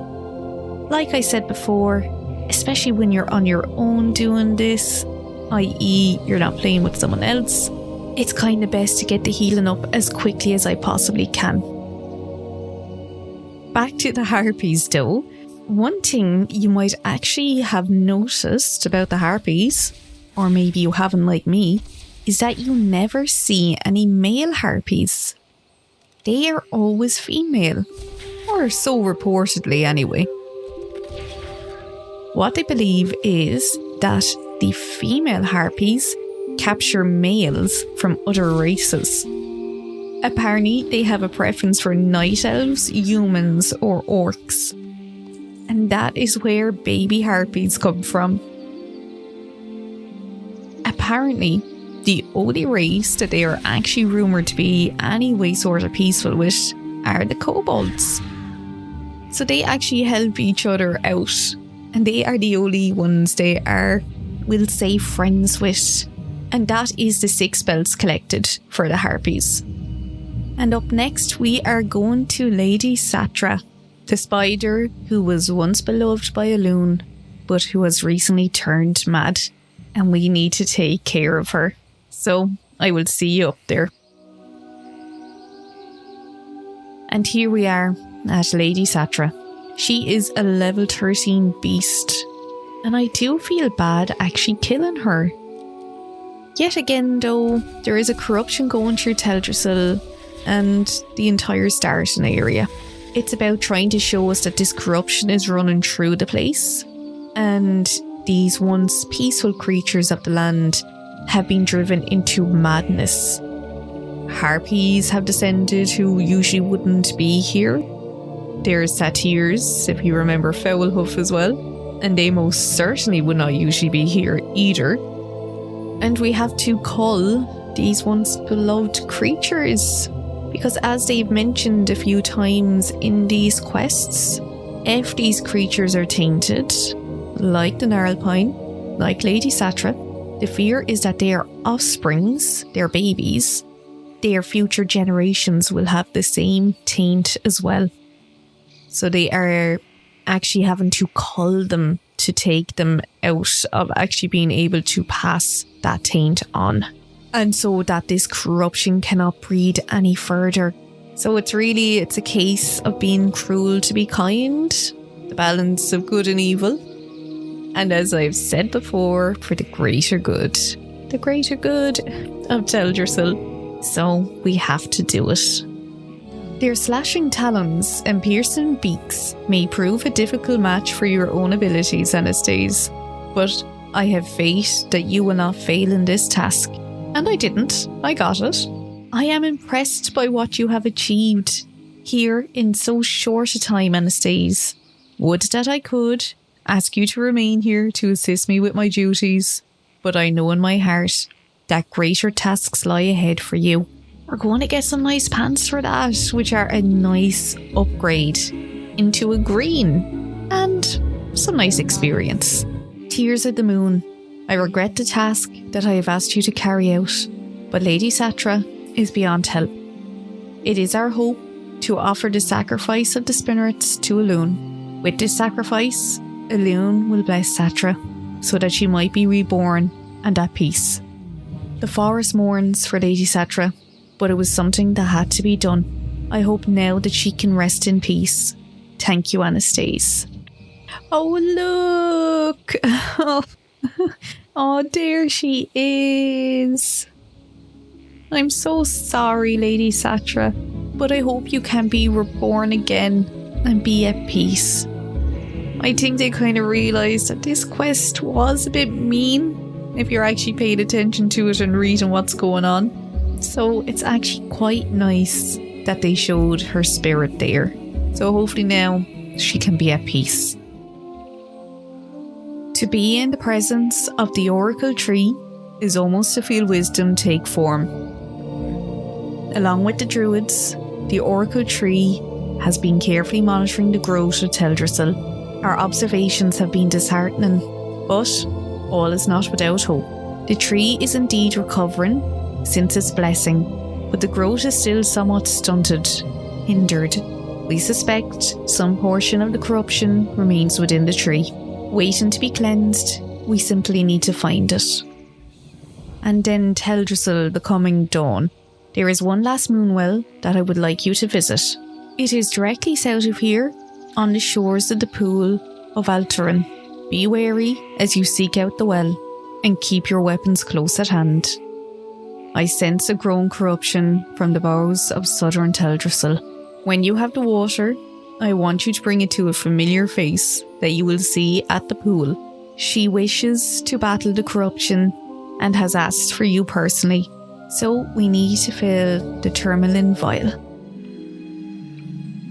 Like I said before, especially when you're on your own doing this, i.e. you're not playing with someone else, it's kind of best to get the healing up as quickly as I possibly can. Back to the harpies though. One thing you might actually have noticed about the harpies, or maybe you haven't like me, is that you never see any male harpies. They are always female, or so reportedly anyway. What they believe is that the female harpies capture males from other races. Apparently, they have a preference for night elves, humans, or orcs. And that is where baby harpies come from. Apparently, the only race that they are actually rumoured to be anyway sort of peaceful with are the kobolds. So they actually help each other out. And they are the only ones they are, we'll say, friends with. And that is the 6 spells collected for the harpies. And up next, we are going to Lady Satra, the spider who was once beloved by a loon, but who has recently turned mad, and we need to take care of her. So, I will see you up there. And here we are at Lady Satra. She is a level 13 beast, and I do feel bad actually killing her. Yet again though, there is a corruption going through Teldrassil and the entire Starton area. It's about trying to show us that this corruption is running through the place, and these once peaceful creatures of the land have been driven into madness. Harpies have descended who usually wouldn't be here. There's satyrs, if you remember Foulhoof as well, and they most certainly would not usually be here either. And we have to cull these once beloved creatures, because as they've mentioned a few times in these quests, if these creatures are tainted, like the Gnarlpine, like Lady Satra, the fear is that their offsprings, their babies, their future generations will have the same taint as well. So they are actually having to cull them to take them out of actually being able to pass that taint on. And so that this corruption cannot breed any further. So it's a case of being cruel to be kind, the balance of good and evil. And as I've said before, for the greater good of Teldrassil. So we have to do it. Their slashing talons and piercing beaks may prove a difficult match for your own abilities, Anastase, but I have faith that you will not fail in this task. And I didn't. I got it. I am impressed by what you have achieved here in so short a time, Anastase. Would that I could ask you to remain here to assist me with my duties, but I know in my heart that greater tasks lie ahead for you. We're going to get some nice pants for that, which are a nice upgrade into a green and some nice experience. Tears of the Moon. I regret the task that I have asked you to carry out, but Lady Satra is beyond help. It is our hope to offer the sacrifice of the spinnerets to a loon. With this sacrifice, a loon will bless Satra, so that she might be reborn and at peace. The forest mourns for Lady Satra, but it was something that had to be done. I hope now that she can rest in peace. Thank you, Anastase. Oh, look! Oh, there she is. I'm so sorry, Lady Satra, but I hope you can be reborn again and be at peace. I think they kind of realised that this quest was a bit mean if you're actually paying attention to it and reading what's going on. So it's actually quite nice that they showed her spirit there. So hopefully now she can be at peace. To be in the presence of the Oracle Tree is almost to feel wisdom take form. Along with the Druids, the Oracle Tree has been carefully monitoring the growth of Teldrassil. Our observations have been disheartening, but all is not without hope. The tree is indeed recovering since its blessing, but the growth is still somewhat stunted, hindered. We suspect some portion of the corruption remains within the tree, waiting to be cleansed. We simply need to find it. And then Teldrassil, the coming dawn. There is one last moonwell that I would like you to visit. It is directly south of here, on the shores of the pool of Alteran. Be wary as you seek out the well, and keep your weapons close at hand. I sense a growing corruption from the bowers of southern Teldrassil. When you have the water, I want you to bring it to a familiar face that you will see at the pool. She wishes to battle the corruption and has asked for you personally. So we need to fill the tourmaline vial.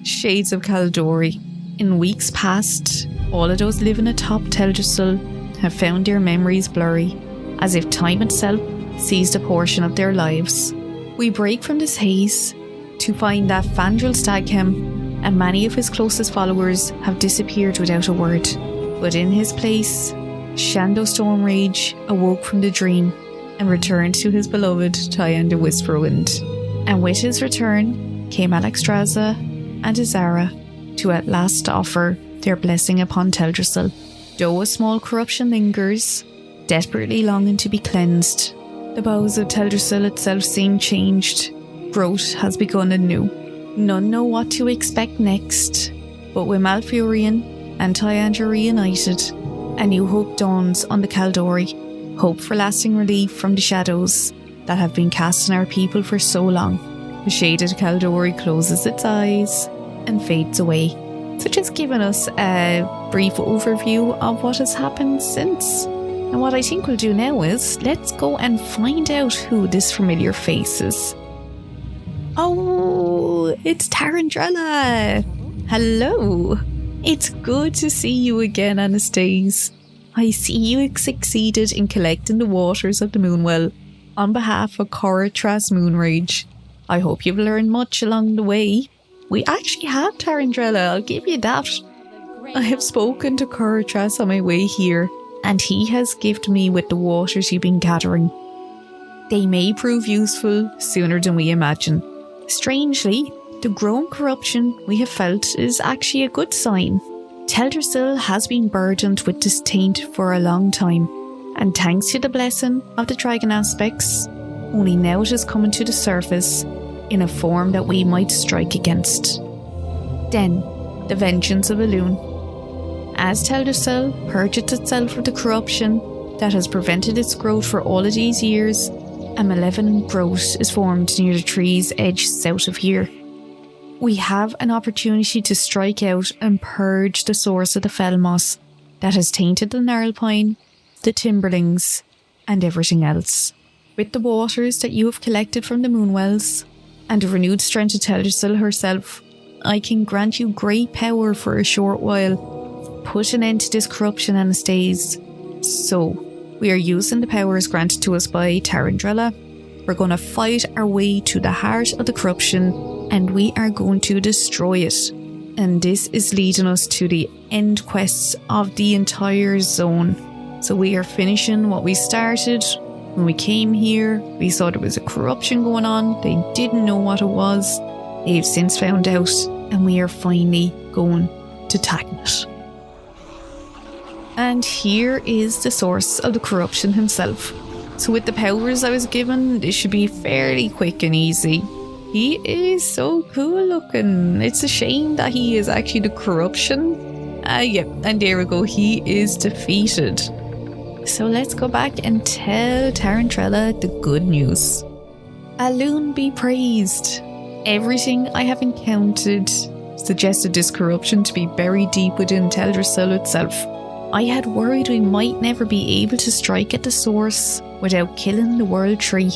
Shades of Caldori. In weeks past, all of those living atop Teldrassil have found their memories blurry, as if time itself seized a portion of their lives. We break from this haze to find that Fandral Staghem and many of his closest followers have disappeared without a word. But in his place, Shando Stormrage awoke from the dream and returned to his beloved Tyan the Whisperwind. And with his return came Alexstrasza and Azara to at last offer their blessing upon Teldrassil. Though a small corruption lingers, desperately longing to be cleansed, the bowels of Teldrassil itself seem changed. Growth has begun anew. None know what to expect next, but with Malfurion and Tyandra reunited, a new hope dawns on the Caldori. Hope for lasting relief from the shadows that have been cast on our people for so long. The shaded Caldori closes its eyes and fades away. So just giving us a brief overview of what has happened since. And what I think we'll do now is, let's go and find out who this familiar face is. Oh, it's Tarandrella! Hello! It's good to see you again, Anastase. I see you succeeded in collecting the waters of the Moonwell on behalf of Coratras Moonrage. I hope you've learned much along the way. We actually have, Tarandrella, I'll give you that. I have spoken to Coratras on my way here, and he has gifted me with the waters you've been gathering. They may prove useful sooner than we imagine. Strangely, the growing corruption we have felt is actually a good sign. Teldrassil has been burdened with this taint for a long time, and thanks to the blessing of the dragon aspects, only now it is coming to the surface in a form that we might strike against. Then, the vengeance of Elune. As Teldrassil purges itself of the corruption that has prevented its growth for all of these years, a malevolent growth is formed near the tree's edge south of here. We have an opportunity to strike out and purge the source of the Felmoss that has tainted the Gnarlpine, the Timberlings, and everything else. With the waters that you have collected from the Moonwells, and the renewed strength of Teldrassil herself, I can grant you great power for a short while. Put an end to this corruption, Anastase. So, we are using the powers granted to us by Tarandrella. We're going to fight our way to the heart of the corruption, and we are going to destroy it. And this is leading us to the end quests of the entire zone. So we are finishing what we started. When we came here, we saw there was a corruption going on. They didn't know what it was. They've since found out, and we are finally going to tackle it. And here is the source of the corruption himself. So with the powers I was given, this should be fairly quick and easy. He is so cool looking. It's a shame that he is actually the corruption. Yeah, and there we go. He is defeated. So let's go back and tell Tarandrella the good news. Elune be praised. Everything I have encountered suggested this corruption to be buried deep within Teldrassil itself. I had worried we might never be able to strike at the source without killing the World Tree.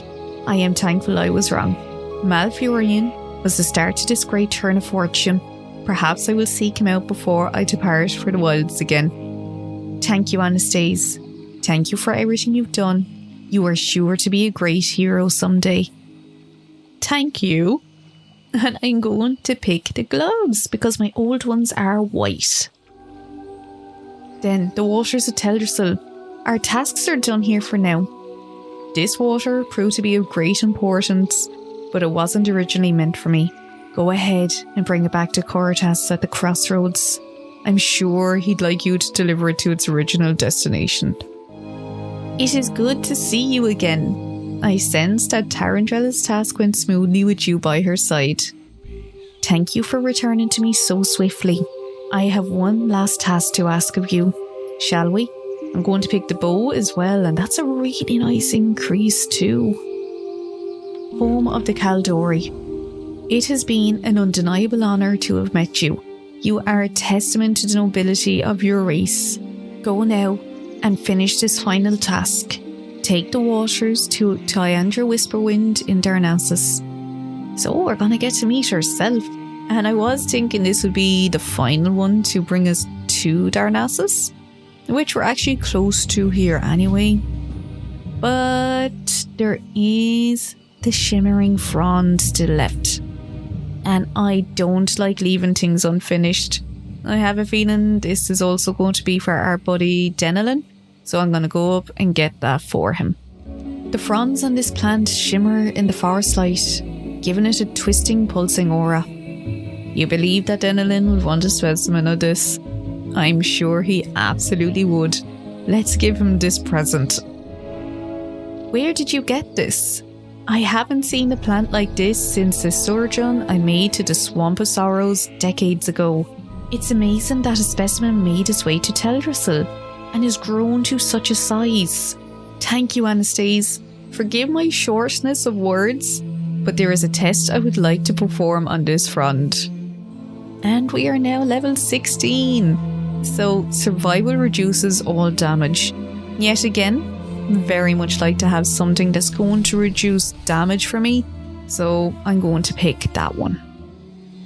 I am thankful I was wrong. Malfurion was the start to this great turn of fortune. Perhaps I will seek him out before I depart for the wilds again. Thank you, Anastase. Thank you for everything you've done. You are sure to be a great hero someday. Thank you. And I'm going to pick the gloves because my old ones are white. Then the waters of Teldrassil. Our tasks are done here for now. This water proved to be of great importance, but it wasn't originally meant for me. Go ahead and bring it back to Coratras at the crossroads. I'm sure he'd like you to deliver it to its original destination. It is good to see you again. I sense that Tarandrella's task went smoothly with you by her side. Thank you for returning to me so swiftly. I have one last task to ask of you. Shall we? I'm going to pick the bow as well, and that's a really nice increase too. Home of the Caldori. It has been an undeniable honour to have met you. You are a testament to the nobility of your race. Go now and finish this final task. take the waters to Tyandra Whisperwind in Darnassus. So we're going to get to meet herself. And I was thinking this would be the final one to bring us to Darnassus, which we're actually close to here anyway. But there is the Shimmering Frond still left. And I don't like leaving things unfinished. I have a feeling this is also going to be for our buddy Denelin, so I'm going to go up and get that for him. The fronds on this plant shimmer in the forest light, giving it a twisting, pulsing aura. You believe that Denelin would want a specimen of this? I'm sure he absolutely would. Let's give him this present. Where did you get this? I haven't seen a plant like this since the sojourn I made to the Swamp of Sorrows decades ago. It's amazing that a specimen made its way to Teldrassil and has grown to such a size. Thank you, Anastase. Forgive my shortness of words, but there is a test I would like to perform on this front. And we are now level 16. So survival reduces all damage. Yet again, very much like to have something that's going to reduce damage for me. So I'm going to pick that one.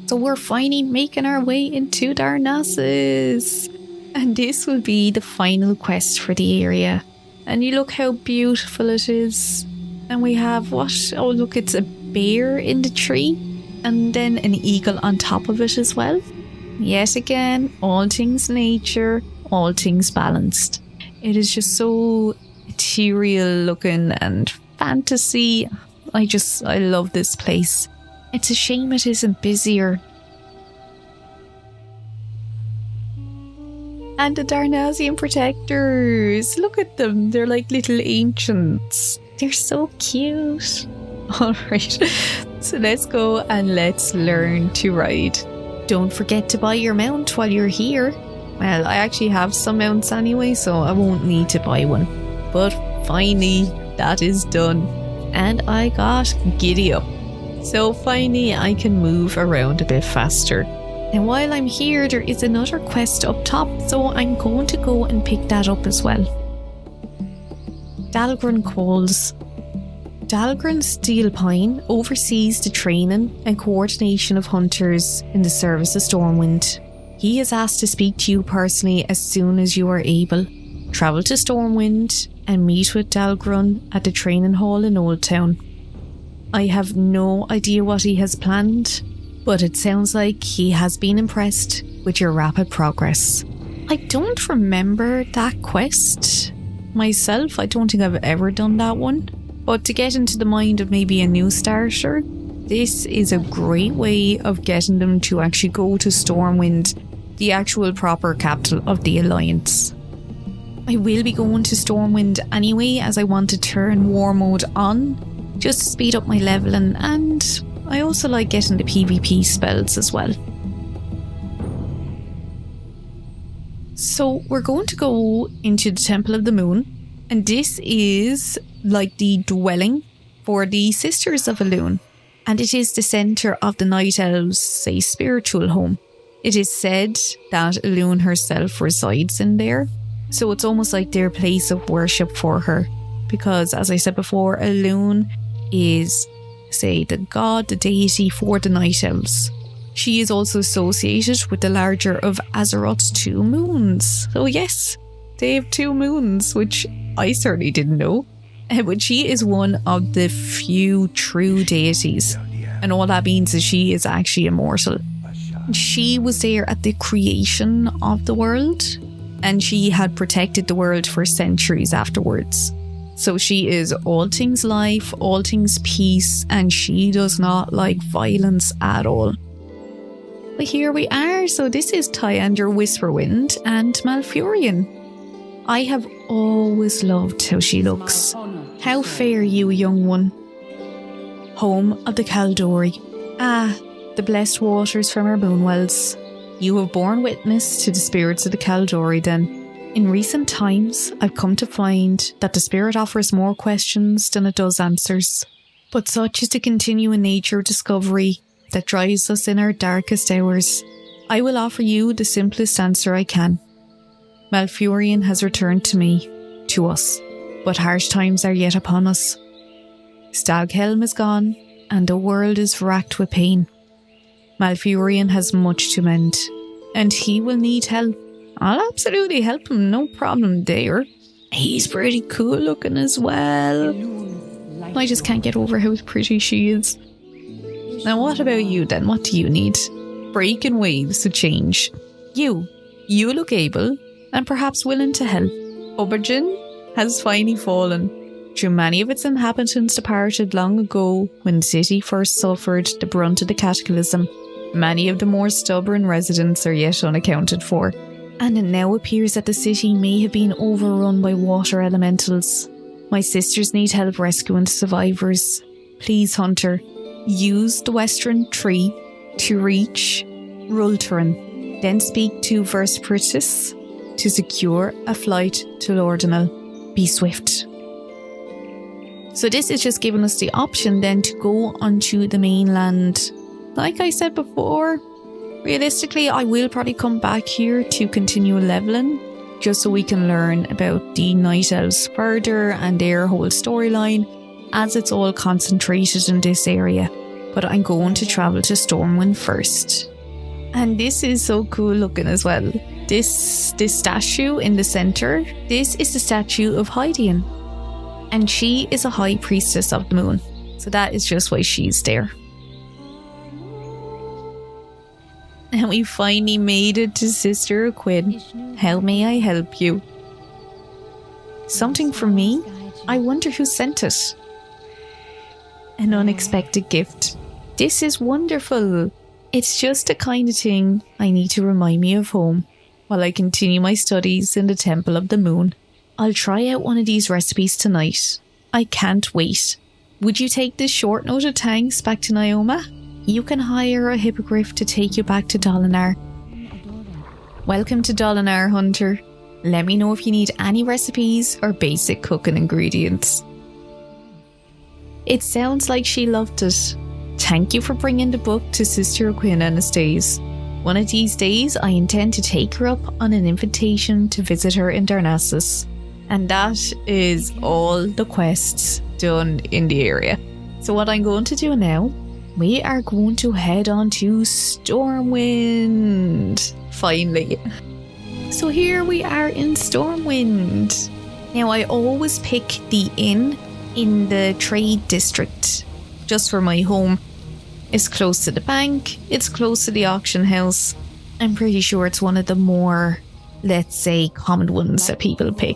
So we're finally making our way into Darnassus. And this will be the final quest for the area. And you look how beautiful it is. And we have what? Oh look, it's a bear in the tree. And then an eagle on top of it as well. Yet again, all things nature, all things balanced. It is just so ethereal looking and fantasy. I love this place. It's a shame it isn't busier. And the Darnassian protectors. Look at them. They're like little ancients. They're so cute. Alright, so let's go and let's learn to ride. Don't forget to buy your mount while you're here. Well, I actually have some mounts anyway, so I won't need to buy one. But finally, that is done. And I got Giddy Up. So finally, I can move around a bit faster. And while I'm here, there is another quest up top, so I'm going to go and pick that up as well. Dalgren calls. Dalgren Steelpine oversees the training and coordination of hunters in the service of Stormwind. He has asked to speak to you personally as soon as you are able. Travel to Stormwind and meet with Dalgren at the training hall in Old Town. I have no idea what he has planned, but it sounds like he has been impressed with your rapid progress. I don't remember that quest myself. I don't think I've ever done that one. But to get into the mind of maybe a new starter, this is a great way of getting them to actually go to Stormwind, the actual proper capital of the Alliance. I will be going to Stormwind anyway, as I want to turn War Mode on, just to speed up my leveling, and I also like getting the PvP spells as well. So we're going to go into the Temple of the Moon, and this is like the dwelling for the Sisters of Elune, and it is the centre of the Night Elves' spiritual home. It is said that Elune herself resides in there, so it's almost like their place of worship for her, because as I said before, Elune is, say, the god, the deity for the Night Elves. She is also associated with the larger of Azeroth's 2 moons. So yes, they have 2 moons, which I certainly didn't know. But she is one of the few true deities. And all that means is she is actually immortal. She was there at the creation of the world, and she had protected the world for centuries afterwards. So she is all things life, all things peace, and she does not like violence at all. But here we are. So this is Tyandra Whisperwind and Malfurion. I have always loved how she looks. How fair you, young one. Home of the Caldori. Ah, the blessed waters from our moonwells. You have borne witness to the spirits of the Caldori then. In recent times, I've come to find that the spirit offers more questions than it does answers. But such is the continuing nature of discovery that drives us in our darkest hours. I will offer you the simplest answer I can. Malfurion has returned to me, to us. But harsh times are yet upon us. Stalhelm is gone, and the world is racked with pain. Malfurion has much to mend, and he will need help. I'll absolutely help him, no problem there. He's pretty cool looking as well. I just can't get over how pretty she is. Now what about you then? What do you need? Breaking waves to change. You look able and perhaps willing to help. Aubergine has finally fallen. Though many of its inhabitants departed long ago when the city first suffered the brunt of the cataclysm, many of the more stubborn residents are yet unaccounted for, and it now appears that the city may have been overrun by water elementals. My sisters need help rescuing the survivors. Please, Hunter, use the western tree to reach Rulturin, then speak to Verspritis to secure a flight to Lordanel. Be swift. So this is just giving us the option then to go onto the mainland. Like I said before, realistically I will probably come back here to continue leveling, just so we can learn about the Night Elves further and their whole storyline, as it's all concentrated in this area. But I'm going to travel to Stormwind first. And this is so cool looking as well. This statue in the centre, this is the statue of Hydian. And she is a high priestess of the moon. So that is just why she's there. And we finally made it to Sister Quinn. How may I help you? Something from me? I wonder who sent it. An unexpected gift. This is wonderful. It's just the kind of thing I need to remind me of home while I continue my studies in the Temple of the Moon. I'll try out one of these recipes tonight. I can't wait. Would you take this short note of thanks back to Naoma? You can hire a hippogriff to take you back to Dolanaar. Welcome to Dolanaar, Hunter. Let me know if you need any recipes or basic cooking ingredients. It sounds like she loved it. Thank you for bringing the book to Sister Quinn, Anastase. One of these days, I intend to take her up on an invitation to visit her in Darnassus. And that is all the quests done in the area. So what I'm going to do now, we are going to head on to Stormwind. Finally. So here we are in Stormwind. Now I always pick the inn in the trade district just for my home. It's close to the bank, it's close to the auction house. I'm pretty sure it's one of the more, let's say, common ones that people pick.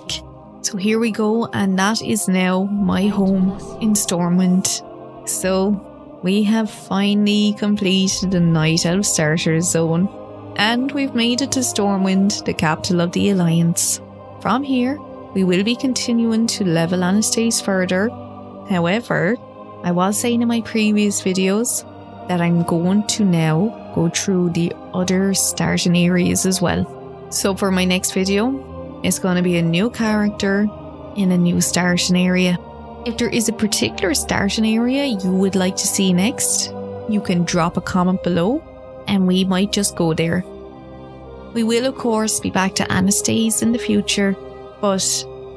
So here we go, and that is now my home in Stormwind. So we have finally completed the Night Elf Starter Zone, and we've made it to Stormwind, the capital of the Alliance. From here, we will be continuing to level Anastase further. However, I was saying in my previous videos that I'm going to now go through the other starting areas as well. So for my next video, it's going to be a new character in a new starting area. If there is a particular starting area you would like to see next, you can drop a comment below and we might just go there. We will of course be back to Anastase in the future, but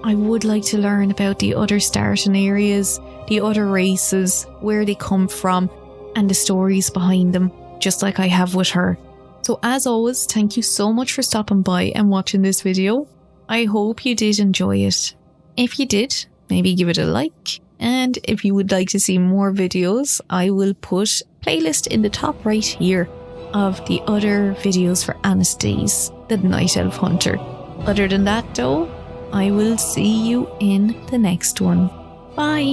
I would like to learn about the other starting areas, the other races, where they come from, and the stories behind them, just like I have with her. So as always, thank you so much for stopping by and watching this video. I hope you did enjoy it. If you did, maybe give it a like. And if you would like to see more videos, I will put a playlist in the top right here of the other videos for Anastase, the Night Elf Hunter. Other than that though, I will see you in the next one. Bye!